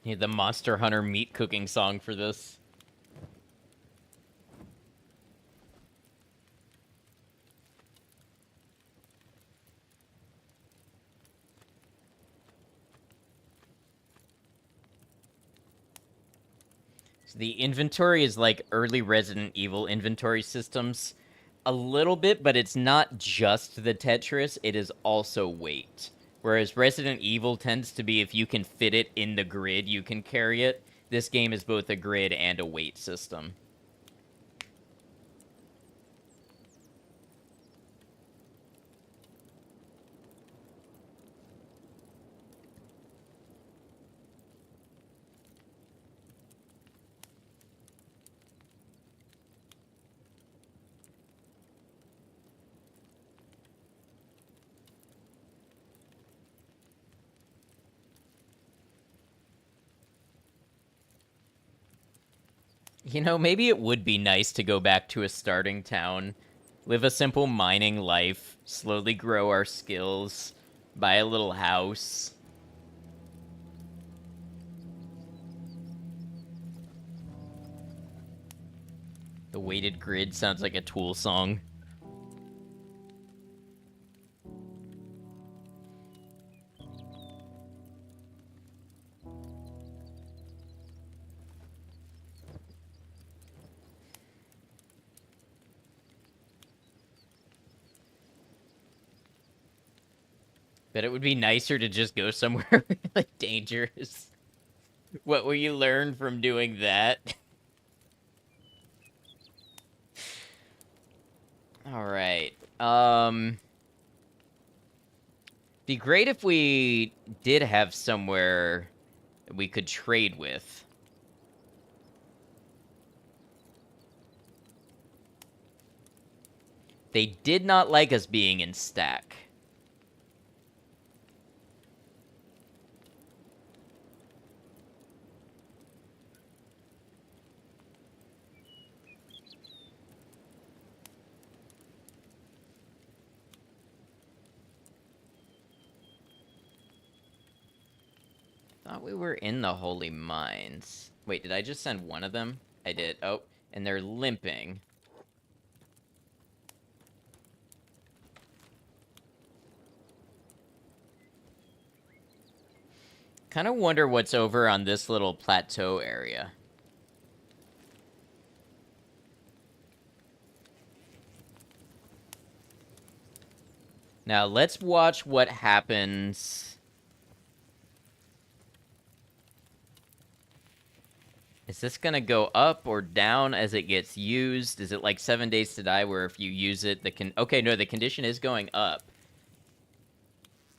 Need the Monster Hunter meat cooking song for this. So the inventory is like early Resident Evil inventory systems. A little bit, but it's not just the Tetris, it is also weight. Whereas Resident Evil tends to be if you can fit it in the grid, you can carry it. This game is both a grid and a weight system. You know, maybe it would be nice to go back to a starting town, live a simple mining life, slowly grow our skills, buy a little house. The weighted grid sounds like a Tool song. Bet it would be nicer to just go somewhere like dangerous. What will you learn from doing that? All right. Be great if we did have somewhere that we could trade with. They did not like us being in stack. Thought we were in the Holy Mines. Wait, did I just send one of them? I did. Oh, and they're limping. Kind of wonder what's over on this little plateau area. Now, let's watch what happens. Is this gonna go up or down as it gets used? Is it like 7 Days to Die, where if you use it, okay, no, the condition is going up.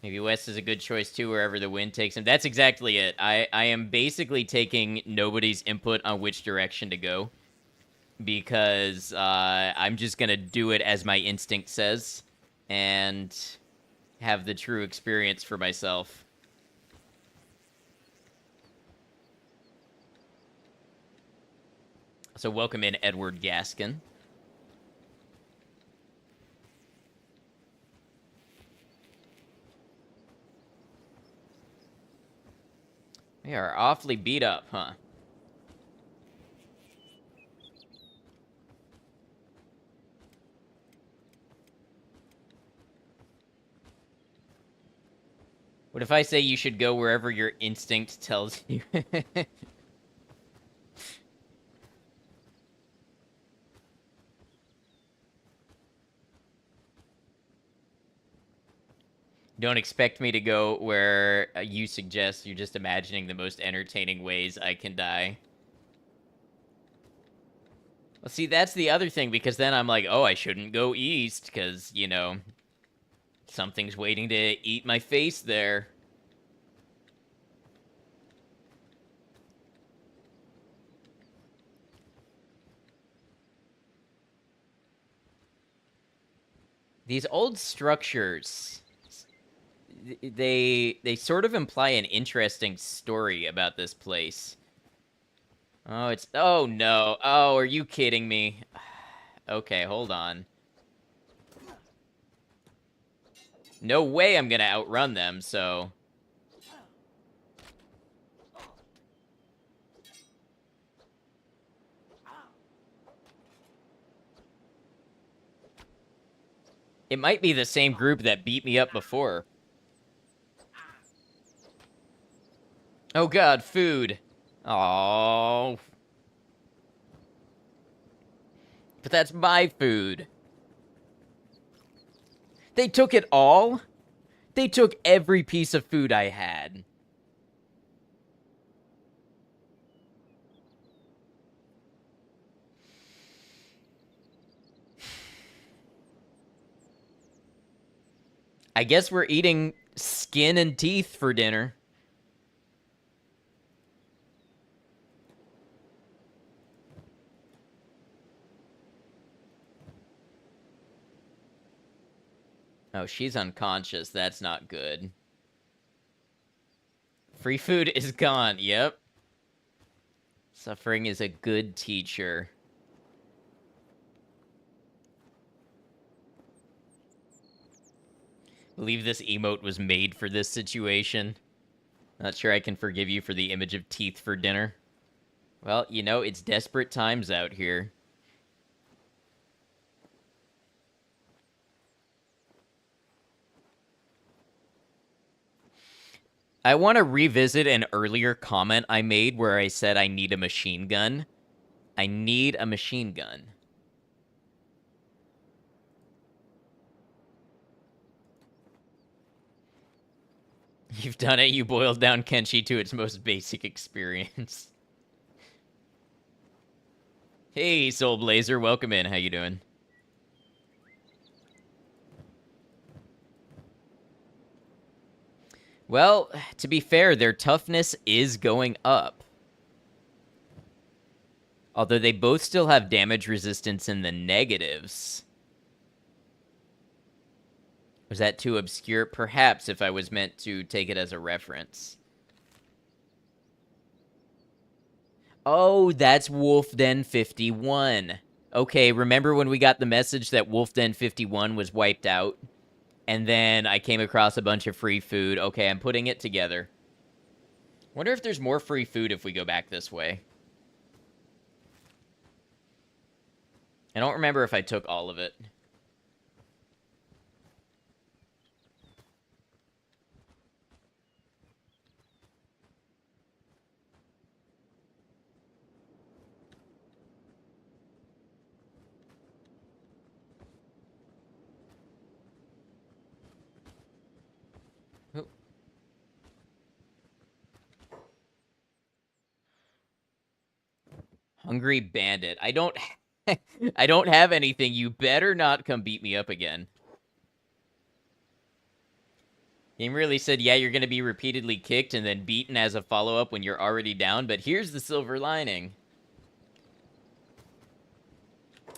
Maybe West is a good choice, too, wherever the wind takes him. That's exactly it. I am basically taking nobody's input on which direction to go. Because I'm just gonna do it as my instinct says. And have the true experience for myself. So welcome in, Edward Gaskin. We are awfully beat up, huh? What if I say you should go wherever your instinct tells you? Don't expect me to go where you suggest. You're just imagining the most entertaining ways I can die. Well, see, that's the other thing, because then I'm like, oh, I shouldn't go east, because, you know, something's waiting to eat my face there. These old structures, they sort of imply an interesting story about this place. Oh no. Oh, are you kidding me? Okay, hold on. No way I'm gonna outrun them, so... It might be the same group that beat me up before. Oh god, food. Oh. But that's my food. They took it all? They took every piece of food I had. I guess we're eating skin and teeth for dinner. Oh, she's unconscious. That's not good. Free food is gone. Yep. Suffering is a good teacher. I believe this emote was made for this situation. Not sure I can forgive you for the image of teeth for dinner. Well, you know, it's desperate times out here. I want to revisit an earlier comment I made where I said I need a machine gun. I need a machine gun. You've done it. You boiled down Kenshi to its most basic experience. Hey, Soul Blazer, welcome in. How you doing? Well, to be fair, their toughness is going up. Although they both still have damage resistance in the negatives. Was that too obscure? Perhaps, if I was meant to take it as a reference. Oh, that's Wolf Den 51. Okay, remember when we got the message that Wolf Den 51 was wiped out? And then I came across a bunch of free food. Okay, I'm putting it together. Wonder if there's more free food if we go back this way. I don't remember if I took all of it. Oh. Hungry Bandit. I don't I don't have anything. You better not come beat me up again. Game really said, yeah, you're going to be repeatedly kicked and then beaten as a follow-up when you're already down, but here's the silver lining.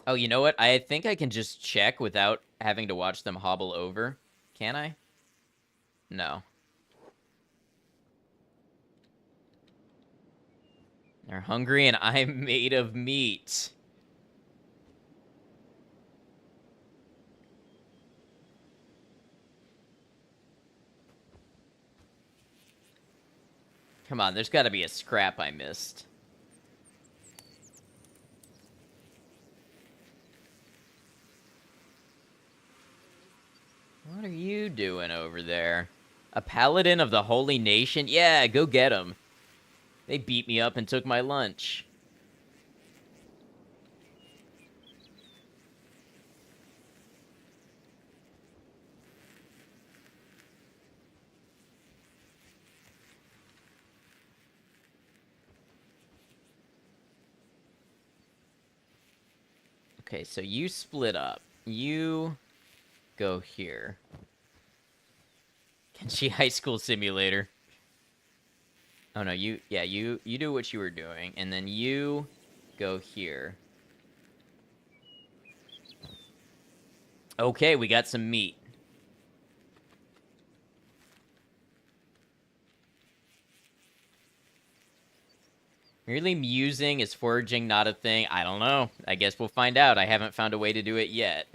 Oh, you know what? I think I can just check without having to watch them hobble over. Can I? No. They're hungry and I'm made of meat. Come on, there's got to be a scrap I missed. What are you doing over there? A paladin of the Holy Nation? Yeah, go get him. They beat me up and took my lunch. Okay, so you split up. You go here. Kenshi High School Simulator. Oh no, you do what you were doing, and then you go here. Okay, we got some meat. Merely musing, is foraging not a thing? I don't know. I guess we'll find out. I haven't found a way to do it yet.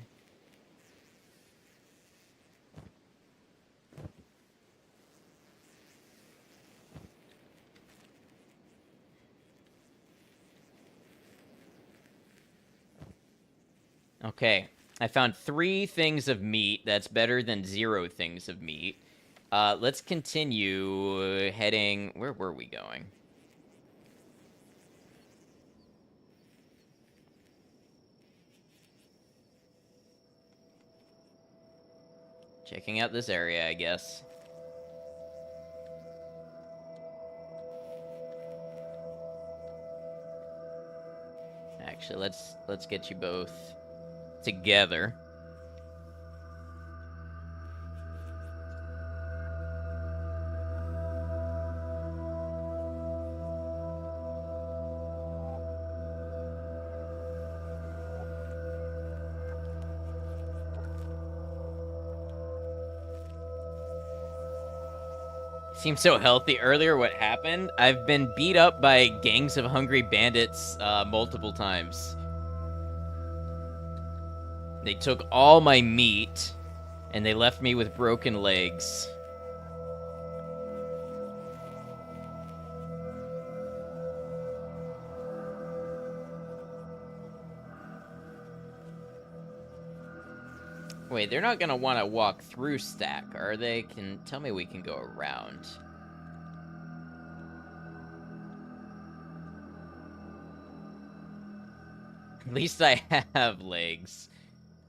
Okay, I found 3 things of meat. That's better than 0 things of meat. Let's continue heading... Where were we going? Checking out this area, I guess. Actually, let's get you both together. Seems so healthy. Earlier, what happened? I've been beat up by gangs of hungry bandits multiple times. They took all my meat, and they left me with broken legs. Wait, they're not gonna want to walk through Stack, are they? Tell me we can go around. At least I have legs.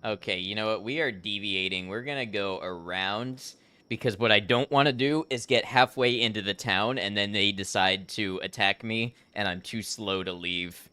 Okay, you know what? We are deviating. We're gonna go around because what I don't want to do is get halfway into the town and then they decide to attack me and I'm too slow to leave.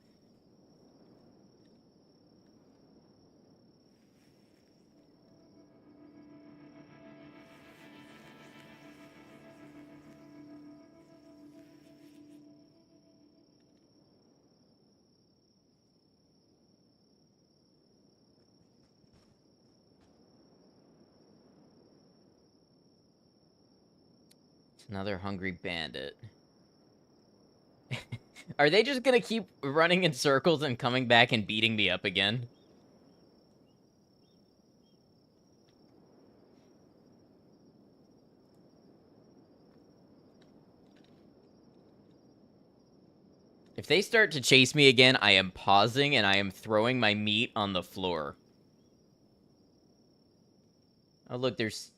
It's another hungry bandit. Are they just gonna keep running in circles and coming back and beating me up again? If they start to chase me again, I am pausing and I am throwing my meat on the floor. Oh, look, there's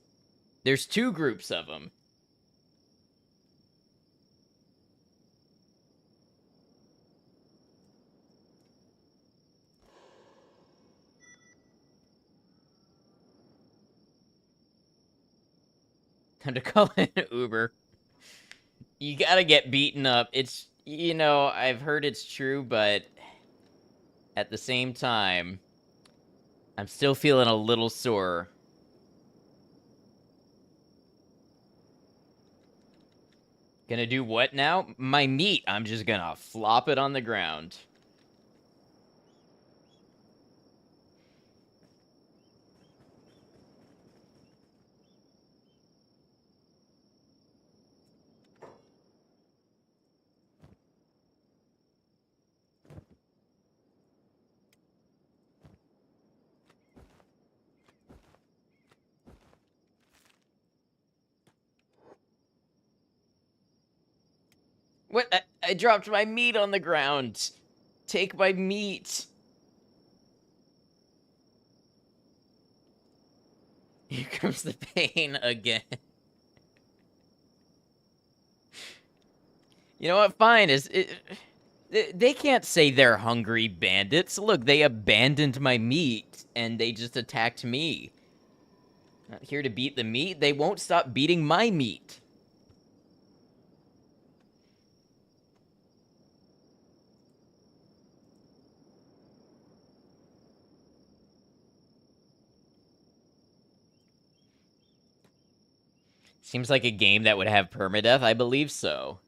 two groups of them. Time to call in Uber. You gotta get beaten up. It's, you know, I've heard it's true, but at the same time, I'm still feeling a little sore. Gonna do what now? My meat, I'm just gonna flop it on the ground. What? I dropped my meat on the ground. Take my meat. Here comes the pain again. You know what? Fine. They can't say they're hungry bandits. Look, they abandoned my meat and they just attacked me. Not here to beat the meat. They won't stop beating my meat. Seems like a game that would have permadeath. I believe so.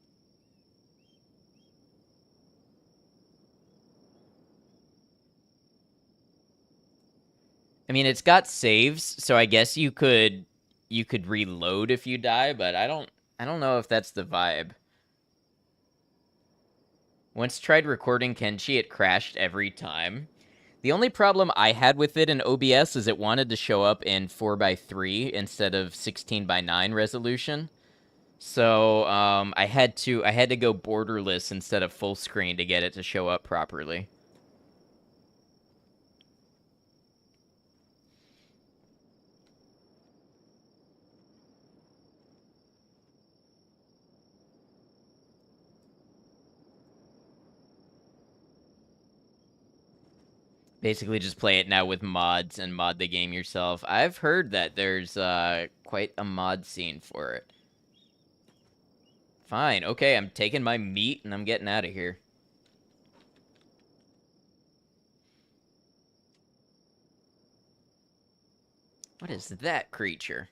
I mean, it's got saves, so I guess you could reload if you die, but I don't know if that's the vibe. Once tried recording Kenshi, it crashed every time. The only problem I had with it in OBS is it wanted to show up in 4:3 instead of 16:9 resolution. So I had to go borderless instead of full screen to get it to show up properly. Basically, just play it now with mods and mod the game yourself. I've heard that there's quite a mod scene for it. Fine, okay, I'm taking my meat and I'm getting out of here. What is that creature?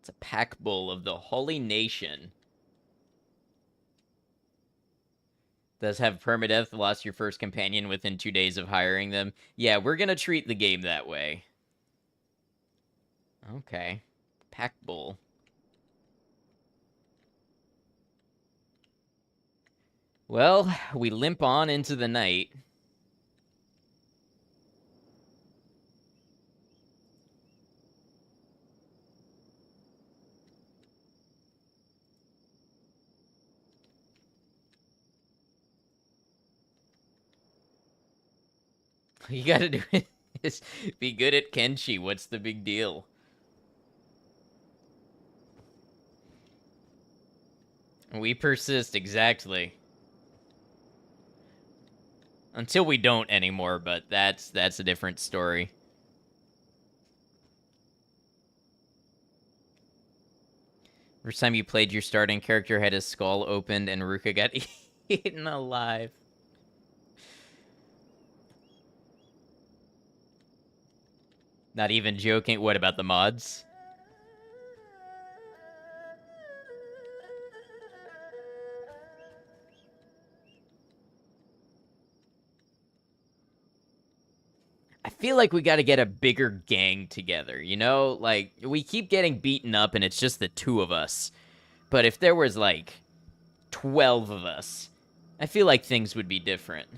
It's a pack bull of the Holy Nation. Does have permadeath, lost your first companion within 2 days of hiring them. Yeah, we're gonna treat the game that way. Okay. Pack bull. Well, we limp on into the night. You gotta do is be good at Kenshi. What's the big deal? We persist, exactly. Until we don't anymore, but that's a different story. First time you played, your starting character had his skull opened and Ruka got eaten alive. Not even joking. What about the mods? I feel like we got to get a bigger gang together, you know? Like, we keep getting beaten up and it's just the two of us. But if there was, like, 12 of us, I feel like things would be different.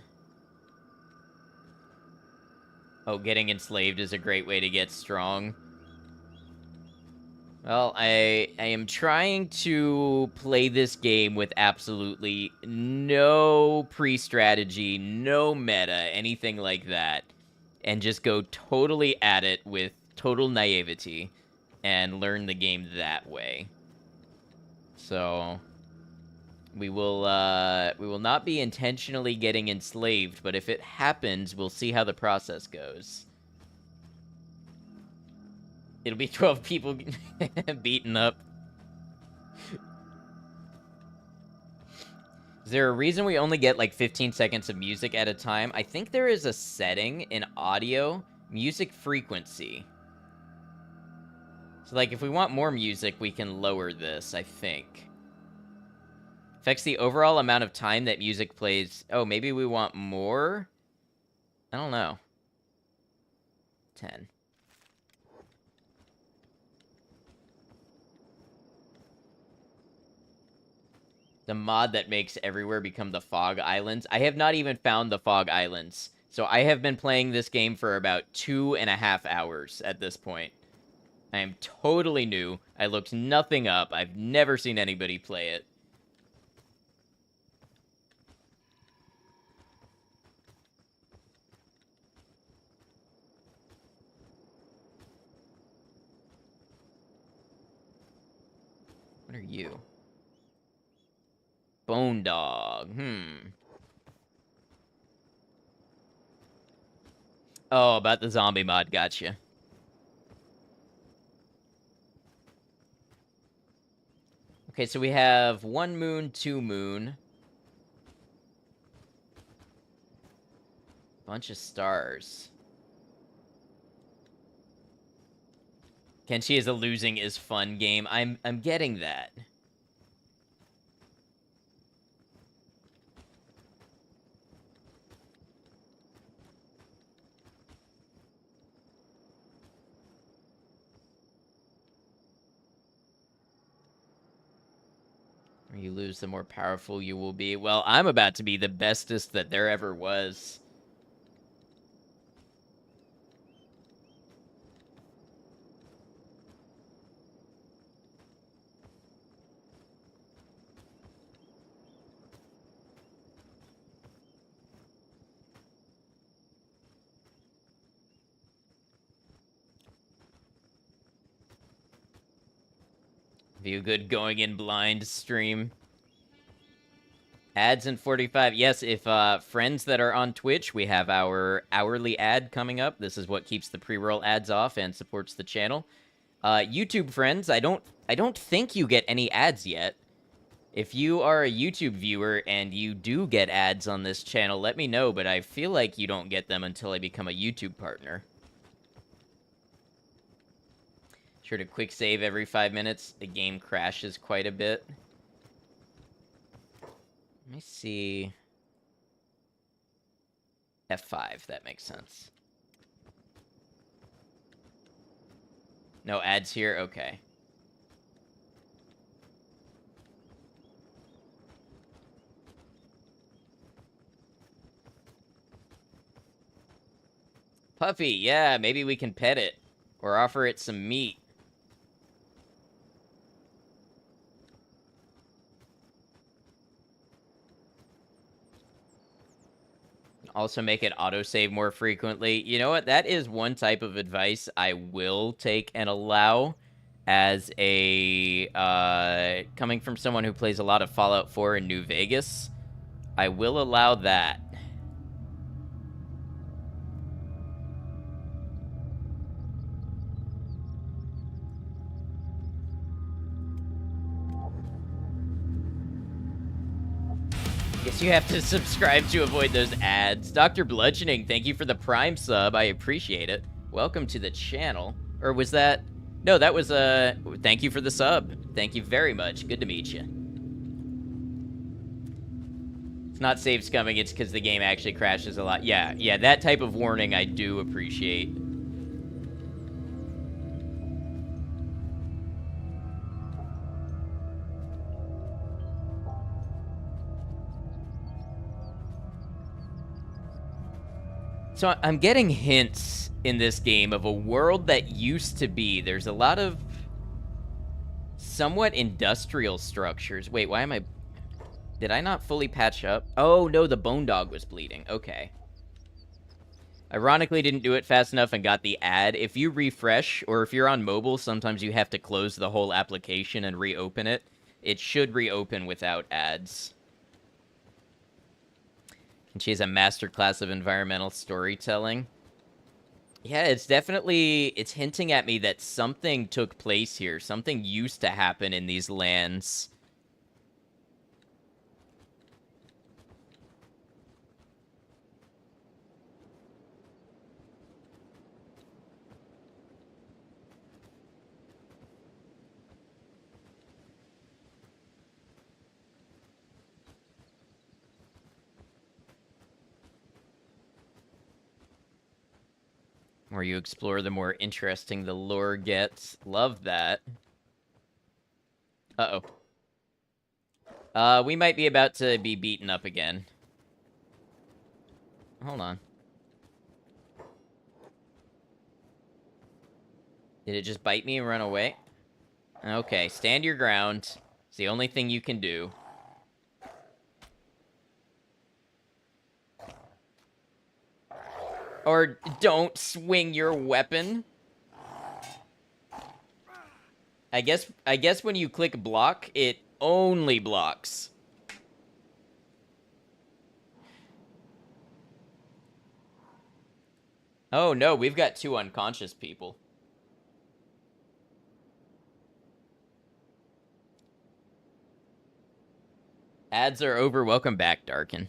Oh, getting enslaved is a great way to get strong. Well, I am trying to play this game with absolutely no pre-strategy, no meta, anything like that, and just go totally at it with total naivety and learn the game that way. So we will not be intentionally getting enslaved, but if it happens, we'll see how the process goes. It'll be 12 people beaten up. Is there a reason we only get like 15 seconds of music at a time? I think there is a setting in audio, music frequency. So like if we want more music, we can lower this, I think. Affects the overall amount of time that music plays. Oh, maybe we want more? I don't know. 10. The mod that makes everywhere become the Fog Islands. I have not even found the Fog Islands. So I have been playing this game for about 2.5 hours at this point. I am totally new. I looked nothing up. I've never seen anybody play it. What are you? Bone Dog. Oh, about the zombie mod. Gotcha. Okay, so we have 1 moon, 2 moon. Bunch of stars. Kenshi is a losing is fun game. I'm getting that. You lose, the more powerful you will be. Well, I'm about to be the bestest that there ever was. View good going in blind stream. Ads in 45. Yes, if friends that are on Twitch, we have our hourly ad coming up. This is what keeps the pre-roll ads off and supports the channel. YouTube friends, I don't think you get any ads yet. If you are a YouTube viewer and you do get ads on this channel, let me know, but I feel like you don't get them until I become a YouTube partner. Sure to quick save every 5 minutes. The game crashes quite a bit. Let me see. F5, that makes sense. No ads here? Okay. Puffy, yeah, maybe we can pet it. Or offer it some meat. Also make it autosave more frequently. You know what? That is one type of advice I will take and allow as a coming from someone who plays a lot of Fallout 4 in New Vegas, I will allow that. Guess you have to subscribe to avoid those ads. Dr. Bludgeoning, thank you for the Prime sub. I appreciate it. Welcome to the channel. Or was that... No, that was thank you for the sub. Thank you very much. Good to meet you. It's not save scumming, it's because the game actually crashes a lot. Yeah, that type of warning I do appreciate. So I'm getting hints in this game of a world that used to be. There's a lot of somewhat industrial structures. Wait, why am I... Did I not fully patch up? Oh, no, the bone dog was bleeding. Okay. Ironically, didn't do it fast enough and got the ad. If you refresh, or if you're on mobile, sometimes you have to close the whole application and reopen it. It should reopen without ads. And she has a masterclass of environmental storytelling. Yeah, it's definitely... It's hinting at me that something took place here. Something used to happen in these lands. Where you explore, the more interesting the lore gets. Love that. Uh-oh. We might be about to be beaten up again. Hold on. Did it just bite me and run away? Okay, stand your ground. It's the only thing you can do. Or don't swing your weapon. I guess when you click block, it only blocks. Oh no, we've got 2 unconscious people. Ads are over. Welcome back, Darkin.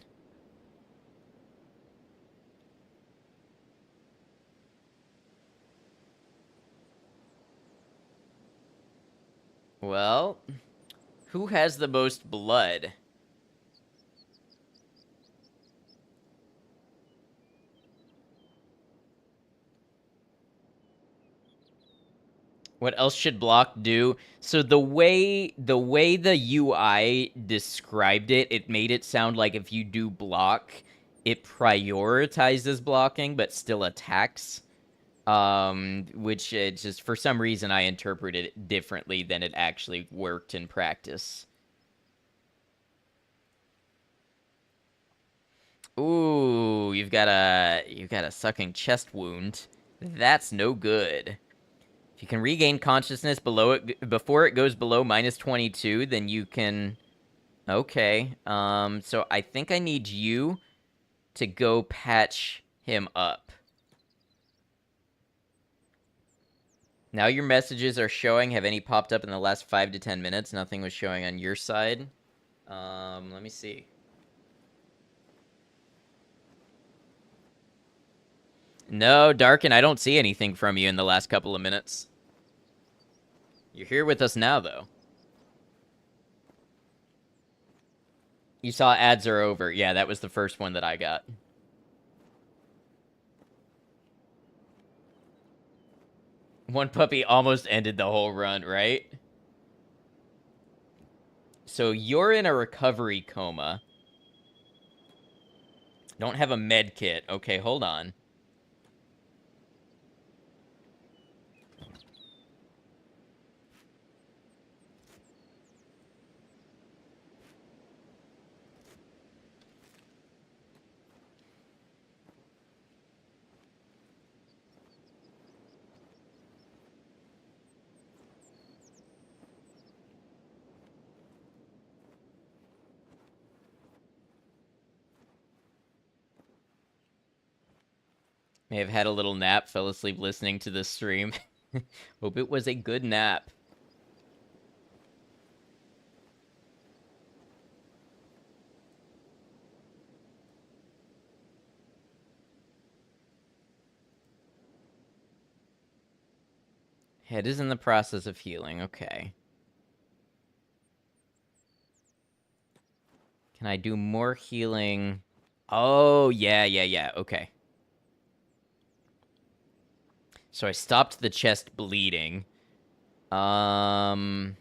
Well, who has the most blood? What else should block do? So the way the UI described it, it made it sound like if you do block, it prioritizes blocking but still attacks. Which it just for some reason I interpreted it differently than it actually worked in practice. Ooh, you've got a sucking chest wound. That's no good. If you can regain consciousness below it before it goes below -22, then you can. Okay. So I think I need you to go patch him up. Now your messages are showing. Have any popped up in the last 5 to 10 minutes? Nothing was showing on your side. Let me see. No, Darkin, I don't see anything from you in the last couple of minutes. You're here with us now, though. You saw ads are over. Yeah, that was the first one that I got. One puppy almost ended the whole run, right? So you're in a recovery coma. Don't have a med kit. Okay, hold on. May have had a little nap, fell asleep listening to this stream. Hope it was a good nap. Head is in the process of healing. Okay. Can I do more healing? Oh, yeah. Okay. So I stopped the chest bleeding. How's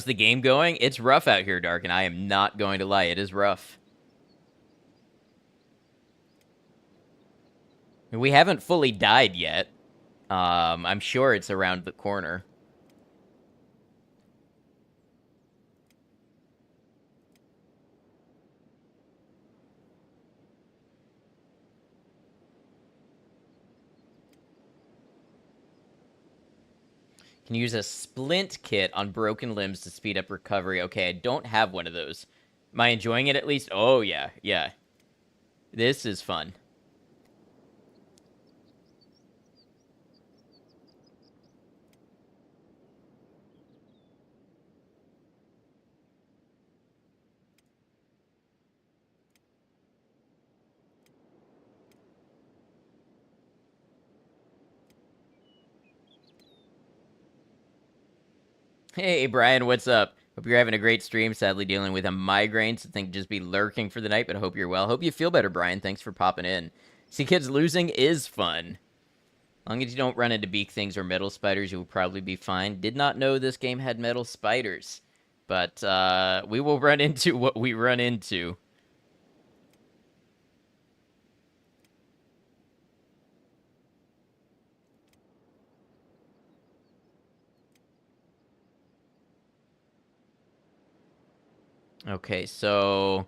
the game going? It's rough out here, Dark, and I am not going to lie. It is rough. We haven't fully died yet. I'm sure it's around the corner. Can use a splint kit on broken limbs to speed up recovery. Okay, I don't have one of those. Am I enjoying it at least? Oh, yeah. This is fun. Hey, Brian, what's up? Hope you're having a great stream. Sadly, dealing with a migraine, so think just be lurking for the night, but hope you're well. Hope you feel better, Brian. Thanks for popping in. See, kids, losing is fun. As long as you don't run into beak things or metal spiders, you will probably be fine. Did not know this game had metal spiders, but we will run into what we run into. Okay, so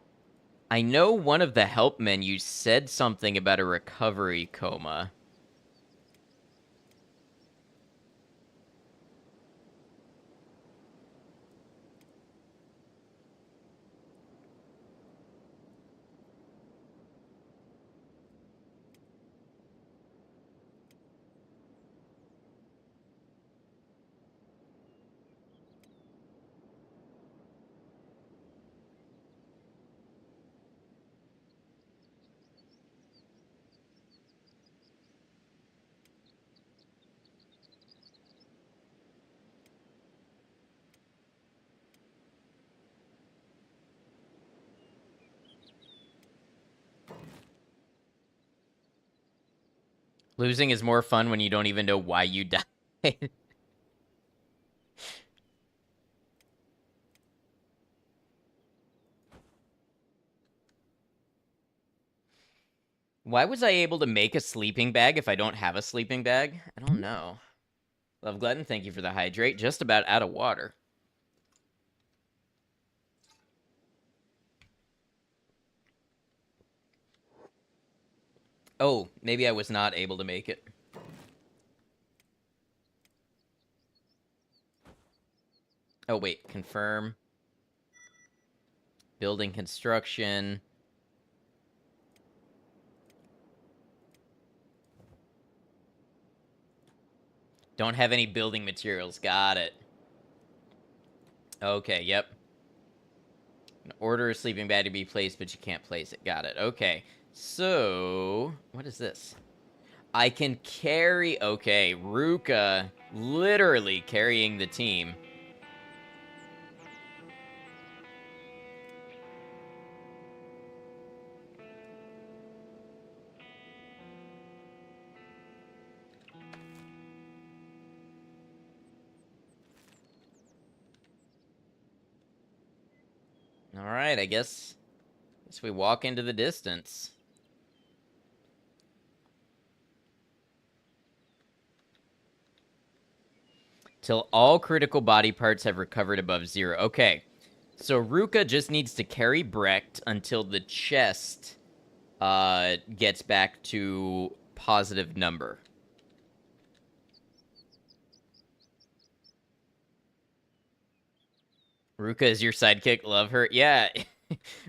I know one of the help menus said something about a recovery coma. Losing is more fun when you don't even know why you died. Why was I able to make a sleeping bag if I don't have a sleeping bag? I don't know. Love Glutton, thank you for the hydrate. Just about out of water. Oh, maybe I was not able to make it. Oh, wait. Confirm. Building construction. Don't have any building materials. Got it. Okay, yep. Order a sleeping bag to be placed, but you can't place it. Got it. Okay. So, what is this? I can carry... Okay, Ruka literally carrying the team. Alright, I guess we walk into the distance. Till all critical body parts have recovered above 0. Okay, so Ruka just needs to carry Brecht until the chest gets back to positive number. Ruka is your sidekick. Love her. Yeah.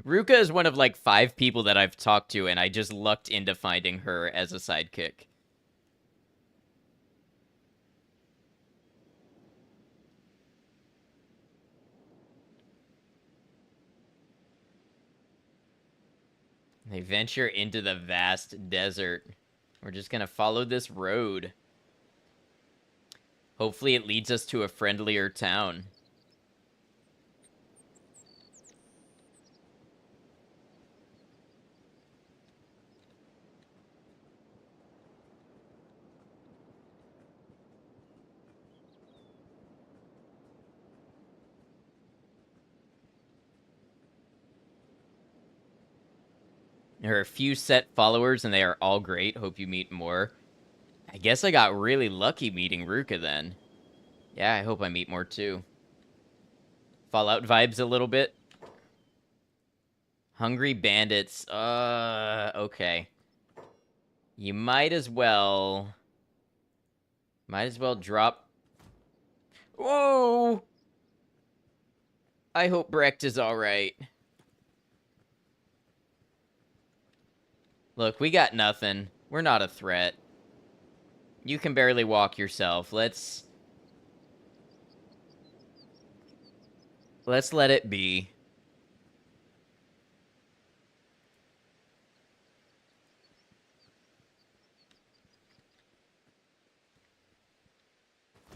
Ruka is one of like 5 people that I've talked to, and I just lucked into finding her as a sidekick. They venture into the vast desert. We're just gonna follow this road. Hopefully it leads us to a friendlier town. There are a few set followers, and they are all great. Hope you meet more. I guess I got really lucky meeting Ruka then. Yeah, I hope I meet more too. Fallout vibes a little bit. Hungry bandits. Okay. You might as well drop. Whoa! I hope Brecht is alright. Look, we got nothing. We're not a threat. You can barely walk yourself. Let's let it be.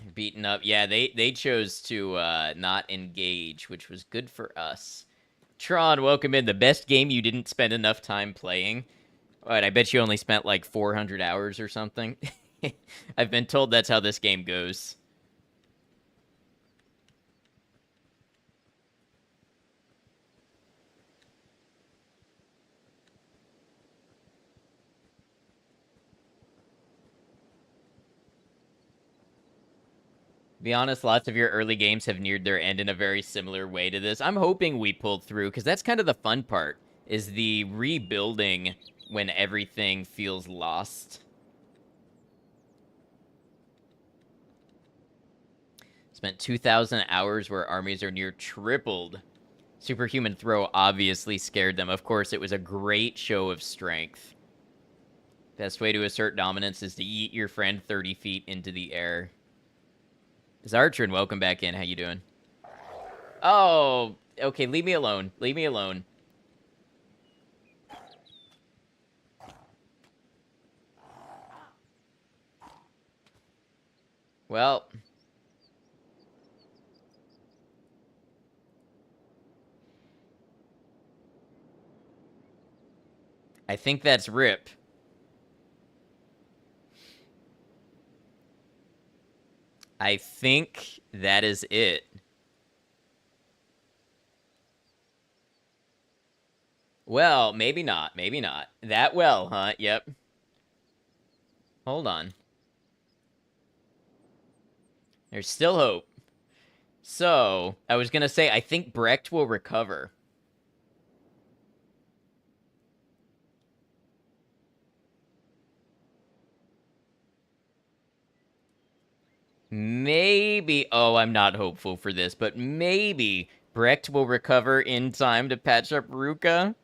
You're beaten up. Yeah, they chose to not engage, which was good for us. Tron, welcome in. The best game you didn't spend enough time playing. Alright, I bet you only spent like 400 hours or something. I've been told that's how this game goes. To be honest, lots of your early games have neared their end in a very similar way to this. I'm hoping we pulled through, because that's kind of the fun part, is the rebuilding when everything feels lost. Spent 2,000 hours where armies are near tripled. Superhuman throw obviously scared them. Of course, it was a great show of strength. Best way to assert dominance is to eat your friend 30 feet into the air. Zartrin, welcome back in. How you doing? Oh, okay, leave me alone. Leave me alone. Well, I think that's Rip. I think that is it. Well, maybe not. Maybe not. That well, huh? Yep. Hold on. There's still hope. So, I was gonna say, I think Brecht will recover. Maybe, oh, I'm not hopeful for this, but maybe Brecht will recover in time to patch up Ruka.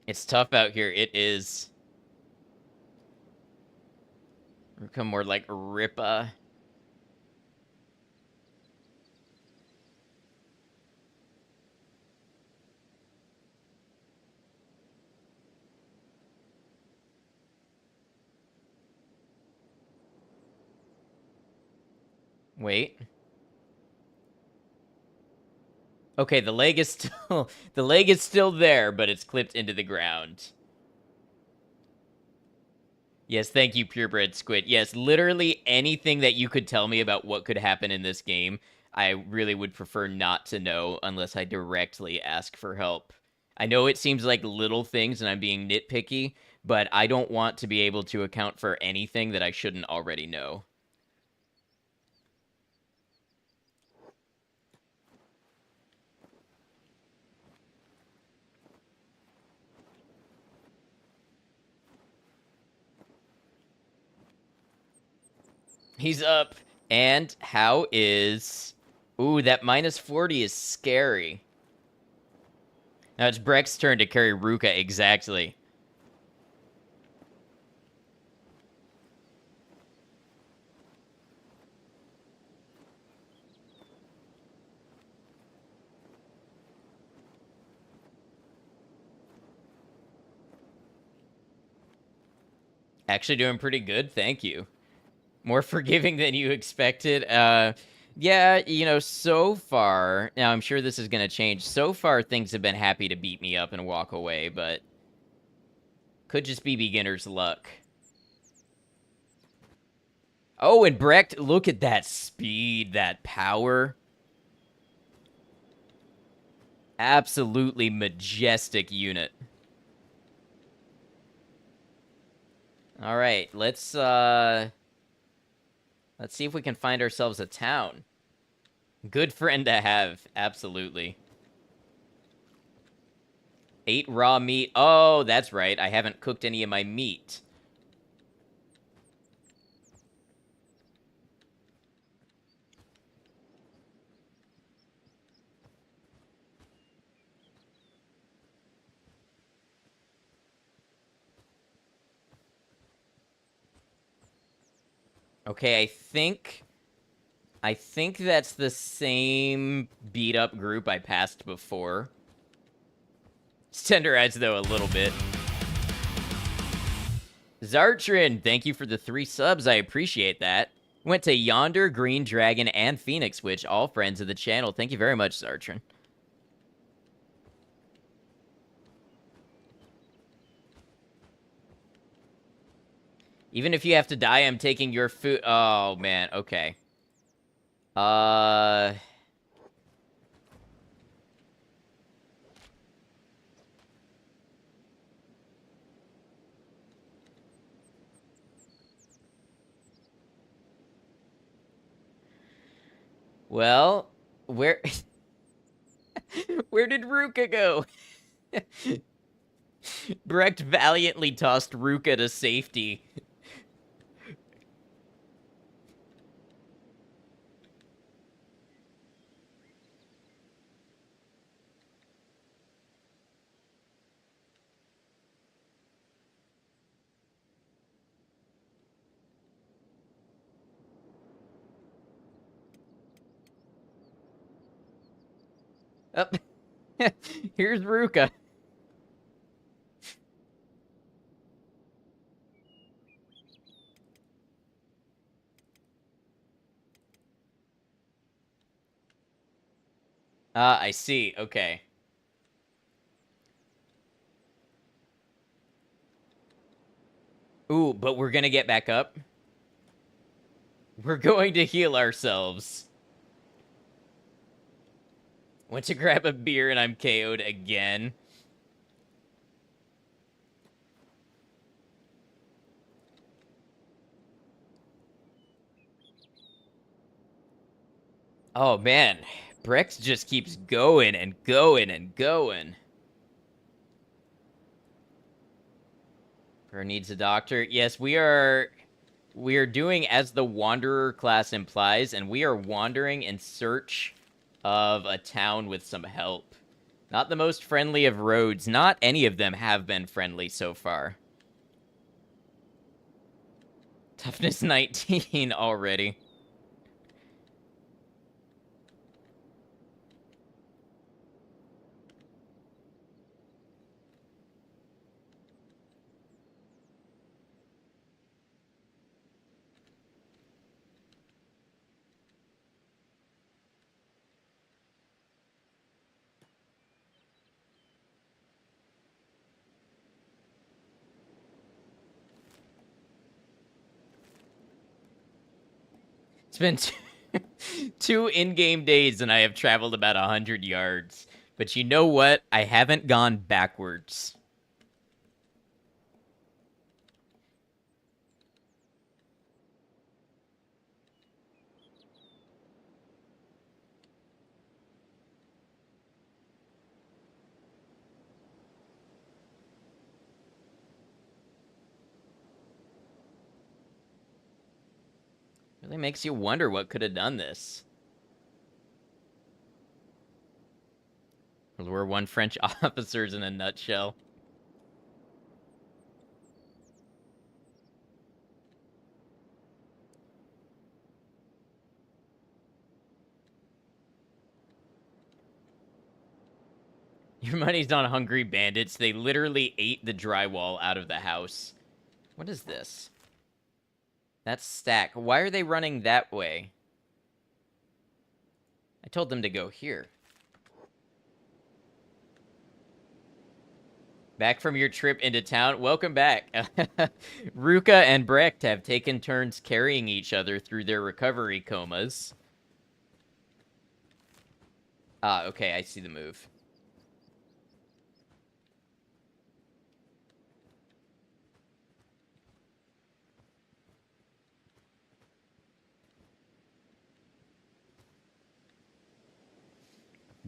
It's tough out here. It is. Ruka more like Ripa. Wait. Okay, the leg is still the leg is still there, but it's clipped into the ground. Yes, thank you, purebred squid. Yes, literally anything that you could tell me about what could happen in this game, I really would prefer not to know unless I directly ask for help. I know it seems like little things and I'm being nitpicky, but I don't want to be able to account for anything that I shouldn't already know. He's up. And how is... Ooh, that minus 40 is scary. Now it's Breck's turn to carry Ruka, exactly. Actually doing pretty good, thank you. More forgiving than you expected. Yeah, you know, so far, now I'm sure this is going to change. So far, things have been happy to beat me up and walk away, but could just be beginner's luck. Oh, and Brecht, look at that speed, that power. Absolutely majestic unit. All right, let's see if we can find ourselves a town. Good friend to have, absolutely. 8 raw meat. Oh, that's right. I haven't cooked any of my meat. Okay, I think that's the same beat up group I passed before. It's tenderized though a little bit. Zartrin, thank you for the 3 subs. I appreciate that. Went to Yonder, Green Dragon, and Phoenix Witch, all friends of the channel. Thank you very much, Zartrin. Even if you have to die, I'm taking your food. Oh, man. Okay. Well, where... Where did Ruka go? Brecht valiantly tossed Ruka to safety. Up. Here's Ruka. I see. Okay. Ooh, but we're gonna get back up. We're going to heal ourselves. Went to grab a beer and I'm KO'd again. Oh, man. Brex just keeps going and going and going. Her needs a doctor. Yes, we are doing as the Wanderer class implies, and we are wandering in search of a town with some help. Not the most friendly of roads. Not any of them have been friendly so far. Toughness 19 already. It's been two in-game days and I have traveled about 100 yards. But you know what? I haven't gone backwards. Really makes you wonder what could have done this. We're one French officers in a nutshell. Your money's on hungry bandits. They literally ate the drywall out of the house. What is this? That's stack. Why are they running that way? I told them to go here. Back from your trip into town? Welcome back. Ruka and Brecht have taken turns carrying each other through their recovery comas. Ah, okay, I see the move.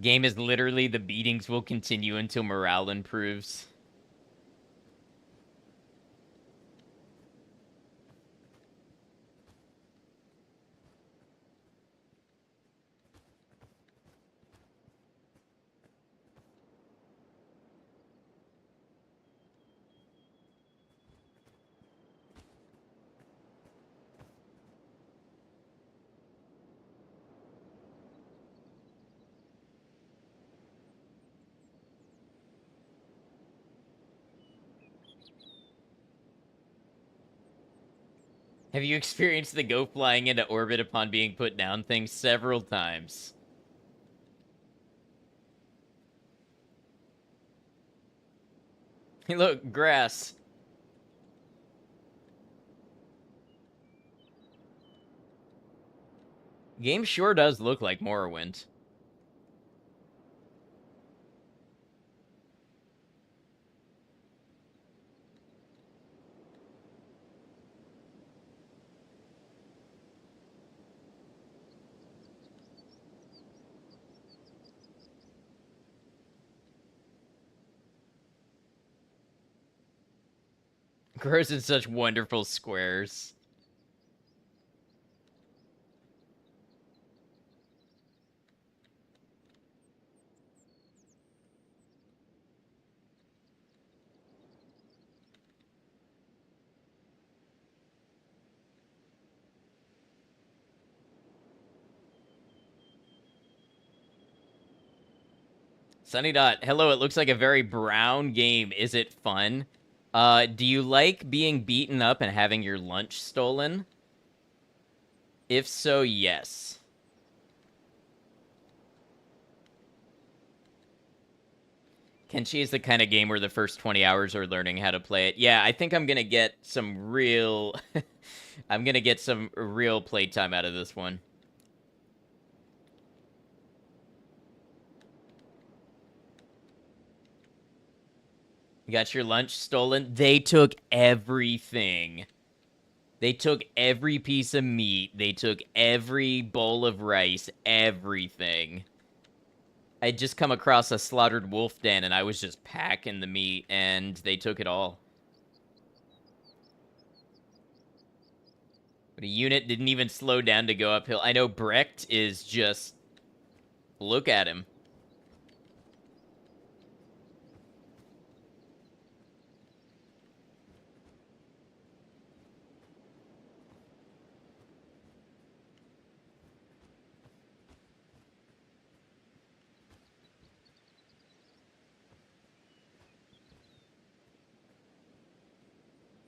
Game is literally the beatings will continue until morale improves. Have you experienced the go flying into orbit upon being put down thing? Several times. Hey, look, grass. Game sure does look like Morrowind. Grows in such wonderful squares. Sunny Dot, hello, it looks like a very brown game. Is it fun? Do you like being beaten up and having your lunch stolen? If so, yes. Kenshi is the kind of game where the first 20 hours are learning how to play it. Yeah, I think I'm gonna get some real... I'm gonna get some real playtime out of this one. You got your lunch stolen? They took everything. They took every piece of meat. They took every bowl of rice. Everything. I'd just come across a slaughtered wolf den, and I was just packing the meat, and they took it all. But a unit didn't even slow down to go uphill. I know Brecht is just... Look at him.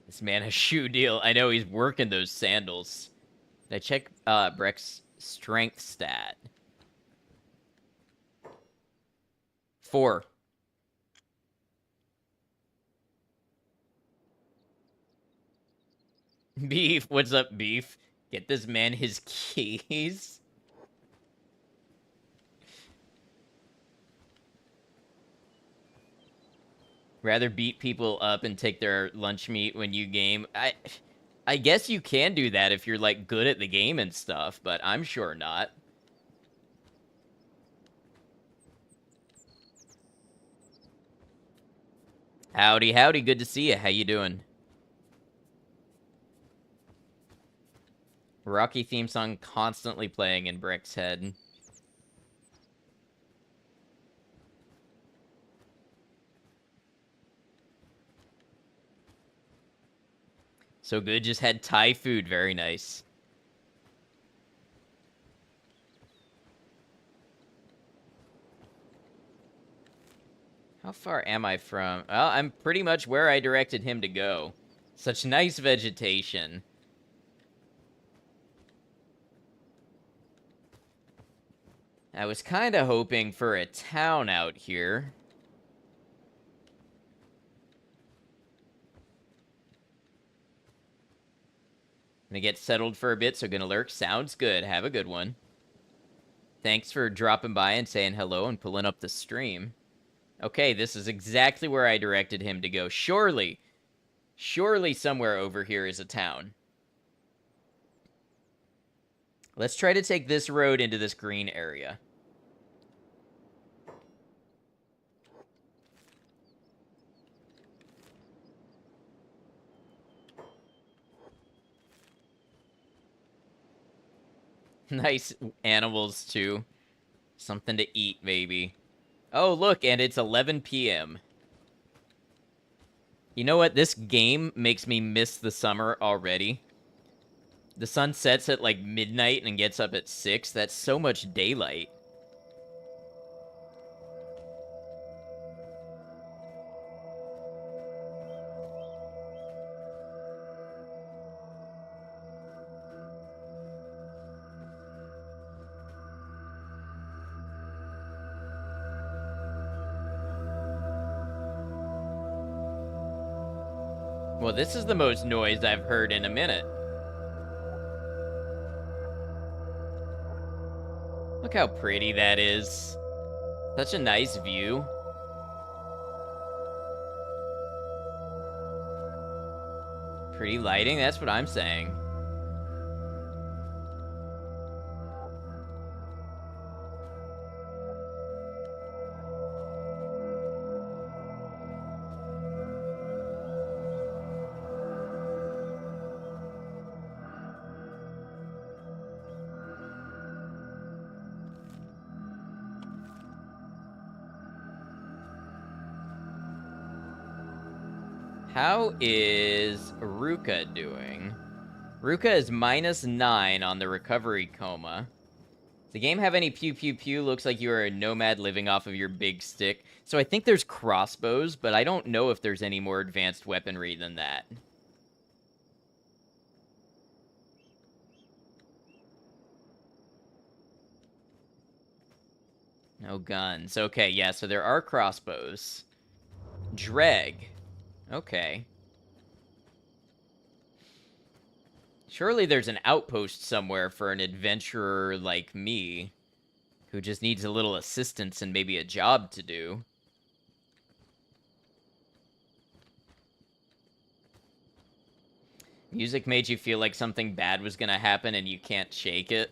This man has shoe deal. I know he's working those sandals. Did I check Brecht's strength stat? 4. Beef, what's up, Beef? Get this man his keys. Rather beat people up and take their lunch meat when you game. I guess you can do that if you're, like, good at the game and stuff, but I'm sure not. Howdy, howdy, good to see you. How you doing? Rocky theme song constantly playing in Brick's head. So good, just had Thai food. Very nice. How far am I from... Well, I'm pretty much where I directed him to go. Such nice vegetation. I was kind of hoping for a town out here. Gonna get settled for a bit, so gonna lurk. Sounds good. Have a good one. Thanks for dropping by and saying hello and pulling up the stream. Okay, this is exactly where I directed him to go. Surely somewhere over here is a town. Let's try to take this road into this green area. Nice animals, too. Something to eat, maybe. Oh, look, and it's 11 p.m. You know what? This game makes me miss the summer already. The sun sets at, like, midnight and gets up at 6. That's so much daylight. Well, this is the most noise I've heard in a minute. Look how pretty that is. Such a nice view. Pretty lighting, that's what I'm saying. How is Ruka doing? Ruka is -9 on the recovery coma. Does the game have any pew pew pew? Looks like you are a nomad living off of your big stick. So I think there's crossbows, but I don't know if there's any more advanced weaponry than that. No guns. Okay, yeah, so there are crossbows. Dreg. Okay. Surely there's an outpost somewhere for an adventurer like me, who just needs a little assistance and maybe a job to do. Music made you feel like something bad was gonna happen and you can't shake it.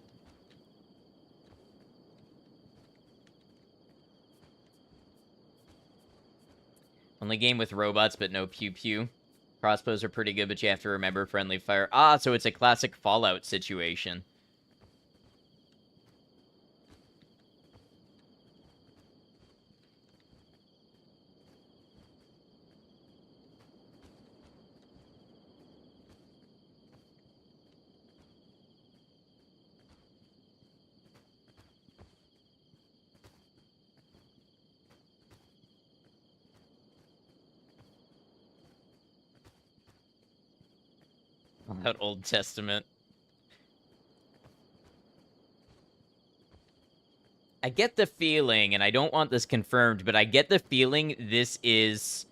Only game with robots, but no pew-pew. Crossbows are pretty good, but you have to remember friendly fire. Ah, so it's a classic Fallout situation. Fallout Old Testament. I get the feeling, and I don't want this confirmed, but I get the feeling this is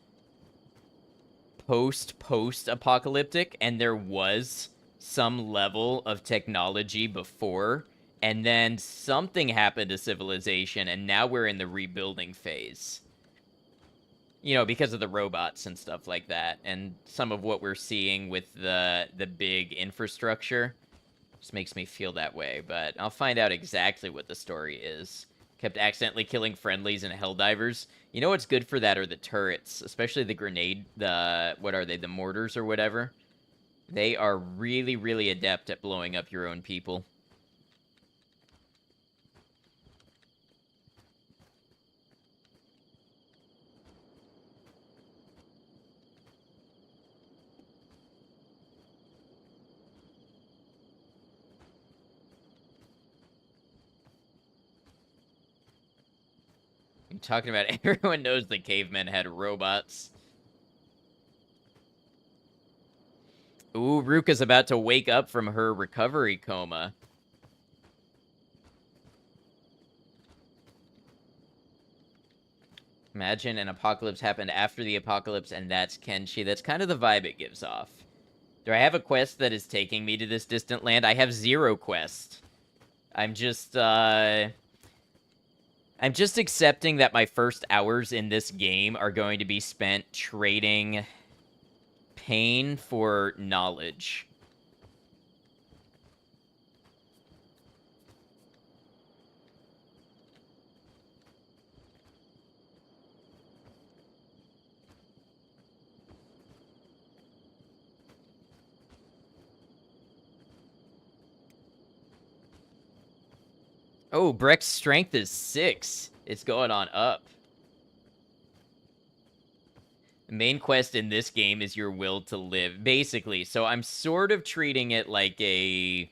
post-apocalyptic, and there was some level of technology before, and then something happened to civilization, and now we're in the rebuilding phase. You know, because of the robots and stuff like that, and some of what we're seeing with the big infrastructure just makes me feel that way. But I'll find out exactly what the story is. Kept accidentally killing friendlies and helldivers. You know what's good for that are the turrets, especially the grenade, what are they, the mortars or whatever. They are really, really adept at blowing up your own people. I'm talking about everyone knows the cavemen had robots. Ooh, Ruka's about to wake up from her recovery coma. Imagine an apocalypse happened after the apocalypse, and that's Kenshi. That's kind of the vibe it gives off. Do I have a quest that is taking me to this distant land? I have 0 quest. I'm just accepting that my first hours in this game are going to be spent trading pain for knowledge. Oh, Breck's strength is 6. It's going on up. The main quest in this game is your will to live, basically. So I'm sort of treating it like a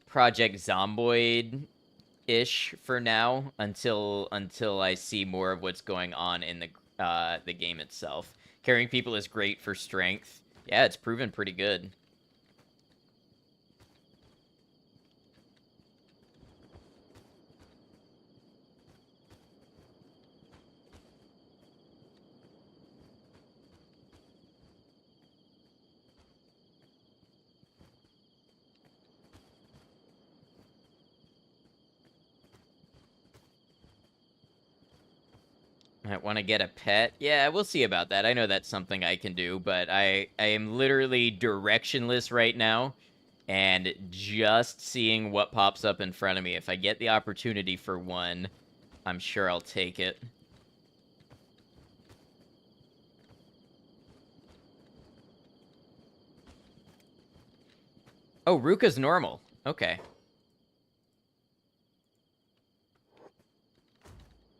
Project Zomboid-ish for now, until I see more of what's going on in the game itself. Carrying people is great for strength. Yeah, it's proven pretty good. I want to get a pet. Yeah, we'll see about that. I know that's something I can do, but I am literally directionless right now and just seeing what pops up in front of me. If I get the opportunity for one, I'm sure I'll take it. Oh, Ruka's normal. Okay.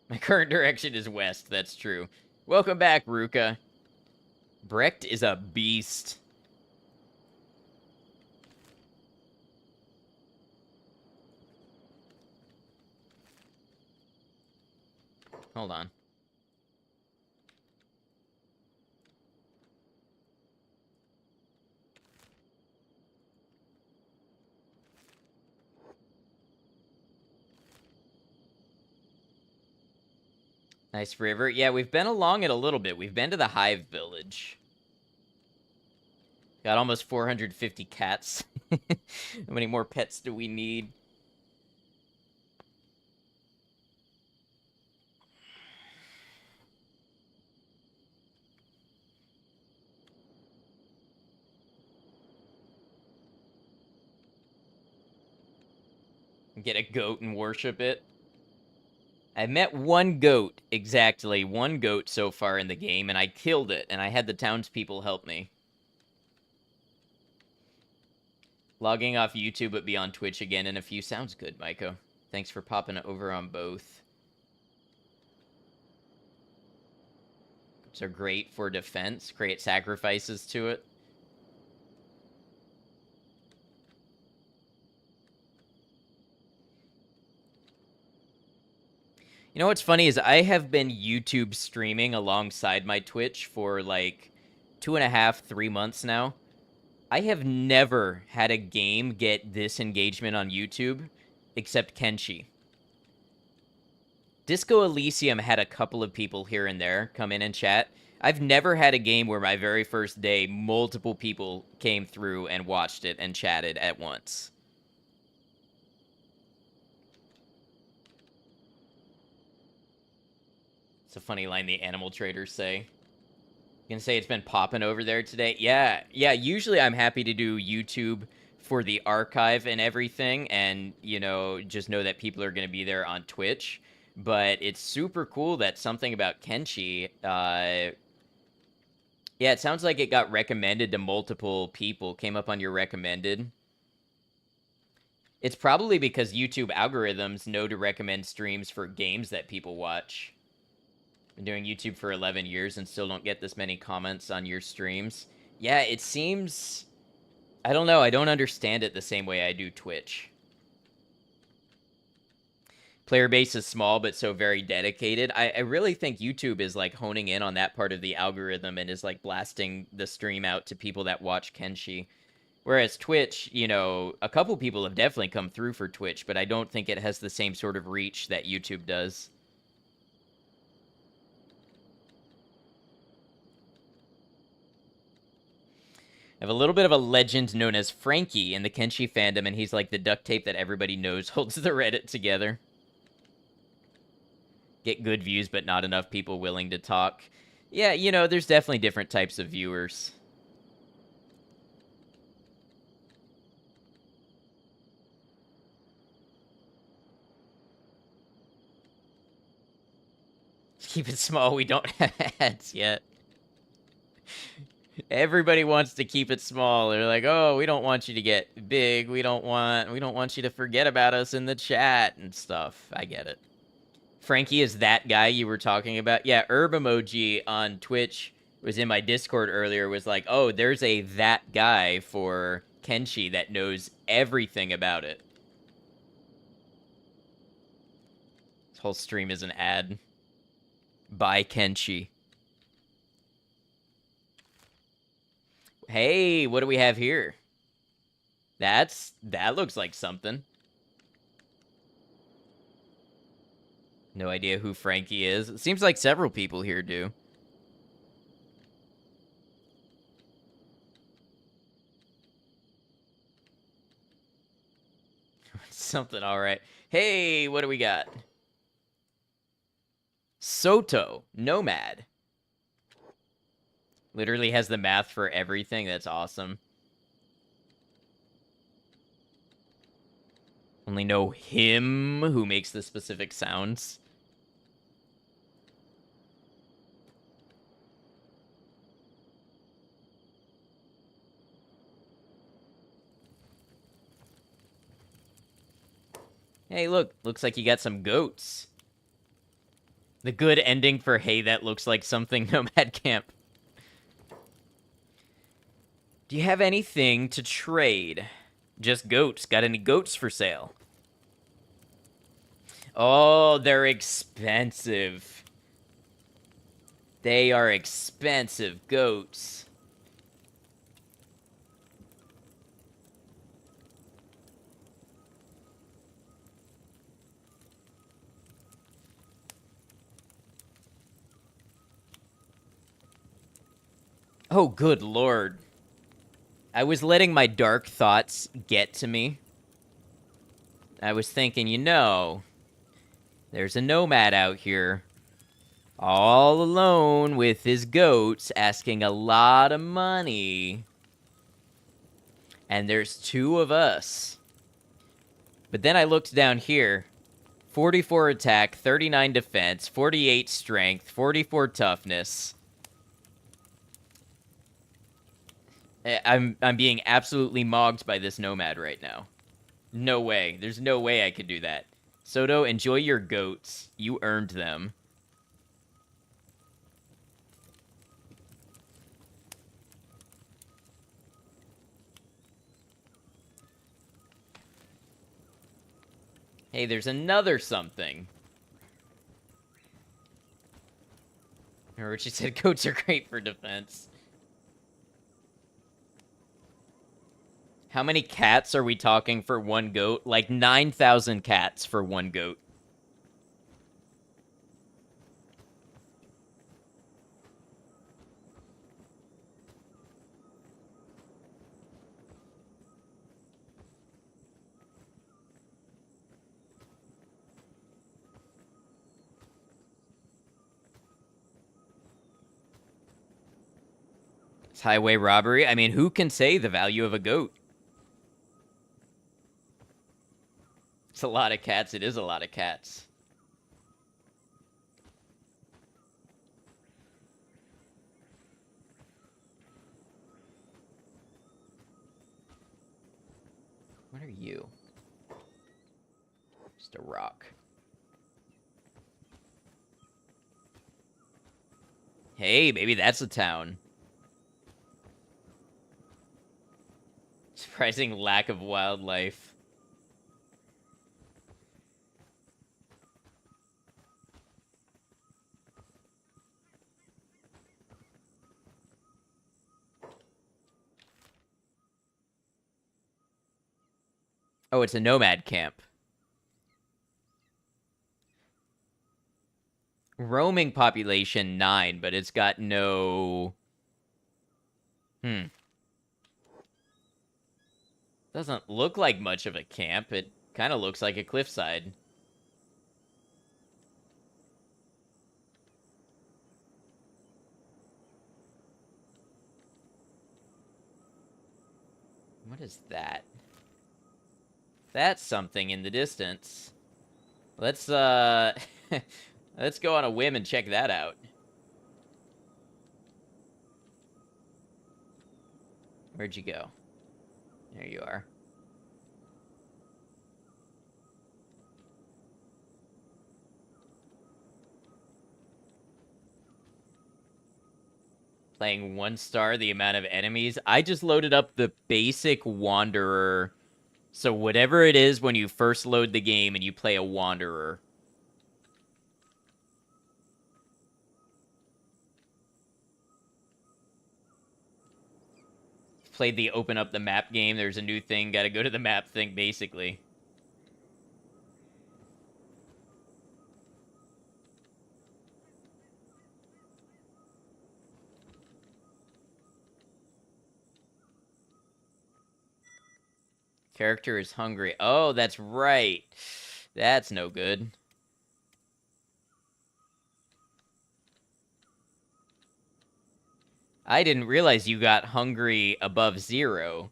My current direction is west, that's true. Welcome back, Ruka. Brecht is a beast. Hold on. Nice river. Yeah, we've been along it a little bit. We've been to the Hive Village. Got almost 450 cats. How many more pets do we need? Get a goat and worship it. I met one goat, exactly. One goat so far in the game, and I killed it, and I had the townspeople help me. Logging off YouTube, but be on Twitch again in a few. Sounds good, Maiko. Thanks for popping over on both. These are great for defense. Create sacrifices to it. You know what's funny is I have been YouTube streaming alongside my Twitch for like 2.5, 3 months now. I have never had a game get this engagement on YouTube except Kenshi. Disco Elysium had a couple of people here and there come in and chat. I've never had a game where my very first day, multiple people came through and watched it and chatted at once. It's a funny line the animal traders say. You can say it's been popping over there today. Yeah, usually I'm happy to do YouTube for the archive and everything, and, you know, just know that people are going to be there on Twitch. But it's super cool that something about Kenshi, yeah, it sounds like it got recommended to multiple people, came up on your recommended. It's probably because YouTube algorithms know to recommend streams for games that people watch. Been doing YouTube for 11 years and still don't get this many comments on your streams. Yeah, it seems... I don't know, I don't understand it the same way I do Twitch. Player base is small, but so very dedicated. I really think YouTube is, like, honing in on that part of the algorithm and is, like, blasting the stream out to people that watch Kenshi. Whereas Twitch, you know, a couple people have definitely come through for Twitch, but I don't think it has the same sort of reach that YouTube does. I have a little bit of a legend known as Frankie in the Kenshi fandom, and he's like the duct tape that everybody knows holds the Reddit together. Get good views, but not enough people willing to talk. Yeah, you know, there's definitely different types of viewers. Keep it small, we don't have ads yet. Everybody wants to keep it small. They're like, "Oh, we don't want you to get big. We don't want you to forget about us in the chat and stuff." I get it. Frankie is that guy you were talking about? Yeah, Herb Emoji on Twitch was in my Discord earlier, was like, "Oh, there's a that guy for Kenshi that knows everything about it." This whole stream is an ad. By Kenshi. Hey, what do we have here? That looks like something. No idea who Frankie is. It seems like several people here do. Something, all right. Hey, what do we got? Soto, Nomad. Literally has the math for everything. That's awesome. Only know him who makes the specific sounds. Hey, look. Looks like you got some goats. The good ending for hey, that looks like something Nomad Camp. Do you have anything to trade? Just goats. Got any goats for sale? Oh, they're expensive. They are expensive goats. Oh, good lord. I was letting my dark thoughts get to me. I was thinking, you know, there's a nomad out here, all alone with his goats, asking a lot of money. And there's two of us. But then I looked down here. 44 attack, 39 defense, 48 strength, 44 toughness. I'm being absolutely mogged by this nomad right now. No way. There's no way I could do that. Soto, enjoy your goats. You earned them. Hey, there's another something. Remember what she said, goats are great for defense. How many cats are we talking for one goat? Like 9,000 cats for one goat. highway robbery. I mean, who can say the value of a goat? It's a lot of cats. It is a lot of cats. What are you? Just a rock. Hey, maybe that's a town. Surprising lack of wildlife. Oh, it's a nomad camp. Roaming population 9, but it's got no... Doesn't look like much of a camp. It kind of looks like a cliffside. What is that? That's something in the distance. Let's, let's go on a whim and check that out. Where'd you go? There you are. Playing 1 star, the amount of enemies. I just loaded up the basic Wanderer. So whatever it is when you first load the game and you play a Wanderer. Played the open up the map game. There's a new thing. Gotta go to the map thing, basically. Character is hungry. Oh, that's right. That's no good. I didn't realize you got hungry above 0.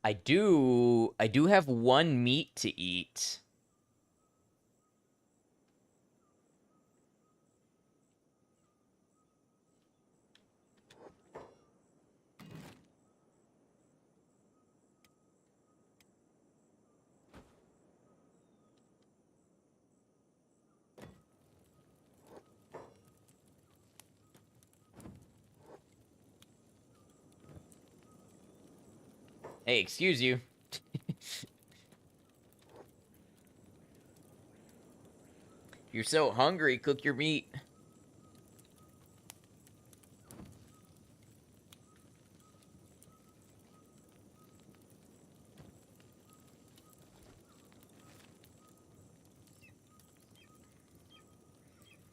I do have 1 meat to eat. Hey, excuse you. You're so hungry, cook your meat.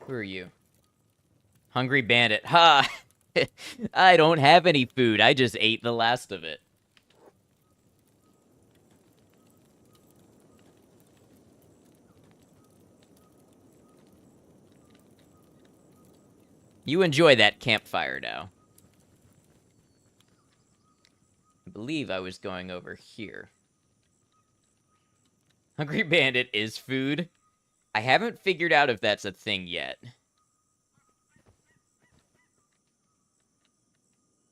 Who are you? Hungry bandit. Ha! I don't have any food. I just ate the last of it. You enjoy that campfire now. I believe I was going over here. Hungry bandit is food. I haven't figured out if that's a thing yet.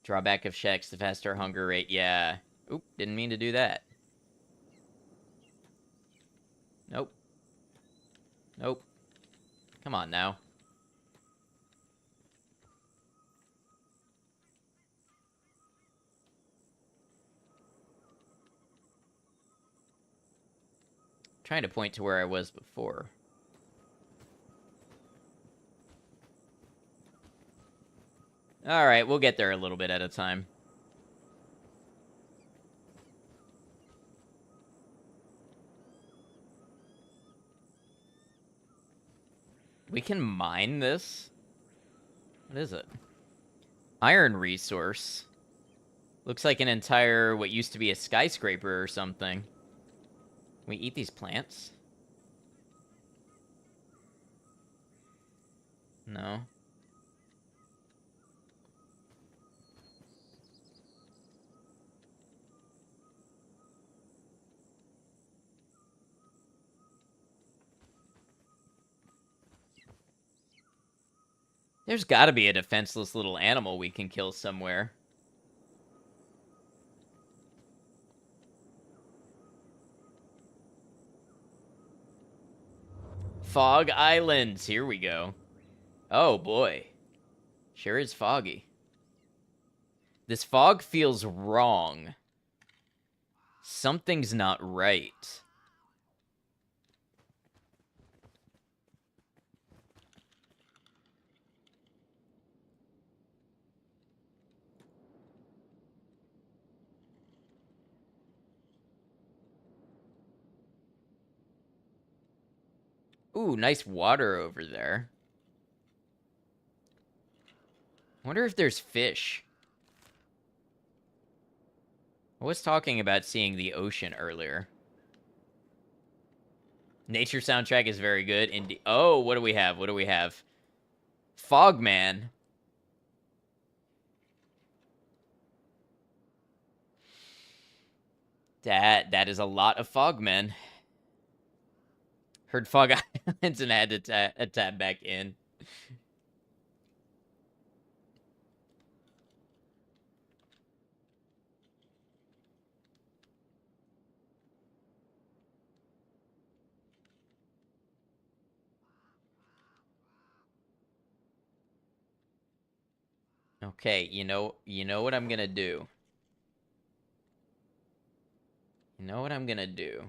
Drawback of checks, the faster hunger rate. Yeah. Oop, didn't mean to do that. Nope. Nope. Come on now. Trying to point to where I was before. Alright, we'll get there a little bit at a time. We can mine this? What is it? Iron resource. Looks like an entire, what used to be a skyscraper or something. Can we eat these plants? No. There's gotta be a defenseless little animal we can kill somewhere. Fog Islands, here we go. Oh boy. Sure is foggy. This fog feels wrong. Something's not right. Ooh, nice water over there. Wonder if there's fish. I was talking about seeing the ocean earlier. Nature soundtrack is very good. Indeed. Oh, what do we have? What do we have? Fogman. That is a lot of fogmen. Heard Fog Islands and had to tap back in. Okay, you know what I'm gonna do. You know what I'm gonna do.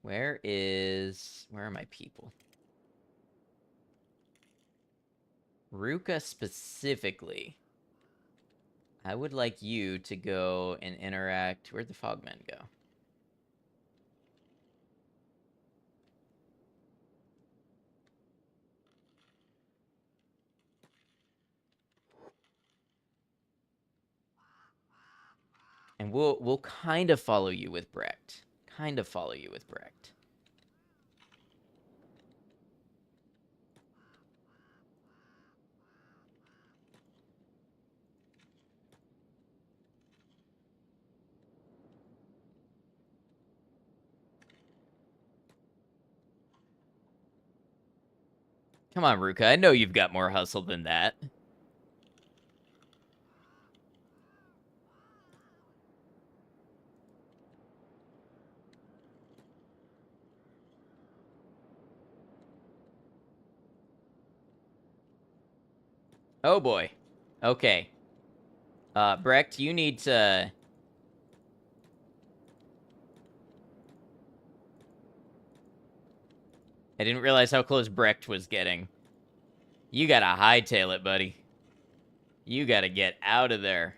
Where are my people? Ruka specifically. I would like you to go and interact. Where'd the fogmen go? And we'll kind of follow you with Brecht. Kind of follow you with Brecht. Come on, Ruka. I know you've got more hustle than that. Oh boy. Okay. Brecht, you need to... I didn't realize how close Brecht was getting. You gotta hightail it, buddy. You gotta get out of there.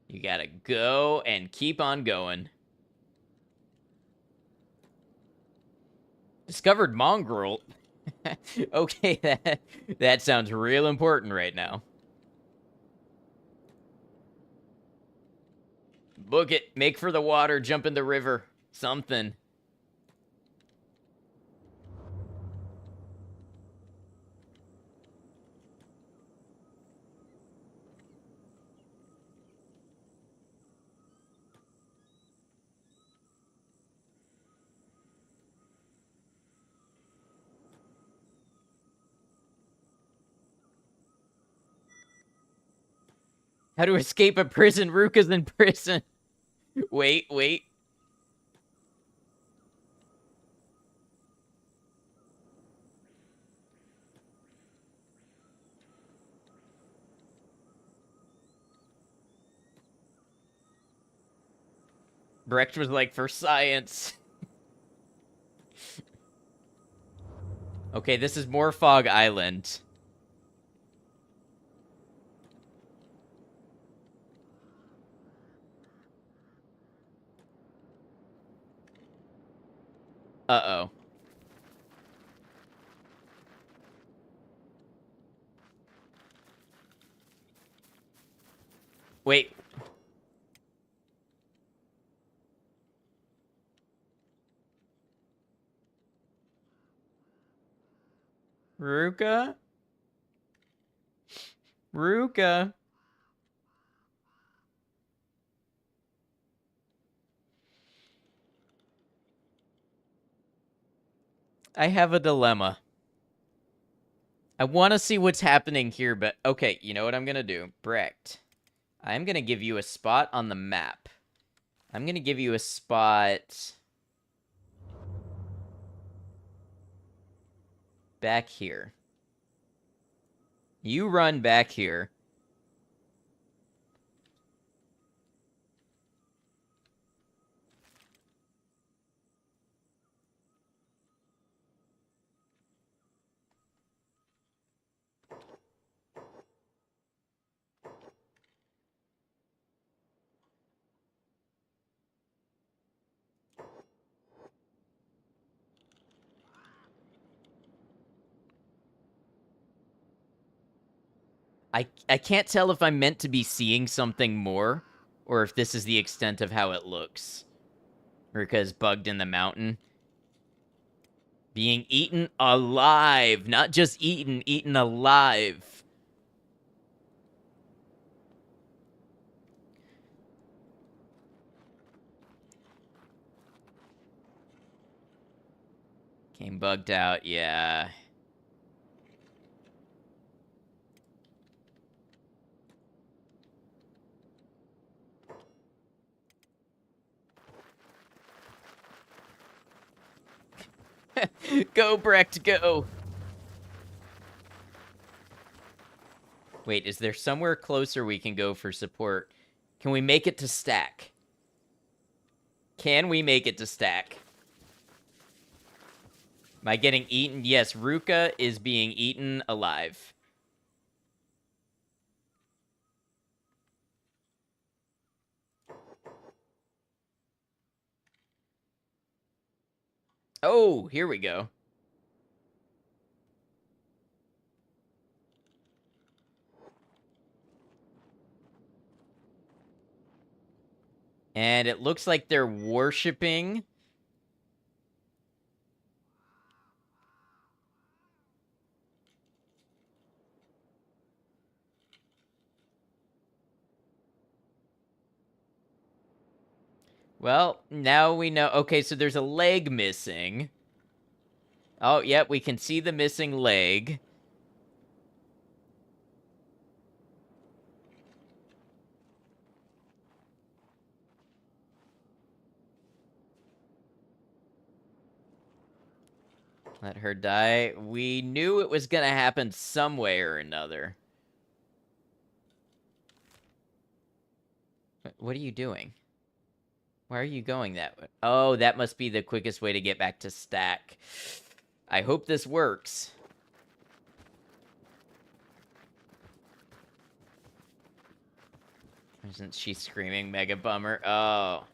You gotta go and keep on going. Discovered mongrel. Okay, that sounds real important right now. Book it. Make for the water. Jump in the river. Something. How to escape a prison. Ruka's in prison. Wait. Brecht was like, for science. Okay, this is more Fog Island. Uh-oh. Wait. Ruka? Ruka? I have a dilemma. I want to see what's happening here, but okay, you know what I'm gonna do? Brecht, I'm gonna give you a spot on the map. I'm gonna give you a spot back here. You run back here. I can't tell if I'm meant to be seeing something more, or if this is the extent of how it looks. Ruka's bugged in the mountain. Being eaten alive. Not just eaten, eaten alive. Came bugged out, yeah. Go, Brecht, go! Wait, is there somewhere closer we can go for support? Can we make it to stack? Can we make it to stack? Am I getting eaten? Yes, Ruka is being eaten alive. Oh, here we go. And it looks like they're worshipping. Well, now we know. Okay, so there's a leg missing. Oh, yep, we can see the missing leg. Let her die. We knew it was gonna happen some way or another. What are you doing? Why are you going that way? Oh, that must be the quickest way to get back to stack. I hope this works. Isn't she screaming mega bummer? Oh.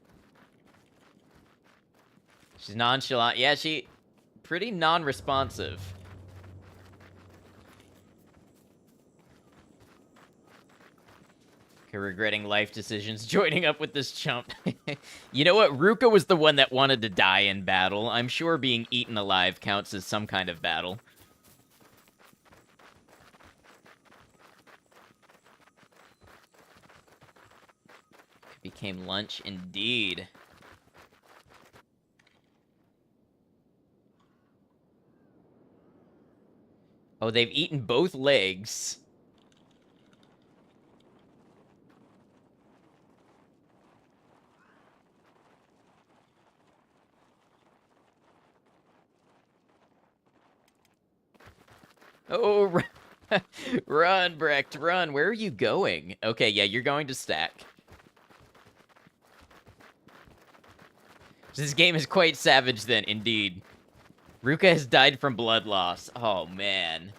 She's nonchalant. Yeah, she... pretty non-responsive. Okay, regretting life decisions, joining up with this chump. You know what? Ruka was the one that wanted to die in battle. I'm sure being eaten alive counts as some kind of battle. Became lunch indeed. Oh, they've eaten both legs. Oh, run, Brecht, run. Where are you going? Okay, yeah, you're going to stack. This game is quite savage then, indeed. Ruka has died from blood loss. Oh, man.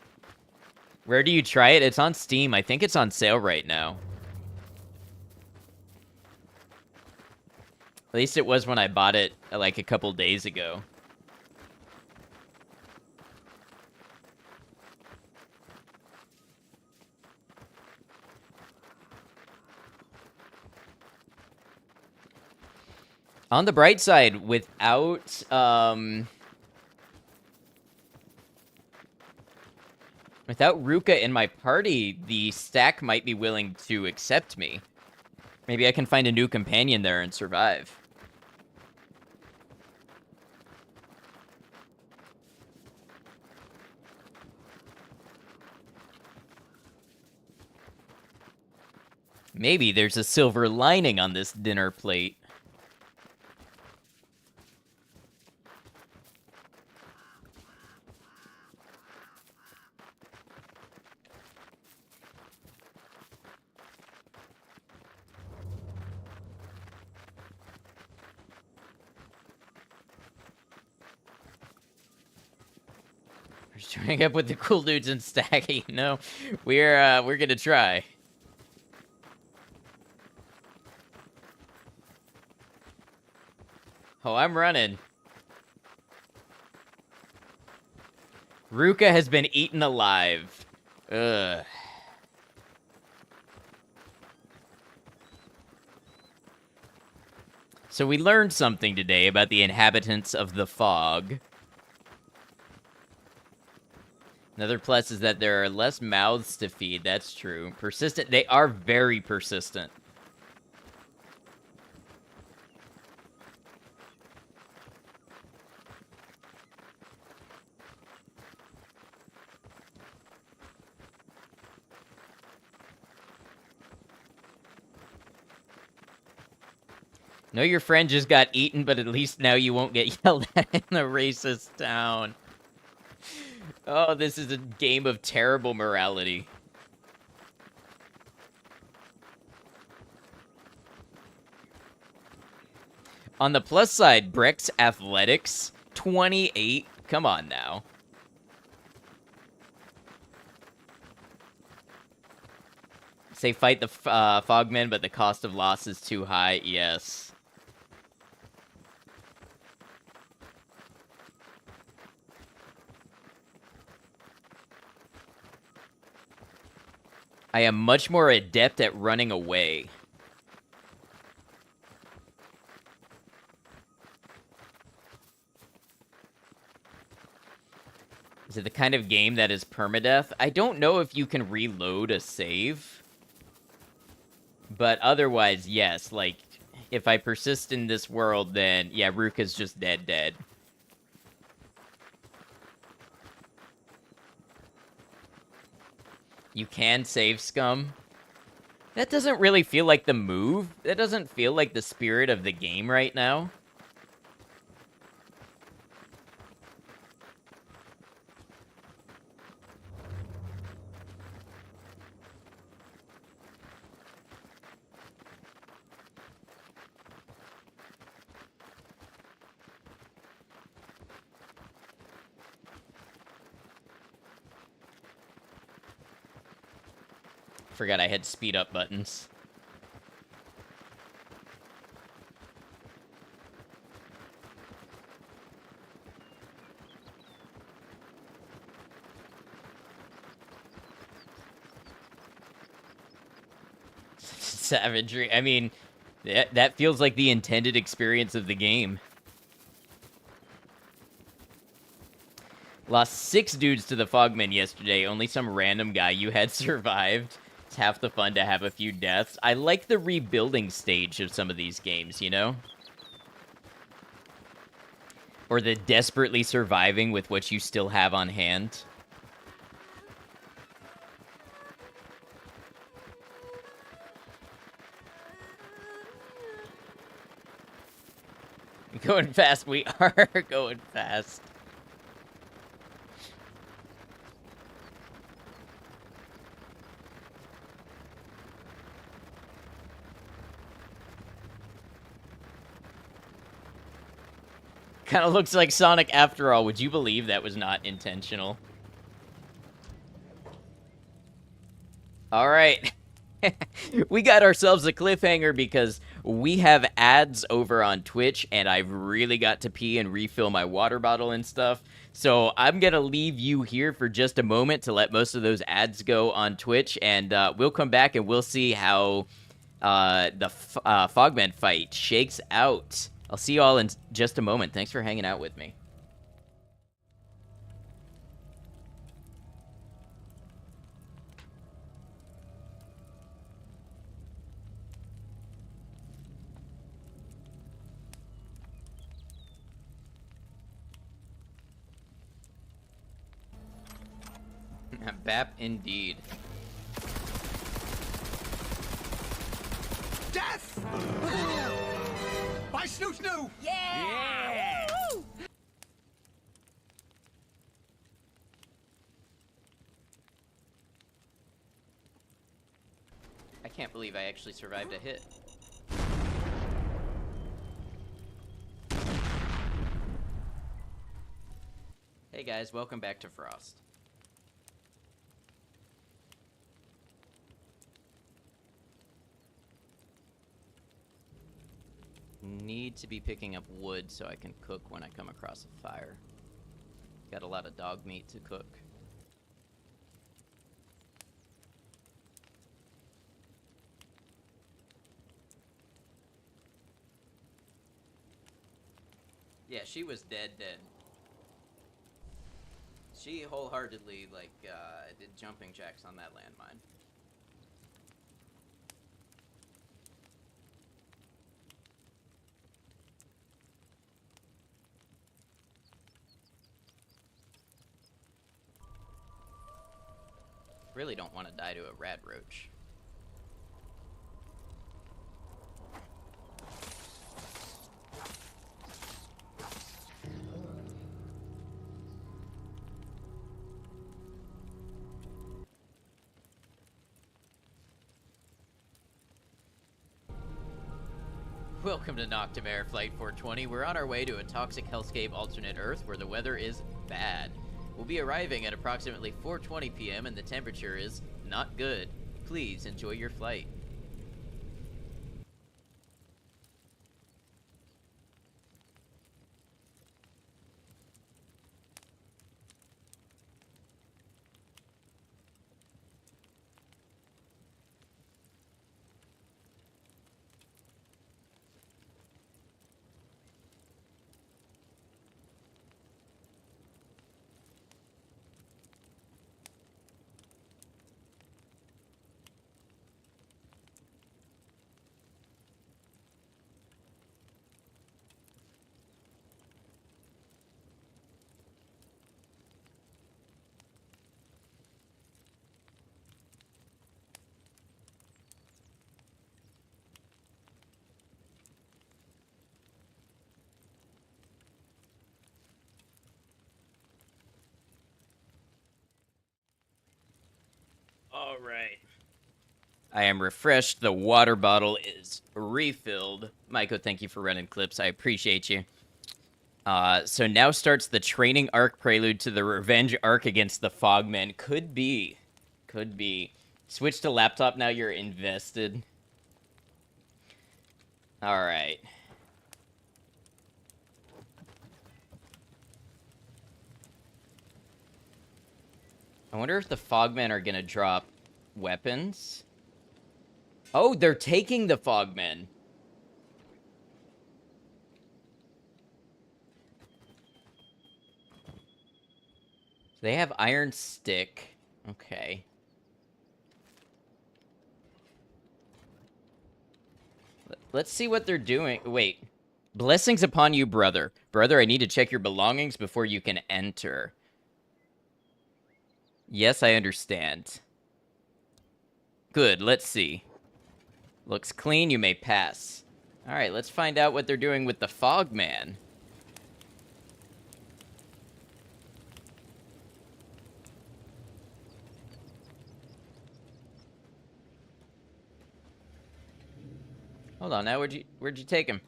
Where do you try it? It's on Steam. I think it's on sale right now. At least it was when I bought it, like, a couple days ago. On the bright side, without Ruka in my party, the stack might be willing to accept me. Maybe I can find a new companion there and survive. Maybe there's a silver lining on this dinner plate. We're joining up with the cool dudes and stacking. No, we're gonna try. Oh, I'm running. Ruka has been eaten alive. Ugh. So we learned something today about the inhabitants of the fog. Another plus is that there are less mouths to feed. That's true. Persistent. They are very persistent. No, your friend just got eaten, but at least now you won't get yelled at in the racist town. Oh, this is a game of terrible morality. On the plus side, Breck's athletics, 28. Come on now. Say fight the Fogmen, but the cost of loss is too high. Yes. I am much more adept at running away. Is it the kind of game that is permadeath? I don't know if you can reload a save. But otherwise, yes. Like, if I persist in this world, then, yeah, Ruka's just dead. You can save scum. That doesn't really feel like the move. That doesn't feel like the spirit of the game right now. Forgot I had speed up buttons. Savagery. I mean, that feels like the intended experience of the game. Lost 6 dudes to the Fogmen yesterday. Only some random guy you had survived. It's half the fun to have a few deaths. I like the rebuilding stage of some of these games, you know? Or the desperately surviving with what you still have on hand. Going fast, we are going fast. Kind of looks like Sonic after all. Would you believe that was not intentional? All right. We got ourselves a cliffhanger because we have ads over on Twitch, and I've really got to pee and refill my water bottle and stuff. So I'm going to leave you here for just a moment to let most of those ads go on Twitch, and we'll come back and we'll see how the Fogmen fight shakes out. I'll see you all in just a moment. Thanks for hanging out with me. Bap indeed. Death! By Snoo Snoo! Yeah! Woo! I can't believe I actually survived a hit. Hey guys, welcome back to Frost. Need to be picking up wood so I can cook when I come across a fire. Got a lot of dog meat to cook. Yeah, she was dead. She wholeheartedly, like, did jumping jacks on that landmine. Really don't want to die to a rad roach. Welcome to Noctimaire Flight 420. We're on our way to a toxic hellscape alternate Earth where the weather is bad. We'll be arriving at approximately 4:20 p.m. and the temperature is not good. Please enjoy your flight. All right. I am refreshed. The water bottle is refilled. Maiko, thank you for running clips. I appreciate you. So now starts the training arc prelude to the revenge arc against the Fogmen. Could be. Could be. Switch to laptop now you're invested. All right. I wonder if the Fogmen are gonna drop weapons. Oh, they're taking the Fogmen. They have Iron Stick. Okay. Let's see what they're doing. Wait. Blessings upon you, brother. Brother, I need to check your belongings before you can enter. Yes, I understand. Good, let's see. Looks clean, you may pass. Alright, let's find out what they're doing with the Fogman. Hold on, now where'd you take him?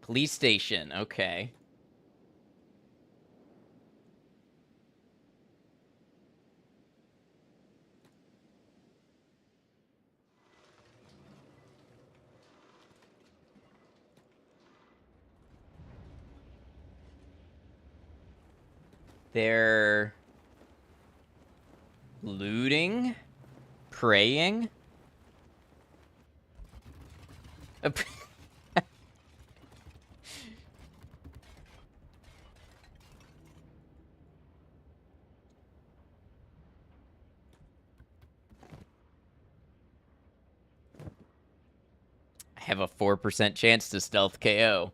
Police station, okay. They're looting? Praying? I have a 4% chance to stealth KO.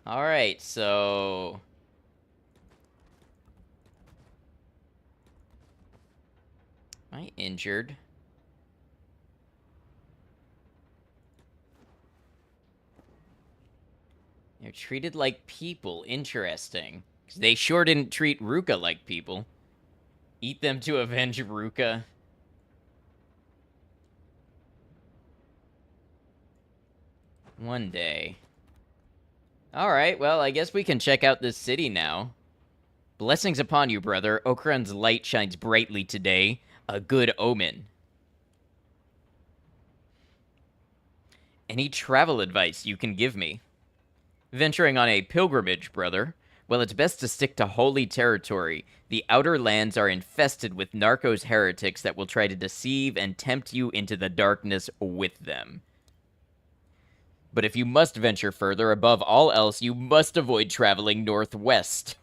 Alright, so... Am I injured? They're treated like people. Interesting. 'Cause they sure didn't treat Ruka like people. Eat them to avenge Ruka. One day. Alright, well, I guess we can check out this city now. Blessings upon you, brother. Okran's light shines brightly today. A good omen. Any travel advice you can give me? Venturing on a pilgrimage, brother. Well, it's best to stick to holy territory. The outer lands are infested with narcos heretics that will try to deceive and tempt you into the darkness with them. But if you must venture further, above all else, you must avoid traveling northwest.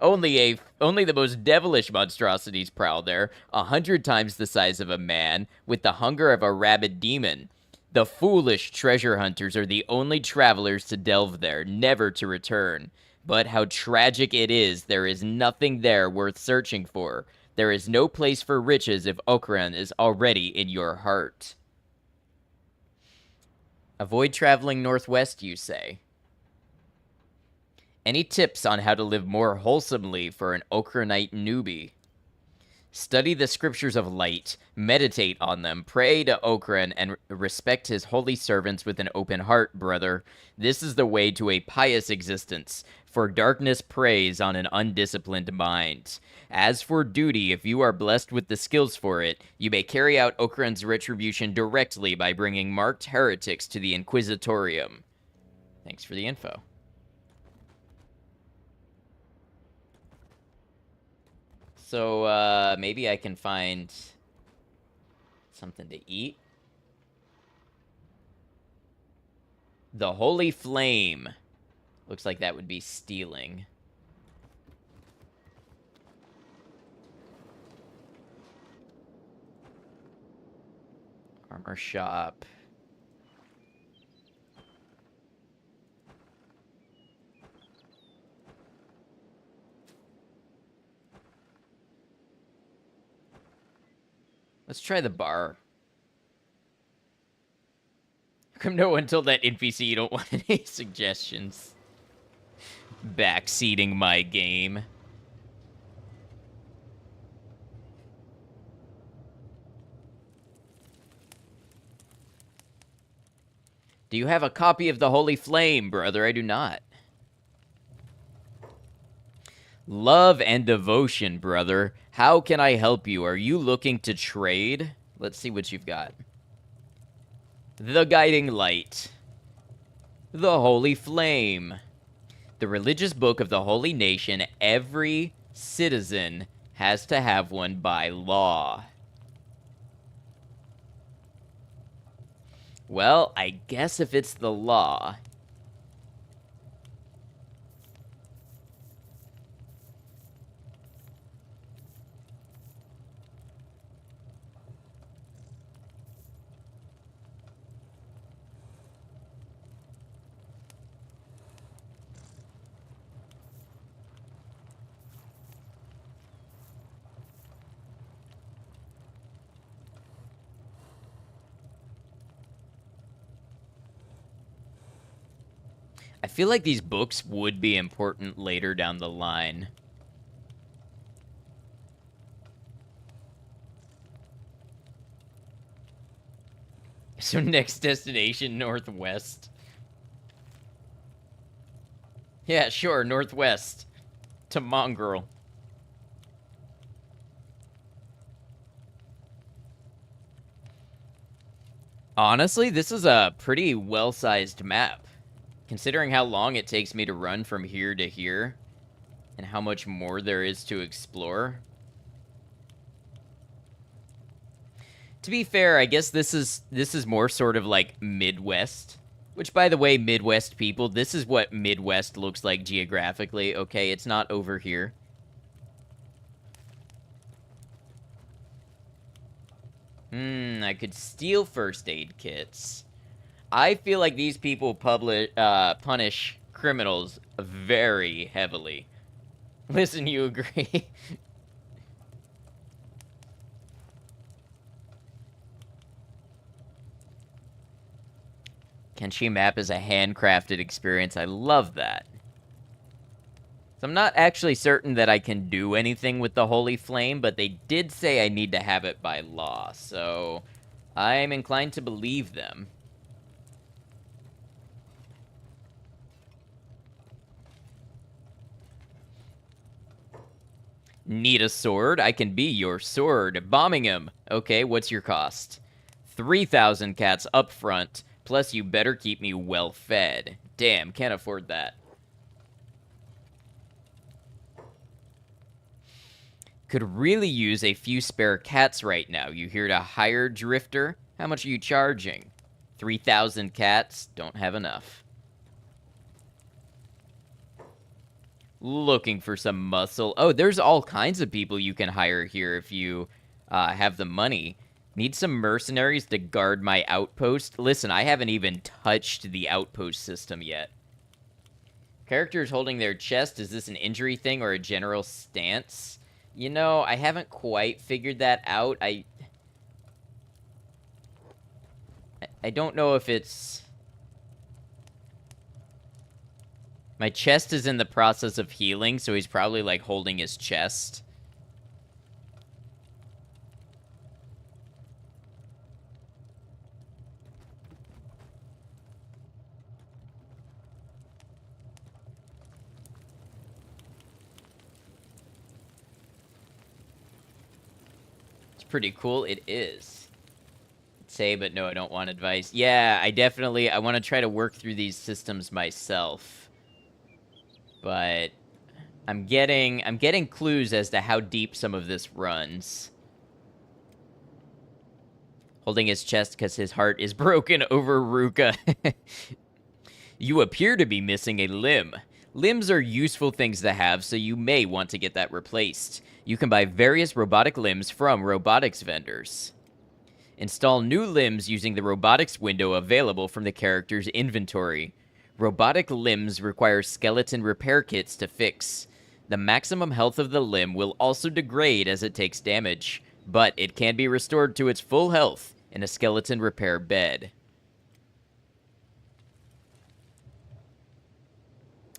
Only the most devilish monstrosities prowl there, 100 times the size of a man, with the hunger of a rabid demon. The foolish treasure hunters are the only travelers to delve there, never to return. But how tragic it is, there is nothing there worth searching for. There is no place for riches if Okran is already in your heart. Avoid traveling northwest, you say? Any tips on how to live more wholesomely for an Okranite newbie? Study the scriptures of light, meditate on them, pray to Okran, and respect his holy servants with an open heart, brother. This is the way to a pious existence, for darkness preys on an undisciplined mind. As for duty, if you are blessed with the skills for it, you may carry out Okran's retribution directly by bringing marked heretics to the Inquisitorium. Thanks for the info. So, maybe I can find something to eat. The Holy Flame. Looks like that would be stealing. Armor shop. Let's try the bar. Come no until that NPC, you don't want any suggestions. Backseating my game. Do you have a copy of the Holy Flame, brother? I do not. Love and devotion, brother. How can I help you? Are you looking to trade? Let's see what you've got. The Guiding Light. The Holy Flame. The religious book of the Holy Nation. Every citizen has to have one by law. Well, I guess if it's the law... I feel like these books would be important later down the line. So next destination, northwest. Yeah, sure, northwest. To Mongrel. Honestly, this is a pretty well-sized map. Considering how long it takes me to run from here to here, and how much more there is to explore. To be fair, I guess this is more sort of like Midwest. Which, by the way, Midwest people, this is what Midwest looks like geographically. Okay, it's not over here. I could steal first aid kits. I feel like these people punish criminals very heavily. Listen, you agree? Kenshi map is a handcrafted experience. I love that. So I'm not actually certain that I can do anything with the Holy Flame, but they did say I need to have it by law, so I'm inclined to believe them. Need a sword? I can be your sword. Bombing him. Okay, what's your cost? 3,000 cats up front, plus you better keep me well fed. Damn, can't afford that. Could really use a few spare cats right now. You here to hire Drifter? How much are you charging? 3,000 cats? Don't have enough. Looking for some muscle. Oh, there's all kinds of people you can hire here if you have the money. Need some mercenaries to guard my outpost? Listen, I haven't even touched the outpost system yet. Characters holding their chest, is this an injury thing or a general stance? You know, I haven't quite figured that out. I don't know if it's... My chest is in the process of healing, so he's probably, like, holding his chest. Pretty cool. It is. Say, but no, I don't want advice. Yeah, I want to try to work through these systems myself. But I'm getting clues as to how deep some of this runs. Holding his chest because his heart is broken over Ruka. You appear to be missing a limb. Limbs are useful things to have, so you may want to get that replaced. You can buy various robotic limbs from robotics vendors. Install new limbs using the robotics window available from the character's inventory. Robotic limbs require skeleton repair kits to fix. The maximum health of the limb will also degrade as it takes damage, but it can be restored to its full health in a skeleton repair bed.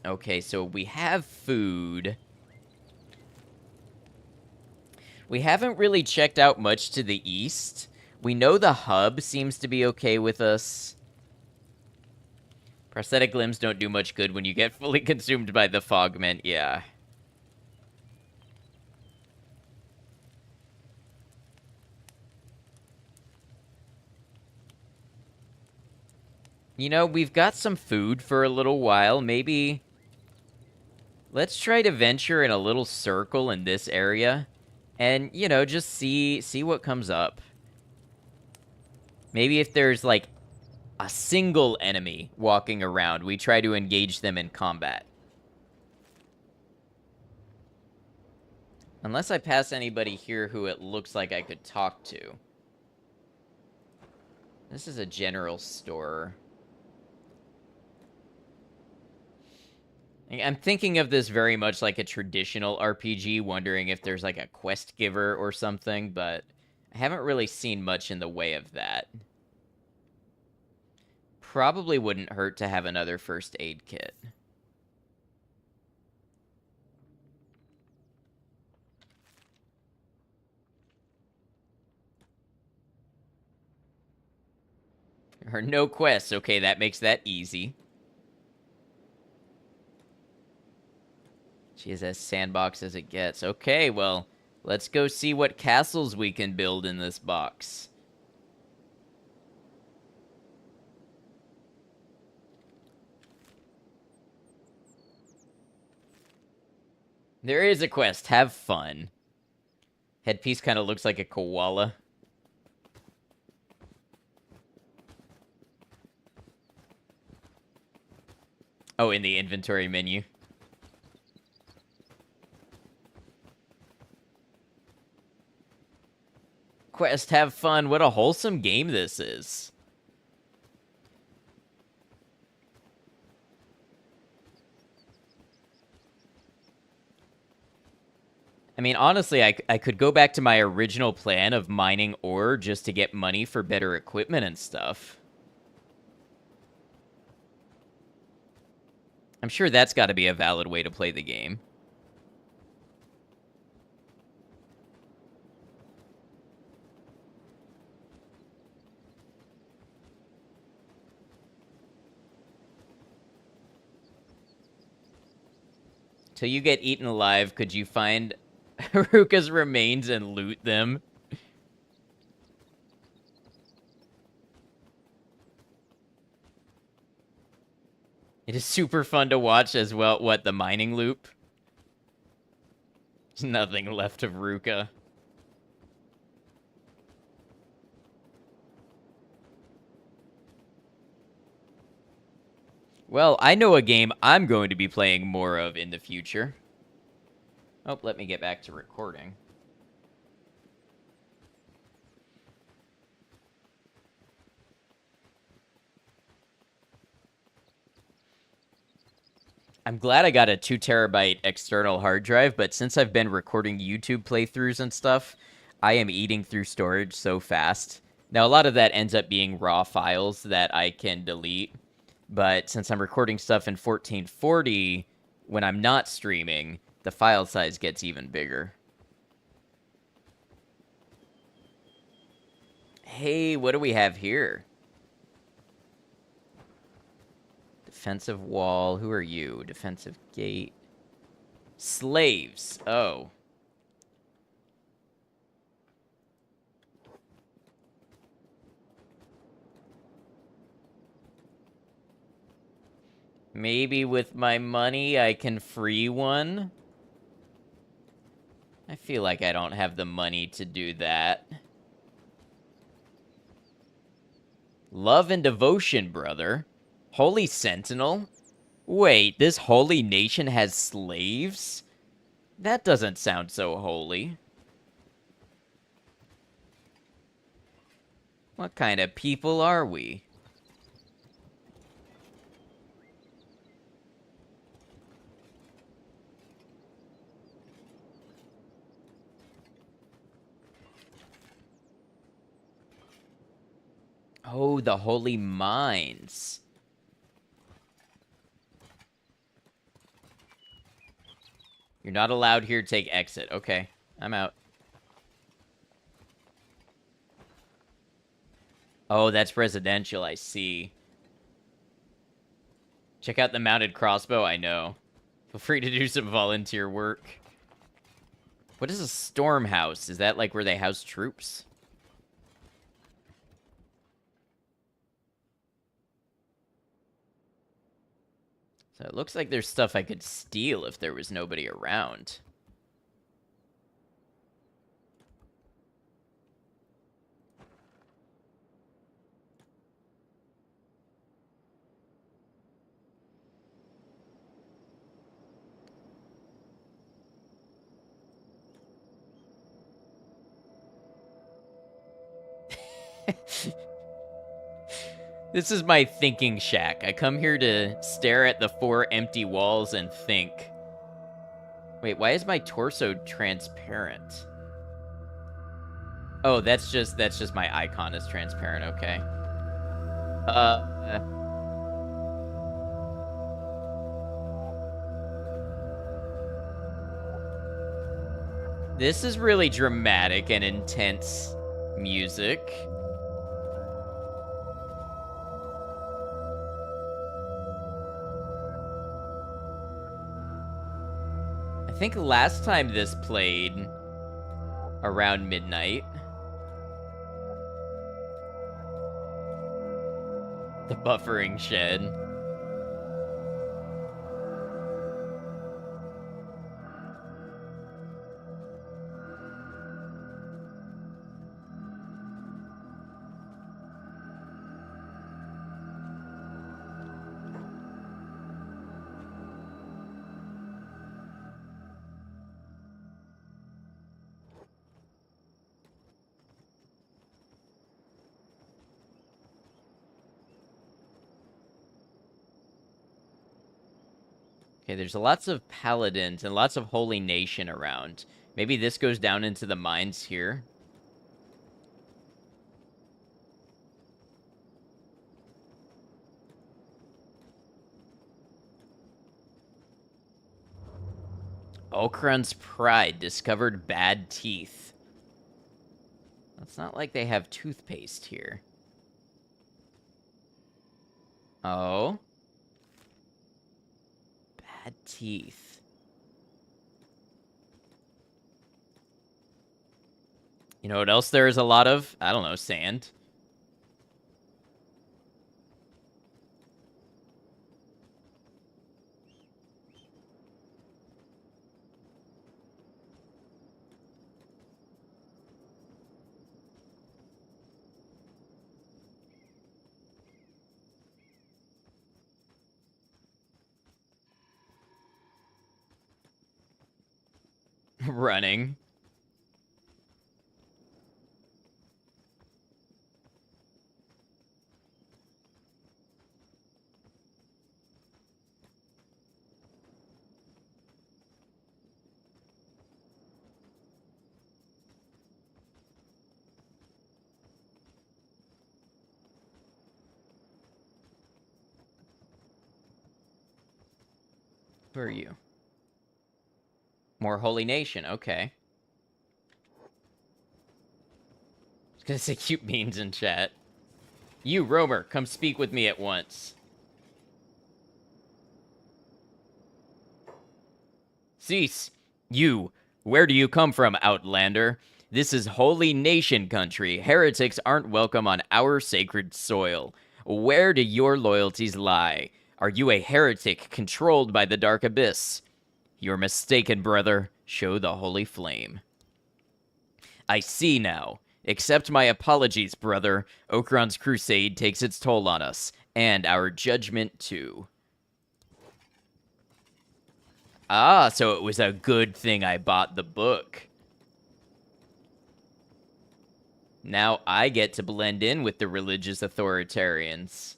Okay, so we have food. We haven't really checked out much to the east. We know the hub seems to be okay with us. Prosthetic limbs don't do much good when you get fully consumed by the fogment, yeah. You know, we've got some food for a little while. Maybe let's try to venture in a little circle in this area. And, you know, just see what comes up. Maybe if there's, like, a single enemy walking around, we try to engage them in combat. Unless I pass anybody here who it looks like I could talk to. This is a general store. I'm thinking of this very much like a traditional RPG, wondering if there's like a quest giver or something, but I haven't really seen much in the way of that. Probably wouldn't hurt to have another first aid kit. There are no quests. Okay, that makes that easy. She is as sandbox as it gets. Okay, well, let's go see what castles we can build in this box. There is a quest. Have fun. Headpiece kind of looks like a koala. Oh, in the inventory menu. Quest, have fun. What a wholesome game this is. I mean, honestly, I could go back to my original plan of mining ore just to get money for better equipment and stuff. I'm sure that's got to be a valid way to play the game. Till you get eaten alive, could you find Haruka's remains and loot them? It is super fun to watch as well. What, the mining loop? There's nothing left of Ruka. Well, I know a game I'm going to be playing more of in the future. Oh, let me get back to recording. I'm glad I got a 2 terabyte external hard drive, but since I've been recording YouTube playthroughs and stuff, I am eating through storage so fast. Now, a lot of that ends up being raw files that I can delete, but since I'm recording stuff in 1440, when I'm not streaming, the file size gets even bigger. Hey, what do we have here? Defensive wall. Who are you? Defensive gate. Slaves. Oh. Maybe with my money I can free one? I feel like I don't have the money to do that. Love and devotion, brother. Holy Sentinel? Wait, this holy nation has slaves? That doesn't sound so holy. What kind of people are we? Oh, the holy mines. You're not allowed here, take exit. Okay, I'm out. Oh, that's residential, I see. Check out the mounted crossbow, I know. Feel free to do some volunteer work. What is a storm house? Is that like where they house troops? So it looks like there's stuff I could steal if there was nobody around. This is my thinking shack. I come here to stare at the 4 empty walls and think. Wait, why is my torso transparent? Oh, that's just my icon is transparent, okay. This is really dramatic and intense music. I think last time this played around midnight. The buffering shed. Okay, there's lots of paladins and lots of holy nation around. Maybe this goes down into the mines here. Okran's pride discovered bad teeth. It's not like they have toothpaste here. Oh. Bad teeth. You know what else there is a lot of? I don't know, sand. Running. Who are you? More holy nation, okay. I was gonna say cute beans in chat. You, Romer, come speak with me at once. Cease! You! Where do you come from, Outlander? This is holy nation country. Heretics aren't welcome on our sacred soil. Where do your loyalties lie? Are you a heretic controlled by the dark abyss? You're mistaken, brother. Show the holy flame. I see now. Accept my apologies, brother. Okran's crusade takes its toll on us, and our judgment too. Ah, so it was a good thing I bought the book. Now I get to blend in with the religious authoritarians.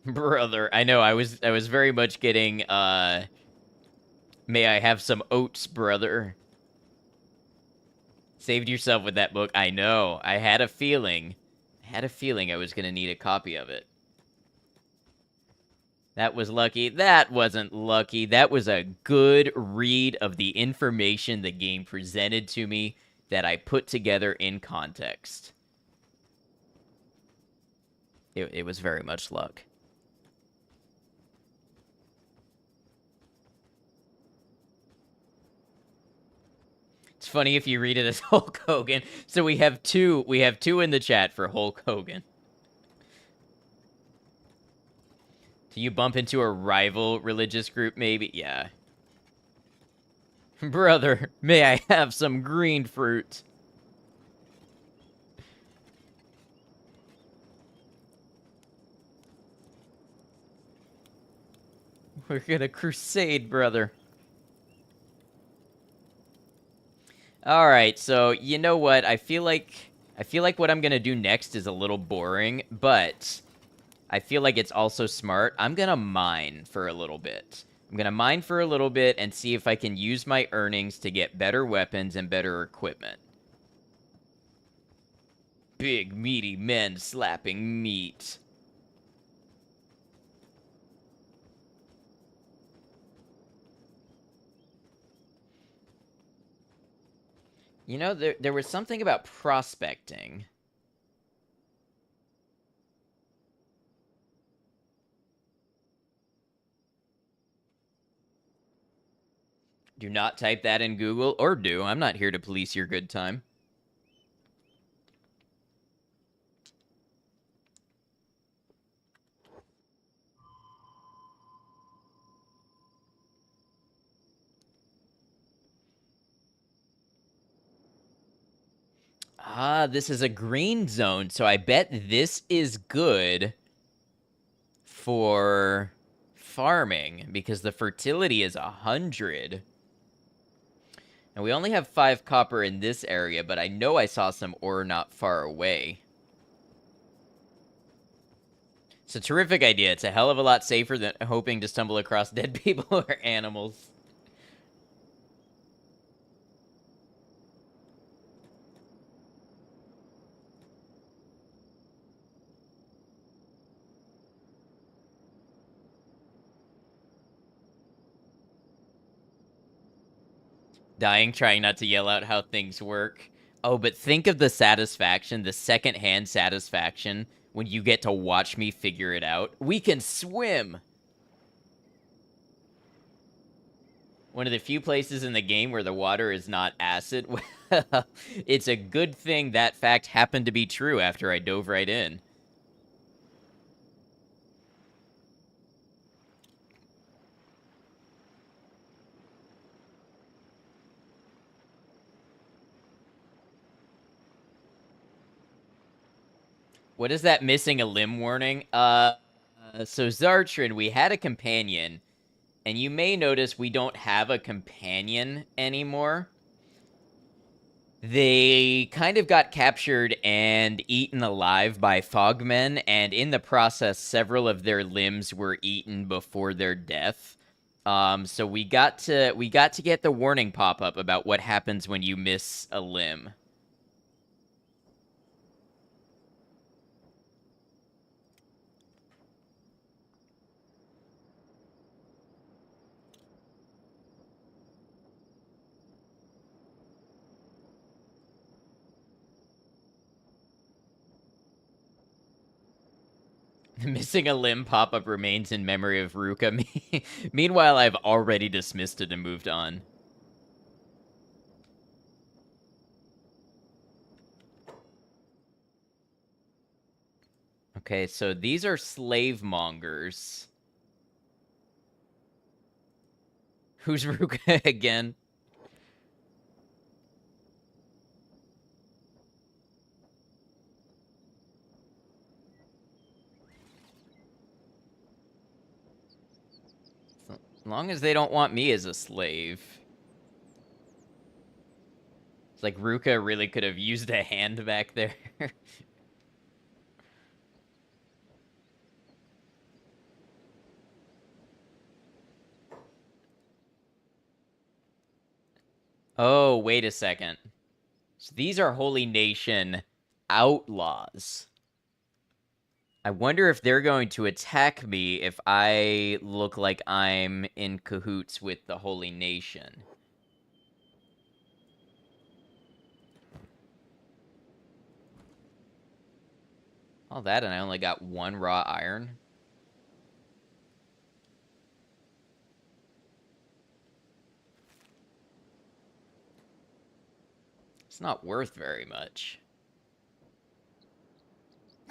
Brother, I know, I was very much getting, may I have some oats, brother? Saved yourself with that book. I know. I had a feeling. I was gonna need a copy of it. That was lucky. That wasn't lucky. That was a good read of the information the game presented to me that I put together in context. It was very much luck. It's funny if you read it as Hulk Hogan. So we have two in the chat for Hulk Hogan. Do you bump into a rival religious group, maybe? Yeah. Brother, may I have some green fruit? We're gonna crusade, brother. Alright, so you know what? I feel like what I'm gonna do next is a little boring, but I feel like it's also smart. I'm gonna mine for a little bit. I'm gonna mine for a little bit and see if I can use my earnings to get better weapons and better equipment. Big, meaty men slapping meat. You know, there was something about prospecting. Do not type that in Google, or do. I'm not here to police your good time. Ah, this is a green zone, so I bet this is good for farming, because the fertility is 100. And we only have 5 copper in this area, but I know I saw some ore not far away. It's a terrific idea. It's a hell of a lot safer than hoping to stumble across dead people or animals. Dying, trying not to yell out how things work. Oh, but think of the satisfaction, the secondhand satisfaction, when you get to watch me figure it out. We can swim! One of the few places in the game where the water is not acid. Well, it's a good thing that fact happened to be true after I dove right in. What is that missing a limb warning? So Zartrin, we had a companion, and you may notice we don't have a companion anymore. They kind of got captured and eaten alive by fogmen, and in the process, several of their limbs were eaten before their death. So we got to get the warning pop up about what happens when you miss a limb. Missing a limb pop-up remains in memory of Ruka. Meanwhile, I've already dismissed it and moved on. Okay, so these are slave mongers. Who's Ruka again? As long as they don't want me as a slave. It's like Ruka really could have used a hand back there. Oh, wait a second. So these are Holy Nation outlaws. I wonder if they're going to attack me if I look like I'm in cahoots with the Holy Nation. All that, and I only got one raw iron. It's not worth very much.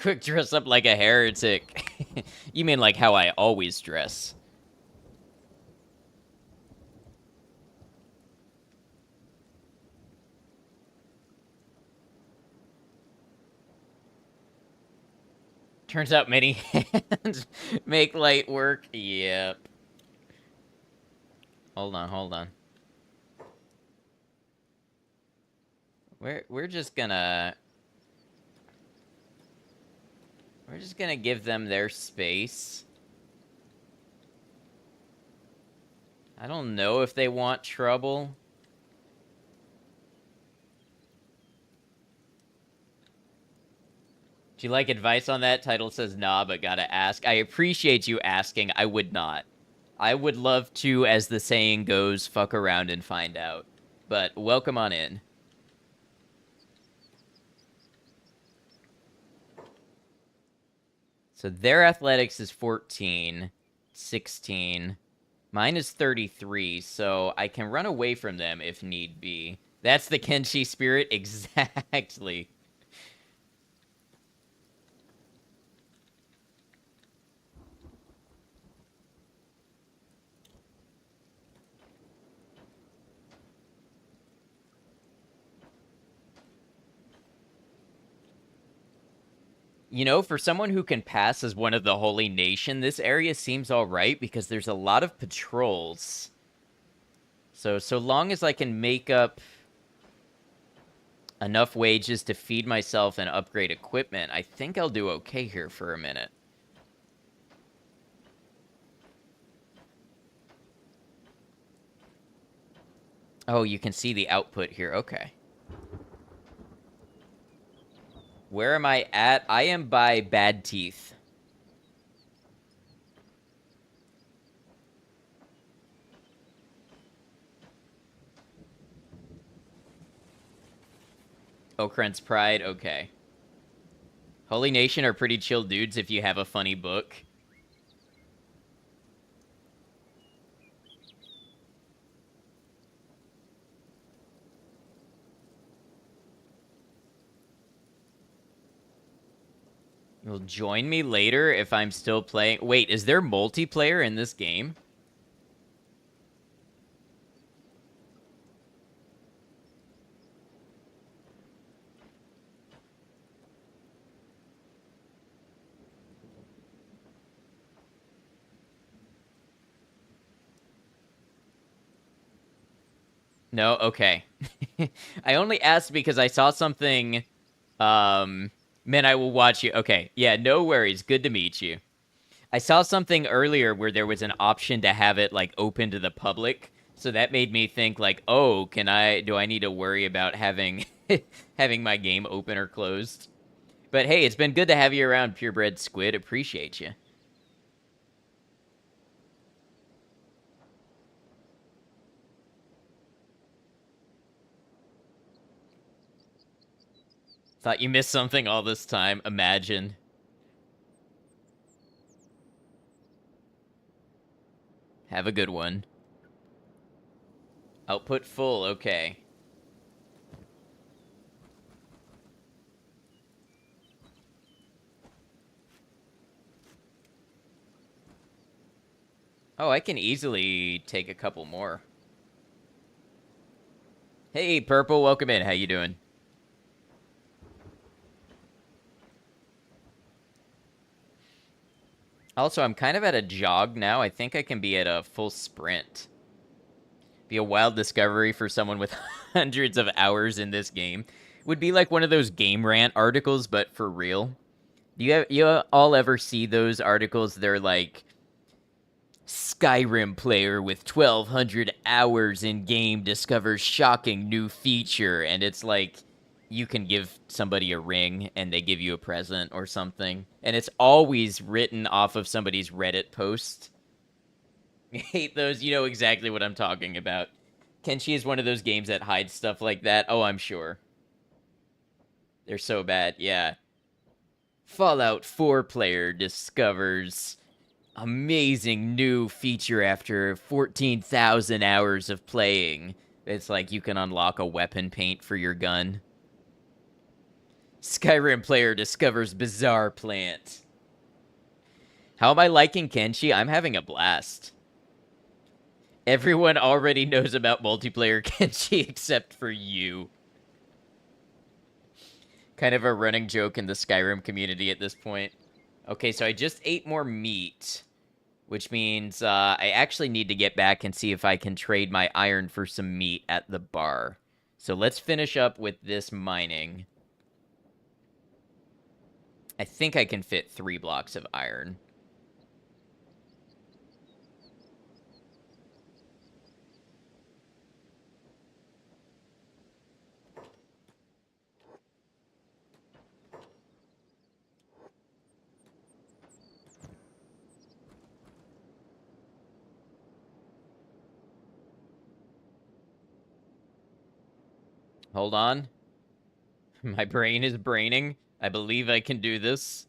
Quick, dress up like a heretic. You mean like how I always dress. Turns out many hands make light work. Yep. Hold on. We're just gonna give them their space. I don't know if they want trouble. Do you like advice on that? Title says nah, but gotta ask. I appreciate you asking. I would not. I would love to, as the saying goes, fuck around and find out. But welcome on in. So their athletics is 14, 16. Mine is 33, so I can run away from them if need be. That's the Kenshi spirit, exactly. You know, for someone who can pass as one of the Holy Nation, this area seems alright because there's a lot of patrols. So long as I can make up enough wages to feed myself and upgrade equipment, I think I'll do okay here for a minute. Oh, you can see the output here. Okay. Where am I at? I am by Bad Teeth. Okrent's Pride. Okay. Holy Nation are pretty chill dudes if you have a funny book. You'll join me later if I'm still playing. Wait, is there multiplayer in this game? No? Okay. I only asked because I saw something. Man, I will watch you. Okay. Yeah, no worries. Good to meet you. I saw something earlier where there was an option to have it like open to the public. So that made me think like, oh, do I need to worry about having having my game open or closed? But hey, it's been good to have you around, Purebred Squid. Appreciate you. Thought you missed something all this time. Imagine. Have a good one. Output full, okay. Oh, I can easily take a couple more. Hey, Purple, welcome in. How you doing? Also, I'm kind of at a jog now. I think I can be at a full sprint. Be a wild discovery for someone with hundreds of hours in this game. Would be like one of those game rant articles, but for real. You all ever see those articles? They're like, Skyrim player with 1,200 hours in game discovers shocking new feature, and it's like you can give somebody a ring and they give you a present or something, and it's always written off of somebody's Reddit post. I hate those. You know exactly what I'm talking about. Kenshi is one of those games that hides stuff like that. Oh, I'm sure. They're so bad. Yeah. Fallout 4 player discovers amazing new feature after 14,000 hours of playing. It's like you can unlock a weapon paint for your gun. Skyrim player discovers bizarre plant. How am I liking Kenshi? I'm having a blast. Everyone already knows about multiplayer Kenshi except for you. Kind of a running joke in the Skyrim community at this point. Okay, so I just ate more meat, which means I actually need to get back and see if I can trade my iron for some meat at the bar. So let's finish up with this mining. I think I can fit 3 blocks of iron. Hold on. My brain is braining. I believe I can do this.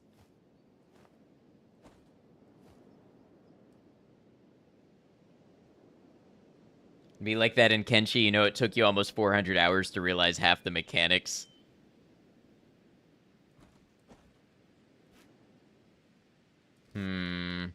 Be like that in Kenshi, you know, it took you almost 400 hours to realize half the mechanics. Hmm.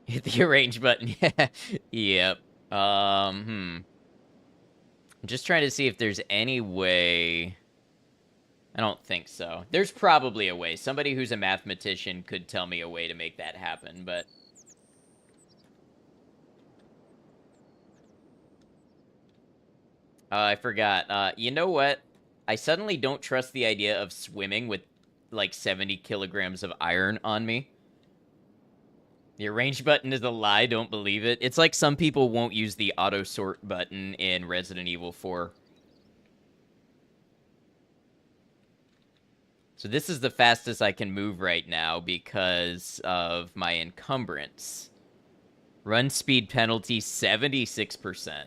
Hit the arrange button. Yep. I'm just trying to see if there's any way I don't think so. There's probably a way. Somebody who's a mathematician could tell me a way to make that happen, but... I forgot. You know what? I suddenly don't trust the idea of swimming with, like, 70 kilograms of iron on me. The arrange button is a lie, don't believe it. It's like some people won't use the auto sort button in Resident Evil 4. So this is the fastest I can move right now because of my encumbrance. Run speed penalty, 76%.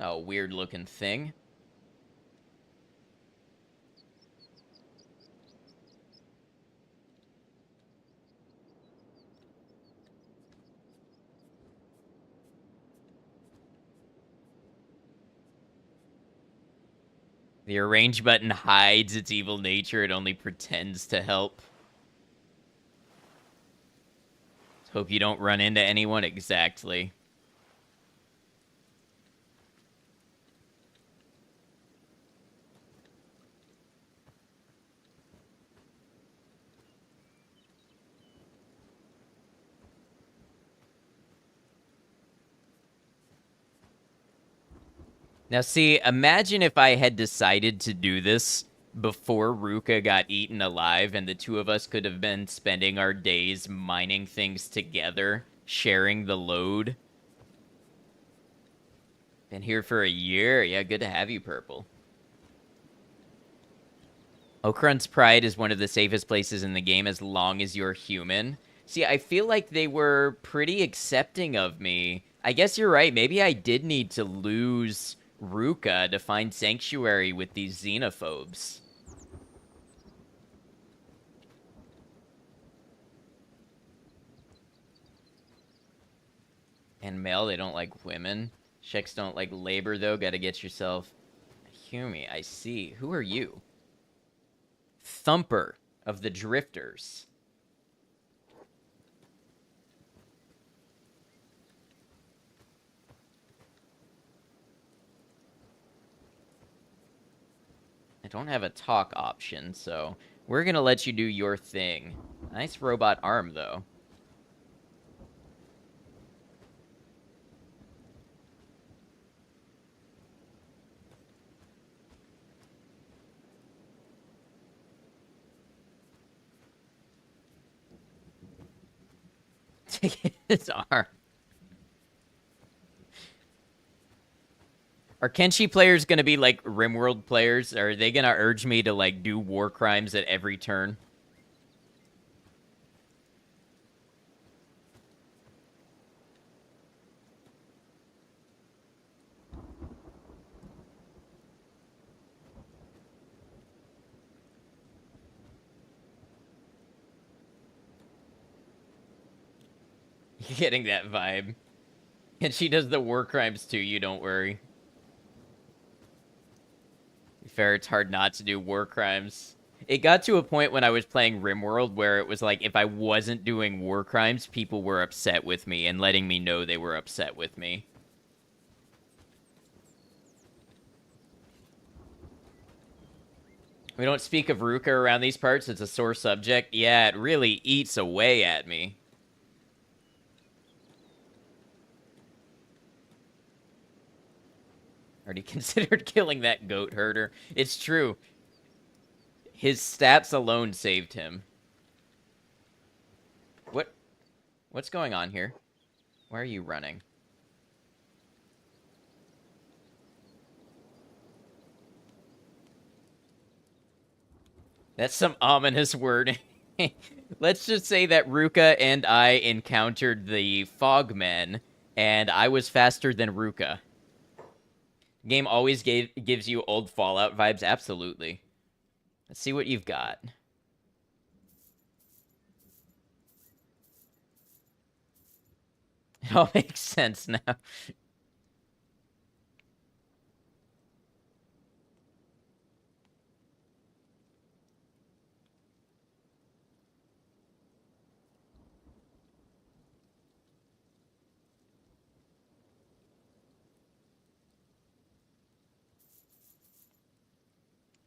Oh, weird looking thing. The arrange button hides its evil nature. It only pretends to help. Hope you don't run into anyone. Exactly. Now, see, imagine if I had decided to do this before Ruka got eaten alive, and the two of us could have been spending our days mining things together, sharing the load. Been here for a year. Yeah, good to have you, Purple. Okrun's Pride is one of the safest places in the game as long as you're human. See, I feel like they were pretty accepting of me. I guess you're right. Maybe I did need to lose Ruka to find sanctuary with these xenophobes. And male, they don't like women. Sheks don't like labor, though. Gotta get yourself... Humi, I see. Who are you? Thumper of the Drifters. I don't have a talk option, so we're gonna let you do your thing. Nice robot arm, though. Take his arm. Are Kenshi players gonna be like RimWorld players? Or are they gonna urge me to like do war crimes at every turn? You're getting that vibe. And she does the war crimes too, you don't worry. Fair, it's hard not to do war crimes. It got to a point when I was playing RimWorld where it was like if I wasn't doing war crimes, people were upset with me and letting me know they were upset with me. We don't speak of Ruka around these parts. It's a sore subject. Yeah, it really eats away at me. Already considered killing that goat herder. It's true. His stats alone saved him. What's going on here? Why are you running? That's some ominous wording. Let's just say that Ruka and I encountered the Fogmen, and I was faster than Ruka. Game always gives you old Fallout vibes. Absolutely. Let's see what you've got. It all makes sense now.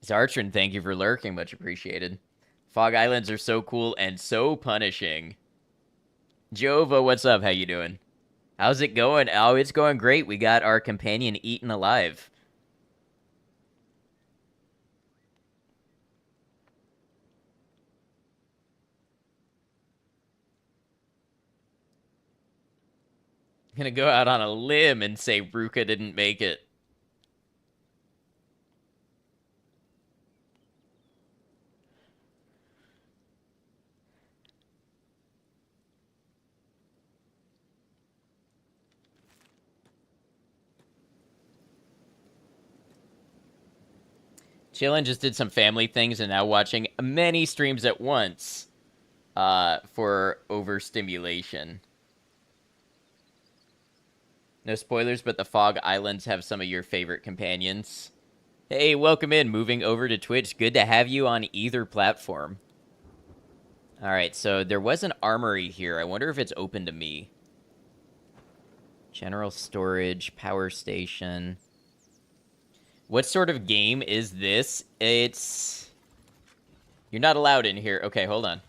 Zartran, thank you for lurking. Much appreciated. Fog Islands are so cool and so punishing. Jova, what's up? How you doing? How's it going? Oh, it's going great. We got our companion eaten alive. I'm gonna go out on a limb and say Ruka didn't make it. Chillin' just did some family things and now watching many streams at once for overstimulation. No spoilers, but the Fog Islands have some of your favorite companions. Hey, welcome in. Moving over to Twitch. Good to have you on either platform. All right, so there was an armory here. I wonder if it's open to me. General storage, power station. What sort of game is this? It's... You're not allowed in here. Okay, hold on.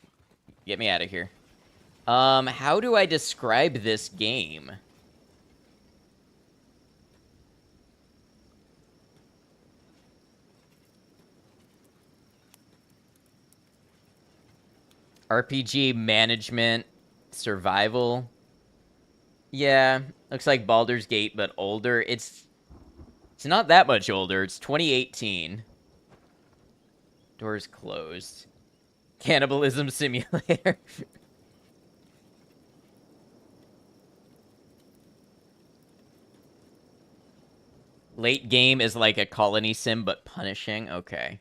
Get me out of here. How do I describe this game? RPG management, survival. Yeah, looks like Baldur's Gate, but older. It's not that much older. It's 2018. Doors closed. Cannibalism simulator. Late game is like a colony sim, but punishing. Okay.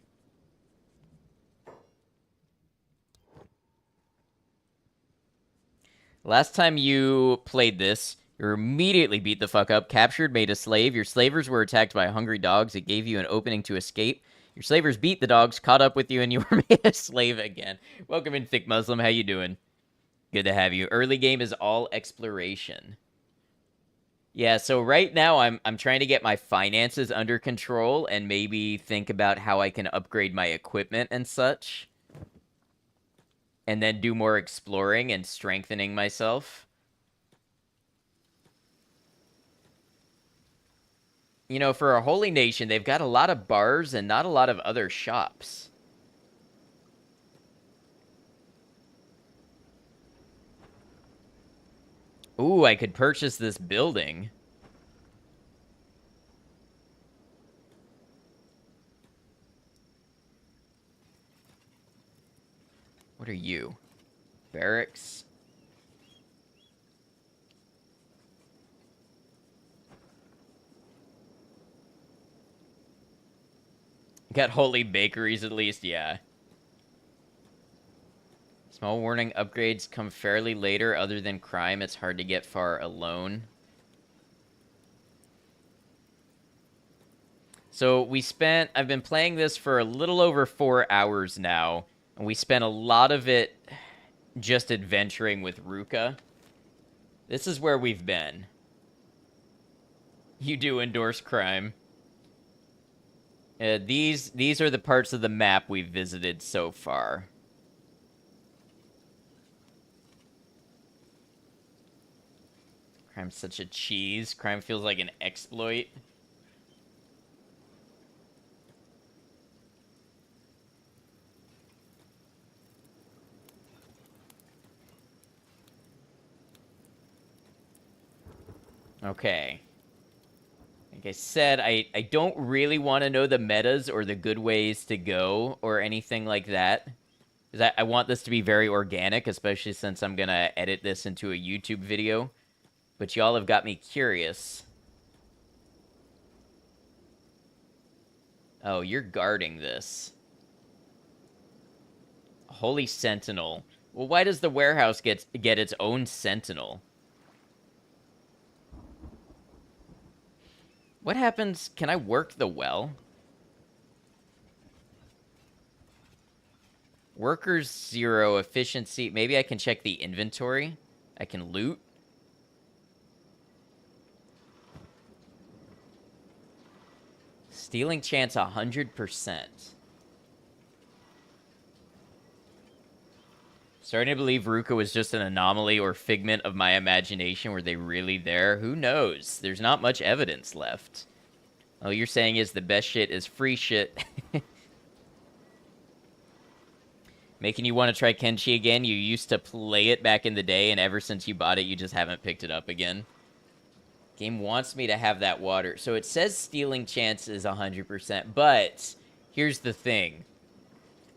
Last time you played this, you were immediately beat the fuck up, captured, made a slave. Your slavers were attacked by hungry dogs. It gave you an opening to escape. Your slavers beat the dogs, caught up with you, and you were made a slave again. Welcome in, Thick Muslim. How you doing? Good to have you. Early game is all exploration. Yeah, so right now I'm trying to get my finances under control and maybe think about how I can upgrade my equipment and such. And then do more exploring and strengthening myself. You know, for a holy nation, they've got a lot of bars and not a lot of other shops. Ooh, I could purchase this building. What are you? Barracks? Got holy bakeries at least, yeah. Small warning upgrades come fairly later. Other than crime, it's hard to get far alone. So I've been playing this for a little over 4 hours now. And we spent a lot of it just adventuring with Ruka. This is where we've been. You do endorse crime. These are the parts of the map we've visited so far. Crime's such a cheese. Crime feels like an exploit. Okay. Like I said, I don't really want to know the metas or the good ways to go or anything like that. Because I want this to be very organic, especially since I'm going to edit this into a YouTube video. But y'all have got me curious. Oh, you're guarding this. Holy Sentinel. Well, why does the warehouse get its own Sentinel? What happens? Can I work the well? Workers 0, efficiency. Maybe I can check the inventory. I can loot. Stealing chance 100%. Starting to believe Ruka was just an anomaly or figment of my imagination. Were they really there? Who knows? There's not much evidence left. All you're saying is the best shit is free shit. Making you want to try Kenshi again? You used to play it back in the day, and ever since you bought it, you just haven't picked it up again. Game wants me to have that water. So it says stealing chance is 100%, but here's the thing.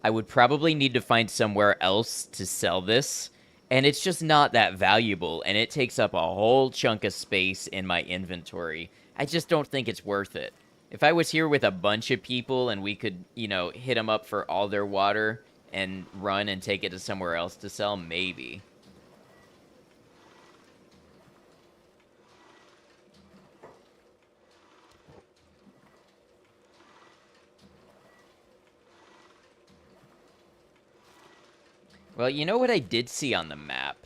I would probably need to find somewhere else to sell this, and it's just not that valuable, and it takes up a whole chunk of space in my inventory. I just don't think it's worth it. If I was here with a bunch of people and we could, you know, hit them up for all their water and run and take it to somewhere else to sell, maybe. Well, you know what I did see on the map?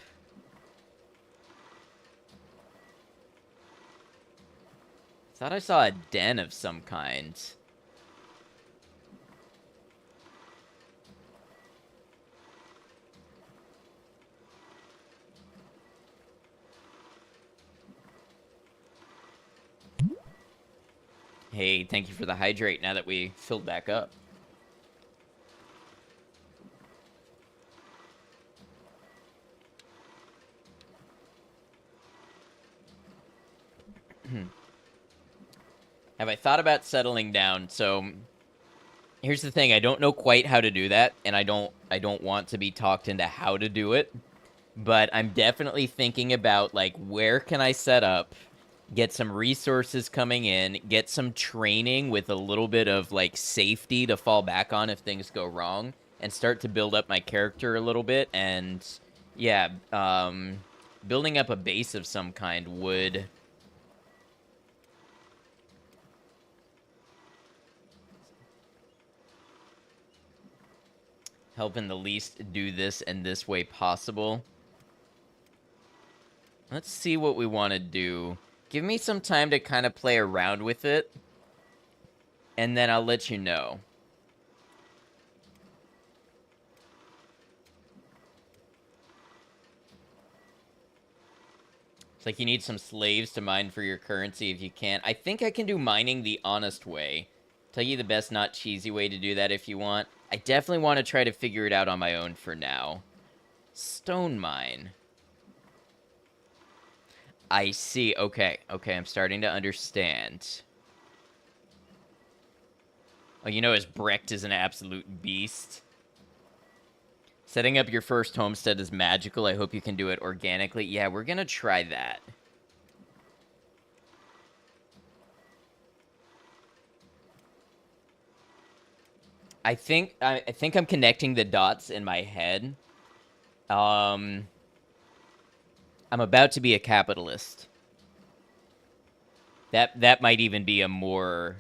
Thought I saw a den of some kind. Hey, thank you for the hydrate now that we filled back up. Have I thought about settling down? So here's the thing, I don't know quite how to do that, and I don't want to be talked into how to do it. But I'm definitely thinking about, like, where can I set up, get some resources coming in, get some training with a little bit of, like, safety to fall back on if things go wrong, and start to build up my character a little bit. And yeah, building up a base of some kind would help in the least do this in this way possible. Let's see what we want to do. Give me some time to kind of play around with it, and then I'll let you know. It's like you need some slaves to mine for your currency if you can. I think I can do mining the honest way. Tell you the best, not cheesy way to do that if you want. I definitely want to try to figure it out on my own for now. Stone mine. I see. Okay. Okay, I'm starting to understand. Oh, you know, as Brecht is an absolute beast. Setting up your first homestead is magical. I hope you can do it organically. Yeah, we're gonna try that. I think I'm connecting the dots in my head. I'm about to be a capitalist. That might even be a more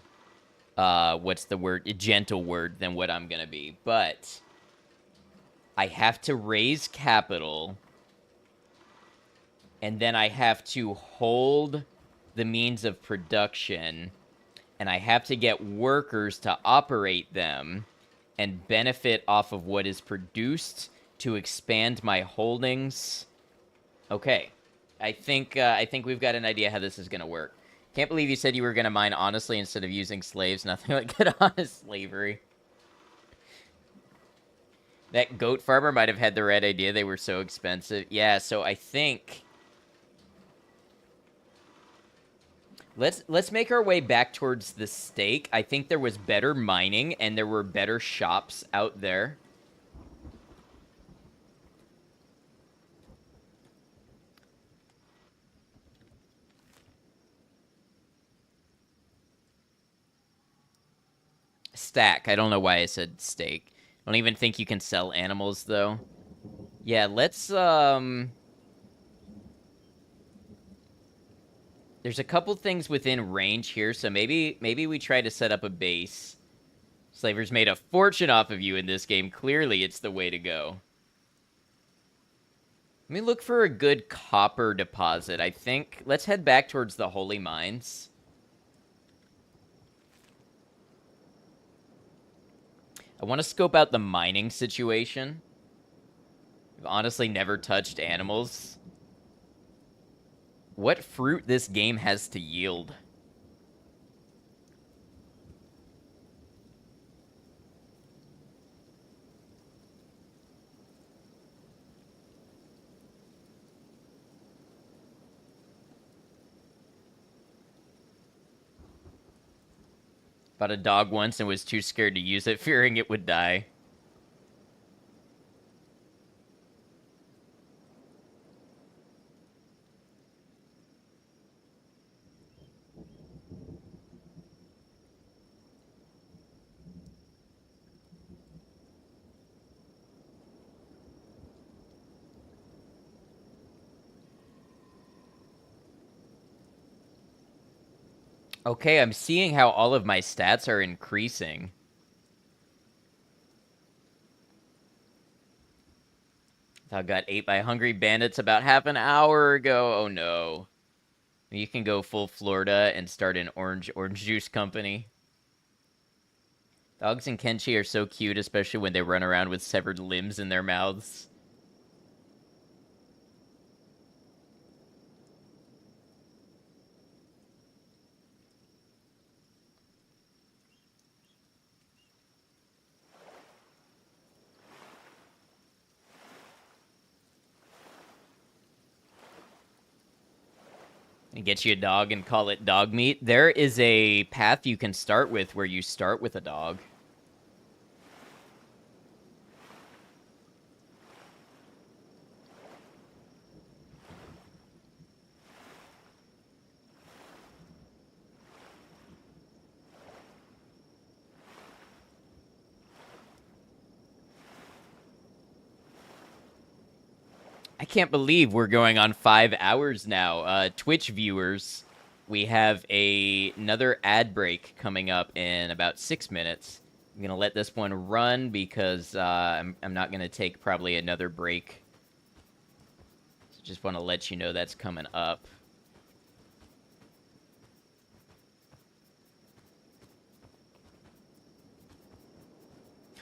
what's the word? A gentle word than what I'm gonna be. But I have to raise capital, and then I have to hold the means of production, and I have to get workers to operate them and benefit off of what is produced to expand my holdings. Okay. I think we've got an idea how this is going to work. Can't believe you said you were going to mine honestly instead of using slaves. Nothing like good honest slavery. That goat farmer might have had the right idea. They were so expensive. Yeah, so I think let's make our way back towards the stake. I think there was better mining and there were better shops out there. Stack. I don't know why I said steak. I don't even think you can sell animals, though. Yeah, let's, there's a couple things within range here, so maybe we try to set up a base. Slavers made a fortune off of you in this game. Clearly, it's the way to go. Let me look for a good copper deposit. I think, let's head back towards the Holy Mines. I want to scope out the mining situation. I've honestly never touched animals. What fruit this game has to yield? Bought a dog once and was too scared to use it, fearing it would die. Okay, I'm seeing how all of my stats are increasing. I got ate by hungry bandits about half an hour ago. Oh no. You can go full Florida and start an orange juice company. Dogs in Kenshi are so cute, especially when they run around with severed limbs in their mouths. And get you a dog and call it dog meat. There is a path you can start with where you start with a dog. I can't believe we're going on 5 hours now. Twitch viewers, we have another ad break coming up in about 6 minutes. I'm going to let this one run because I'm not going to take probably another break. So just want to let you know that's coming up.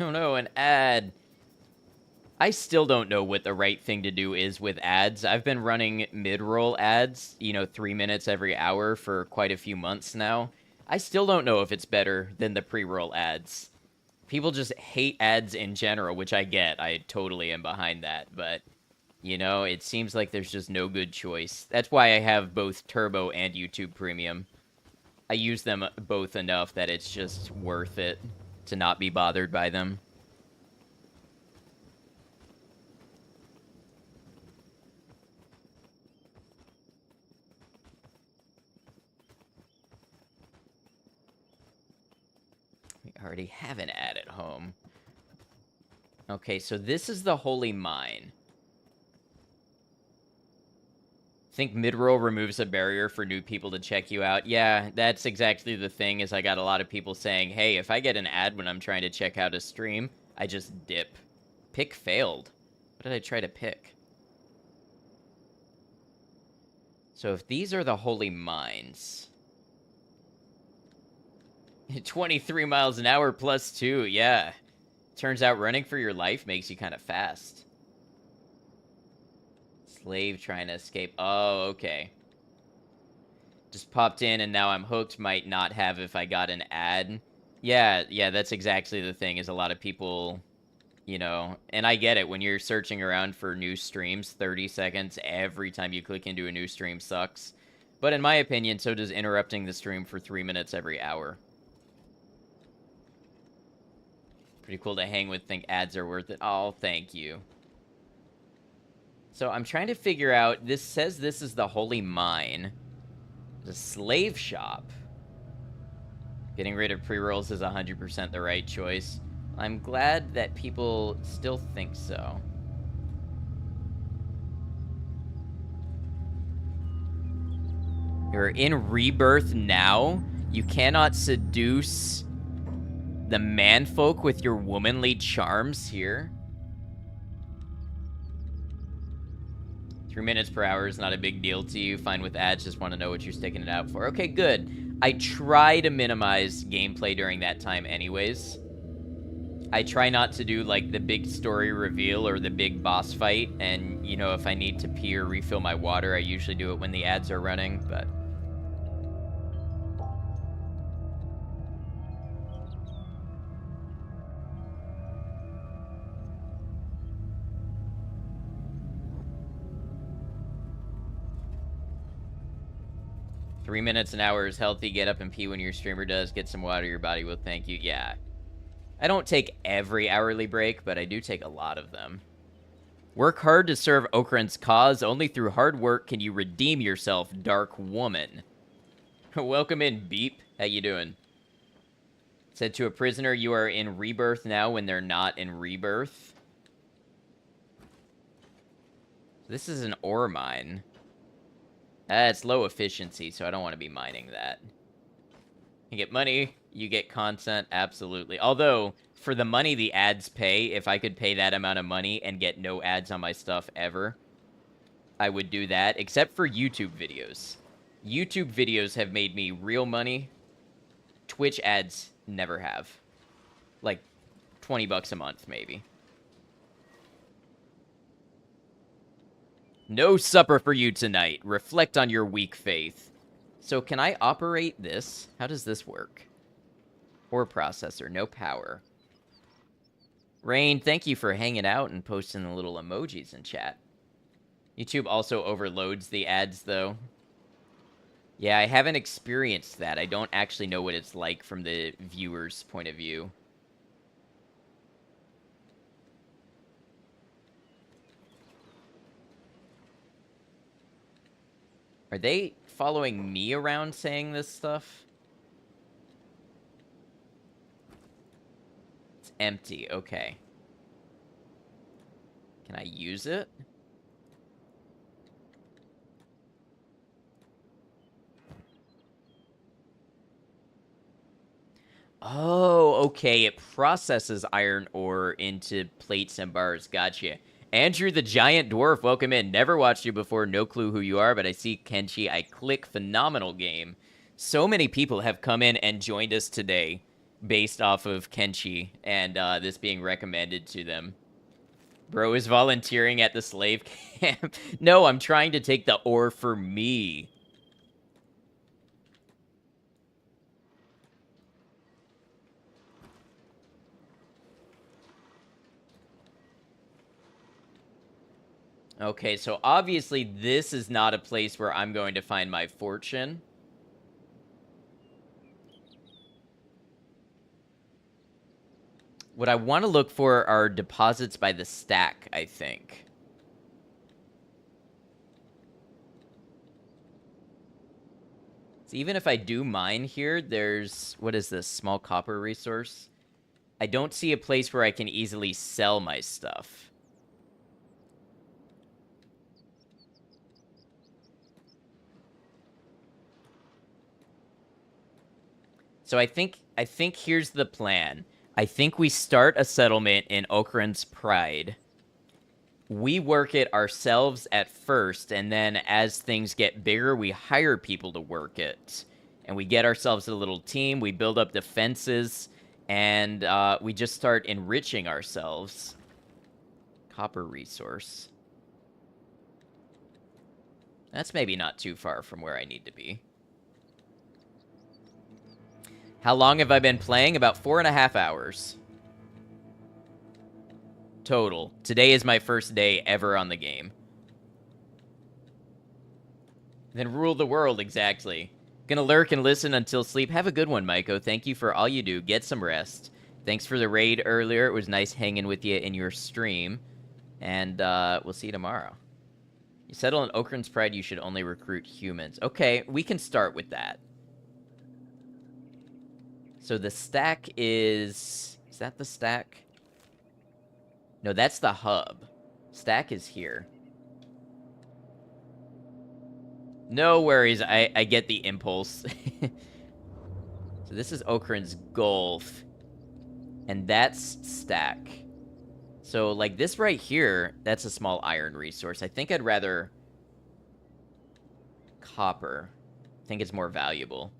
Oh no, an ad. I still don't know what the right thing to do is with ads. I've been running mid-roll ads, 3 minutes every hour for quite a few months now. I still don't know if it's better than the pre-roll ads. People just hate ads in general, which I get. I totally am behind that. But, it seems like there's just no good choice. That's why I have both Turbo and YouTube Premium. I use them both enough that it's just worth it to not be bothered by them. Already have an ad at home. Okay, so this is the Holy Mine. Think mid-roll removes a barrier for new people to check you out. Yeah, that's exactly the thing, is I got a lot of people saying, hey, if I get an ad when I'm trying to check out a stream, I just dip. Pick failed. What did I try to pick? So if these are the Holy Mines... 23 miles an hour plus 2, yeah. Turns out running for your life makes you kind of fast. Slave trying to escape. Oh, okay. Just popped in and now I'm hooked. Might not have if I got an ad. Yeah, that's exactly the thing, is a lot of people, and I get it. When you're searching around for new streams, 30 seconds every time you click into a new stream sucks. But in my opinion, so does interrupting the stream for 3 minutes every hour. Pretty cool to hang with, think ads are worth it. Oh, thank you. So I'm trying to figure out, this says this is the Holy Mine. The slave shop. Getting rid of pre-rolls is 100% the right choice. I'm glad that people still think so. You're in Rebirth now. You cannot seduce the manfolk with your womanly charms here. 3 minutes per hour is not a big deal to you. Fine with ads, just want to know what you're sticking it out for. Okay, good. I try to minimize gameplay during that time anyways. I try not to do, like, the big story reveal or the big boss fight, and, you know, if I need to pee or refill my water, I usually do it when the ads are running, but... Three minutes an hour is healthy. Get up and pee when your streamer does. Get some water. Your body will thank you. Yeah. I don't take every hourly break, but I do take a lot of them. Work hard to serve Okran's cause. Only through hard work can you redeem yourself, Dark Woman. Welcome in, Beep. How you doing? Said to a prisoner, you are in rebirth now when they're not in rebirth. This is an ore mine. It's low efficiency, so I don't want to be mining that. You get money, you get content, absolutely. Although, for the money the ads pay, if I could pay that amount of money and get no ads on my stuff ever, I would do that, except for YouTube videos. YouTube videos have made me real money. Twitch ads never have. Like, 20 bucks a month, maybe. No supper for you tonight. Reflect on your weak faith. So can I operate this? How does this work? Ore processor, no power. Rain, thank you for hanging out and posting the little emojis in chat. YouTube also overloads the ads, though. Yeah, I haven't experienced that. I don't actually know what it's like from the viewer's point of view. Are they following me around saying this stuff? It's empty, okay. Can I use it? Oh, okay, it processes iron ore into plates and bars, gotcha. Andrew the Giant Dwarf, welcome in. Never watched you before, no clue who you are, but I see Kenshi. I click phenomenal game. So many people have come in and joined us today based off of Kenshi and this being recommended to them. Bro is volunteering at the slave camp. No, I'm trying to take the ore for me. Okay, so obviously this is not a place where I'm going to find my fortune. What I want to look for are deposits by the stack, I think. So even if I do mine here, there's... What is this? Small copper resource? I don't see a place where I can easily sell my stuff. So I think here's the plan. I think we start a settlement in Okran's Pride. We work it ourselves at first, and then as things get bigger, we hire people to work it. And we get ourselves a little team, we build up defenses, and we just start enriching ourselves. Copper resource. That's maybe not too far from where I need to be. How long have I been playing? About 4.5 hours. Total. Today is my first day ever on the game. Then rule the world, exactly. Gonna lurk and listen until sleep. Have a good one, Maiko. Thank you for all you do. Get some rest. Thanks for the raid earlier. It was nice hanging with you in your stream. And we'll see you tomorrow. You settle in Okran's Pride, you should only recruit humans. Okay, we can start with that. So the stack is... Is that the stack? No, that's the hub. Stack is here. No worries, I get the impulse. So this is Okran's Gulf. And that's stack. So, like, this right here, that's a small iron resource. I think I'd rather... Copper. I think it's more valuable.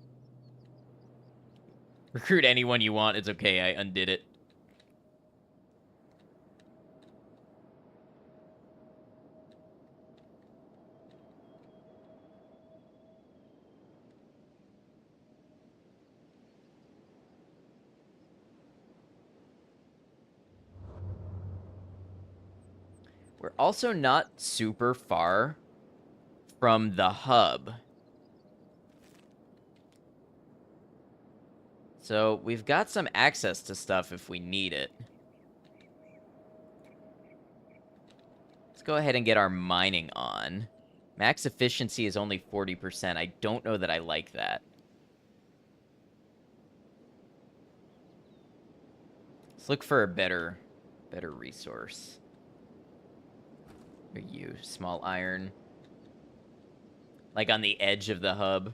Recruit anyone you want, it's okay, I undid it. We're also not super far from the hub. So we've got some access to stuff if we need it. Let's go ahead and get our mining on. Max efficiency is only 40%. I don't know that I like that. Let's look for a better resource. Are you small iron? Like on the edge of the hub.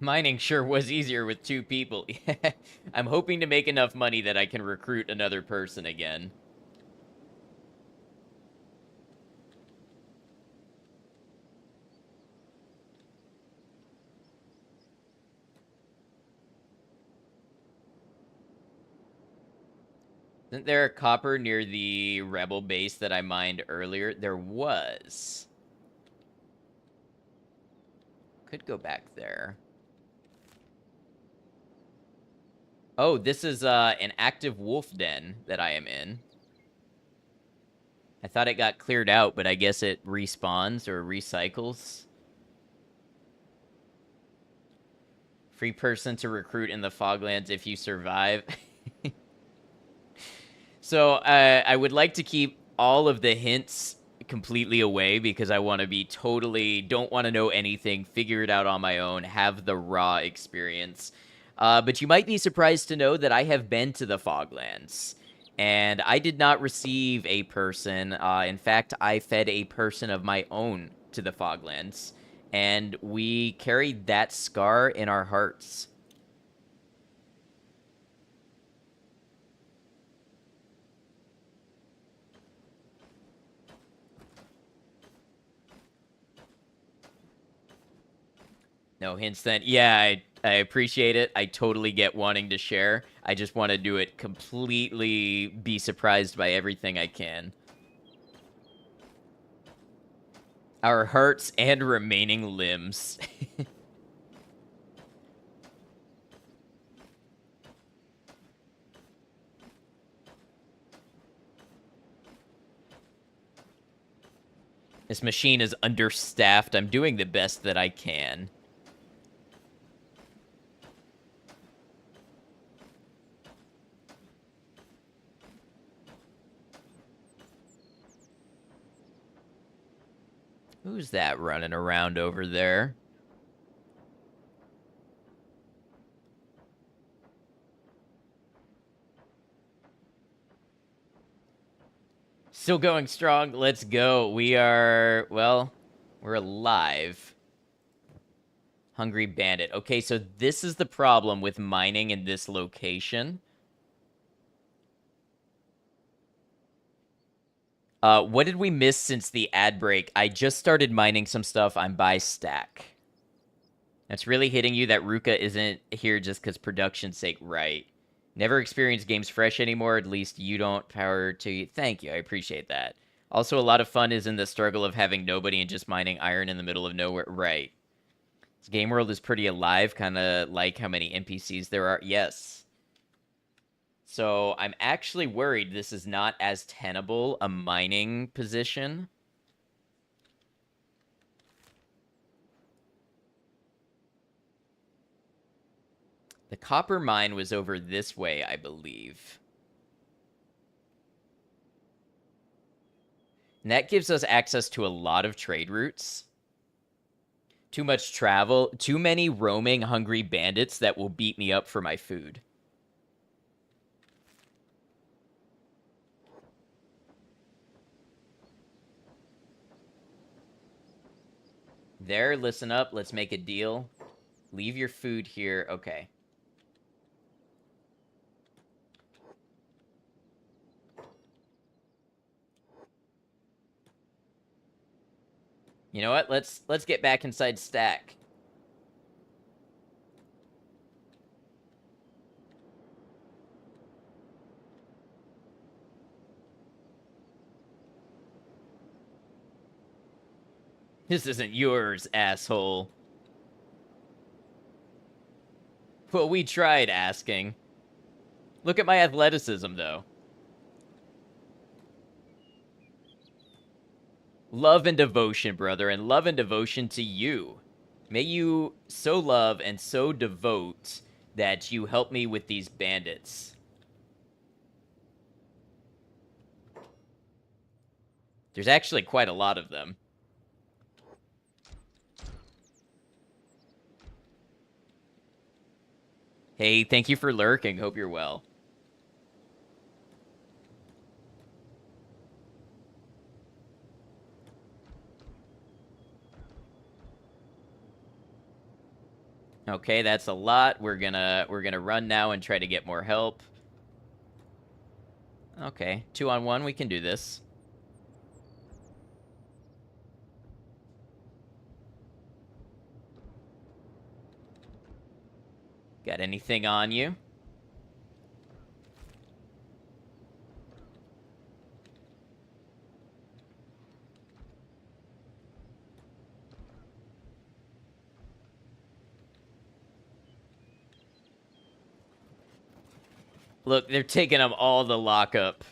Mining sure was easier with 2 people. I'm hoping to make enough money that I can recruit another person again. Isn't there a copper near the rebel base that I mined earlier? There was. Could go back there. Oh, this is an active wolf den that I am in. I thought it got cleared out, but I guess it respawns or recycles. Free person to recruit in the Foglands if you survive. So I would like to keep all of the hints completely away because I want to be don't want to know anything, figure it out on my own, have the raw experience. But you might be surprised to know that I have been to the Foglands, and I did not receive a person. In fact, I fed a person of my own to the Foglands, and we carried that scar in our hearts. No hints then. Yeah, I appreciate it. I totally get wanting to share. I just want to do it completely, be surprised by everything I can. Our hearts and remaining limbs. This machine is understaffed. I'm doing the best that I can. Who's that running around over there? Still going strong. Let's go. We are, well, we're alive. Hungry Bandit. Okay, so this is the problem with mining in this location. What did we miss since the ad break? I just started mining some stuff. I'm by stack. That's really hitting you that Ruka isn't here just because production's sake, right? Never experienced games fresh anymore. At least you don't. Power to you. Thank you. I appreciate that. Also, a lot of fun is in the struggle of having nobody and just mining iron in the middle of nowhere. Right. This game world is pretty alive, kind of like how many NPCs there are. Yes. So I'm actually worried this is not as tenable a mining position. The copper mine was over this way, I believe. And that gives us access to a lot of trade routes. Too much travel, too many roaming hungry bandits that will beat me up for my food. There, listen up. Let's make a deal. Leave your food here. Okay. You know what? Let's get back inside stack. This isn't yours, asshole. Well, we tried asking. Look at my athleticism, though. Love and devotion, brother, and love and devotion to you. May you so love and so devote that you help me with these bandits. There's actually quite a lot of them. Hey, thank you for lurking. Hope you're well. Okay, that's a lot. We're gonna run now and try to get more help. Okay, 2-on-1, we can do this. Got anything on you? Look, they're taking them all the lockup.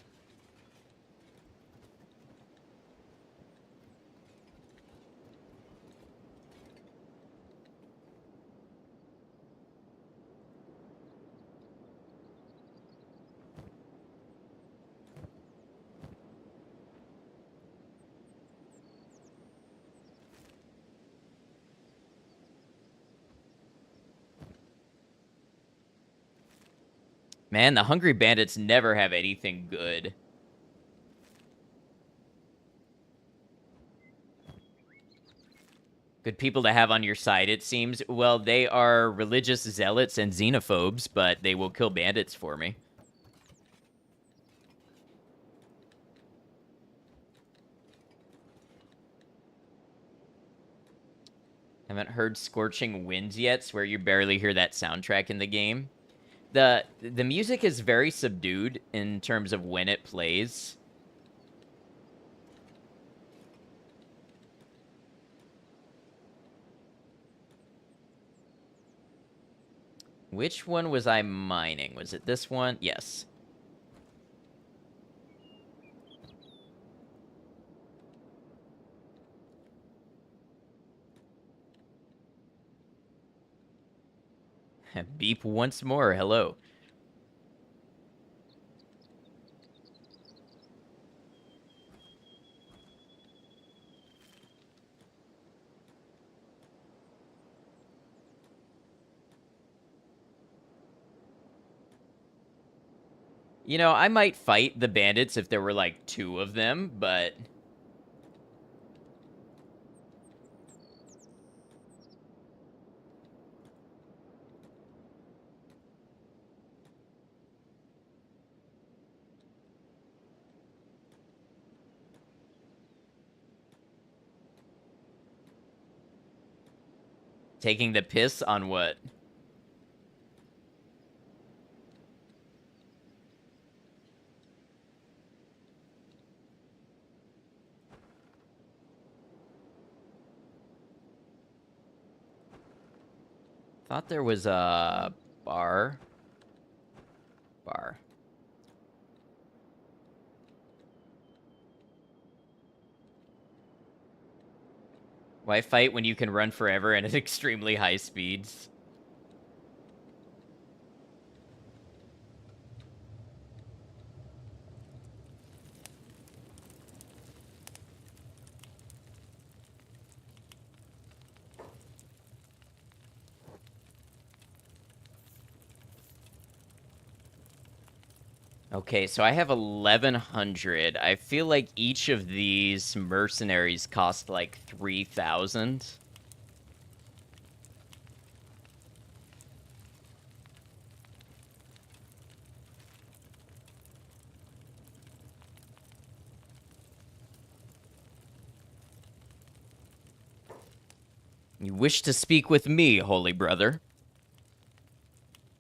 Man, the Hungry Bandits never have anything good. Good people to have on your side, it seems. Well, they are religious zealots and xenophobes, but they will kill bandits for me. Haven't heard Scorching Winds yet, where you barely hear that soundtrack in the game. The music is very subdued in terms of when it plays. Which one was I mining? Was it this one? Yes. Beep once more. Hello. You know, I might fight the bandits if there were like 2 of them, but taking the piss on what? Thought there was a bar. Why fight when you can run forever and at extremely high speeds? Okay, so I have 1,100. I feel like each of these mercenaries cost like 3,000. You wish to speak with me, holy brother?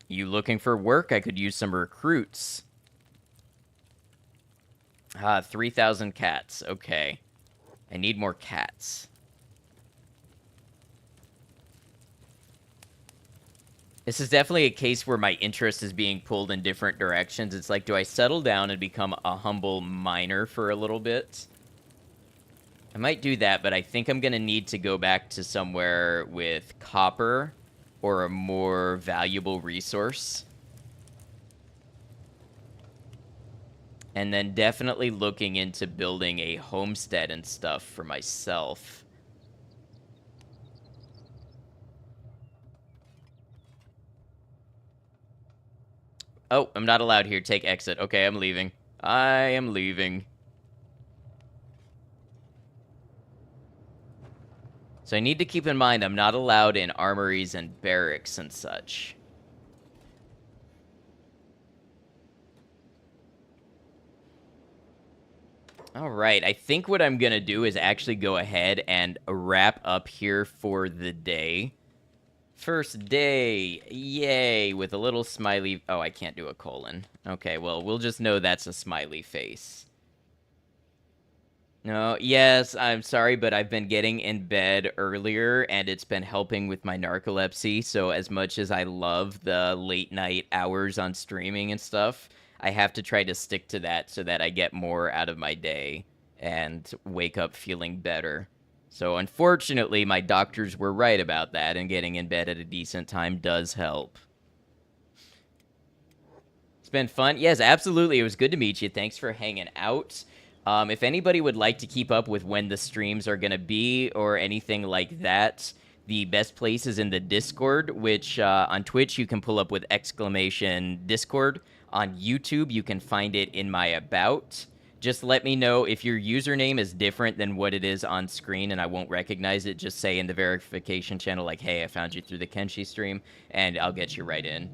You looking for work? I could use some recruits. 3,000 cats. Okay. I need more cats. This is definitely a case where my interest is being pulled in different directions. It's like, do I settle down and become a humble miner for a little bit? I might do that, but I think I'm going to need to go back to somewhere with copper or a more valuable resource. And then definitely looking into building a homestead and stuff for myself. Oh, I'm not allowed here. Take exit. Okay, I'm leaving. I am leaving. So I need to keep in mind I'm not allowed in armories and barracks and such. All right, I think what I'm going to do is actually go ahead and wrap up here for the day. First day, yay, with a little smiley. Oh, I can't do a colon. Okay, well, we'll just know that's a smiley face. No, yes, I'm sorry, but I've been getting in bed earlier, and it's been helping with my narcolepsy, so as much as I love the late night hours on streaming and stuff, I have to try to stick to that so that I get more out of my day and wake up feeling better. So unfortunately, my doctors were right about that, and getting in bed at a decent time does help. It's been fun. Yes, absolutely. It was good to meet you. Thanks for hanging out. If anybody would like to keep up with when the streams are going to be or anything like that, the best place is in the Discord, which on Twitch you can pull up with exclamation Discord. On YouTube, you can find it in my About. Just let me know if your username is different than what it is on screen and I won't recognize it. Just say in the verification channel, like, hey, I found you through the Kenshi stream, and I'll get you right in.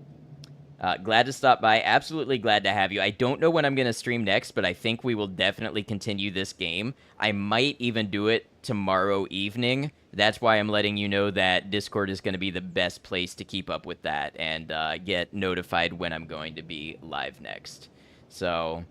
Glad to stop by. Absolutely glad to have you. I don't know when I'm going to stream next, but I think we will definitely continue this game. I might even do it tomorrow evening. That's why I'm letting you know that Discord is going to be the best place to keep up with that and get notified when I'm going to be live next. So,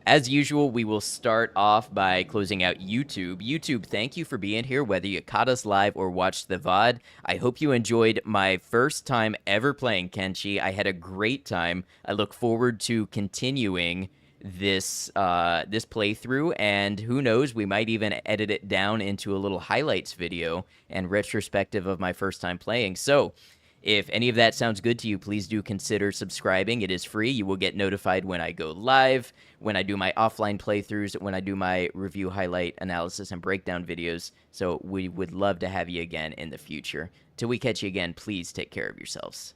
as usual, we will start off by closing out YouTube. YouTube, thank you for being here, whether you caught us live or watched the VOD. I hope you enjoyed my first time ever playing Kenshi. I had a great time. I look forward to continuing this this playthrough, and who knows, we might even edit it down into a little highlights video and retrospective of my first time playing. So, if any of that sounds good to you, please do consider subscribing. It is free. You will get notified when I go live, when I do my offline playthroughs, when I do my review, highlight, analysis, and breakdown videos. So we would love to have you again in the future. Till we catch you again, please take care of yourselves.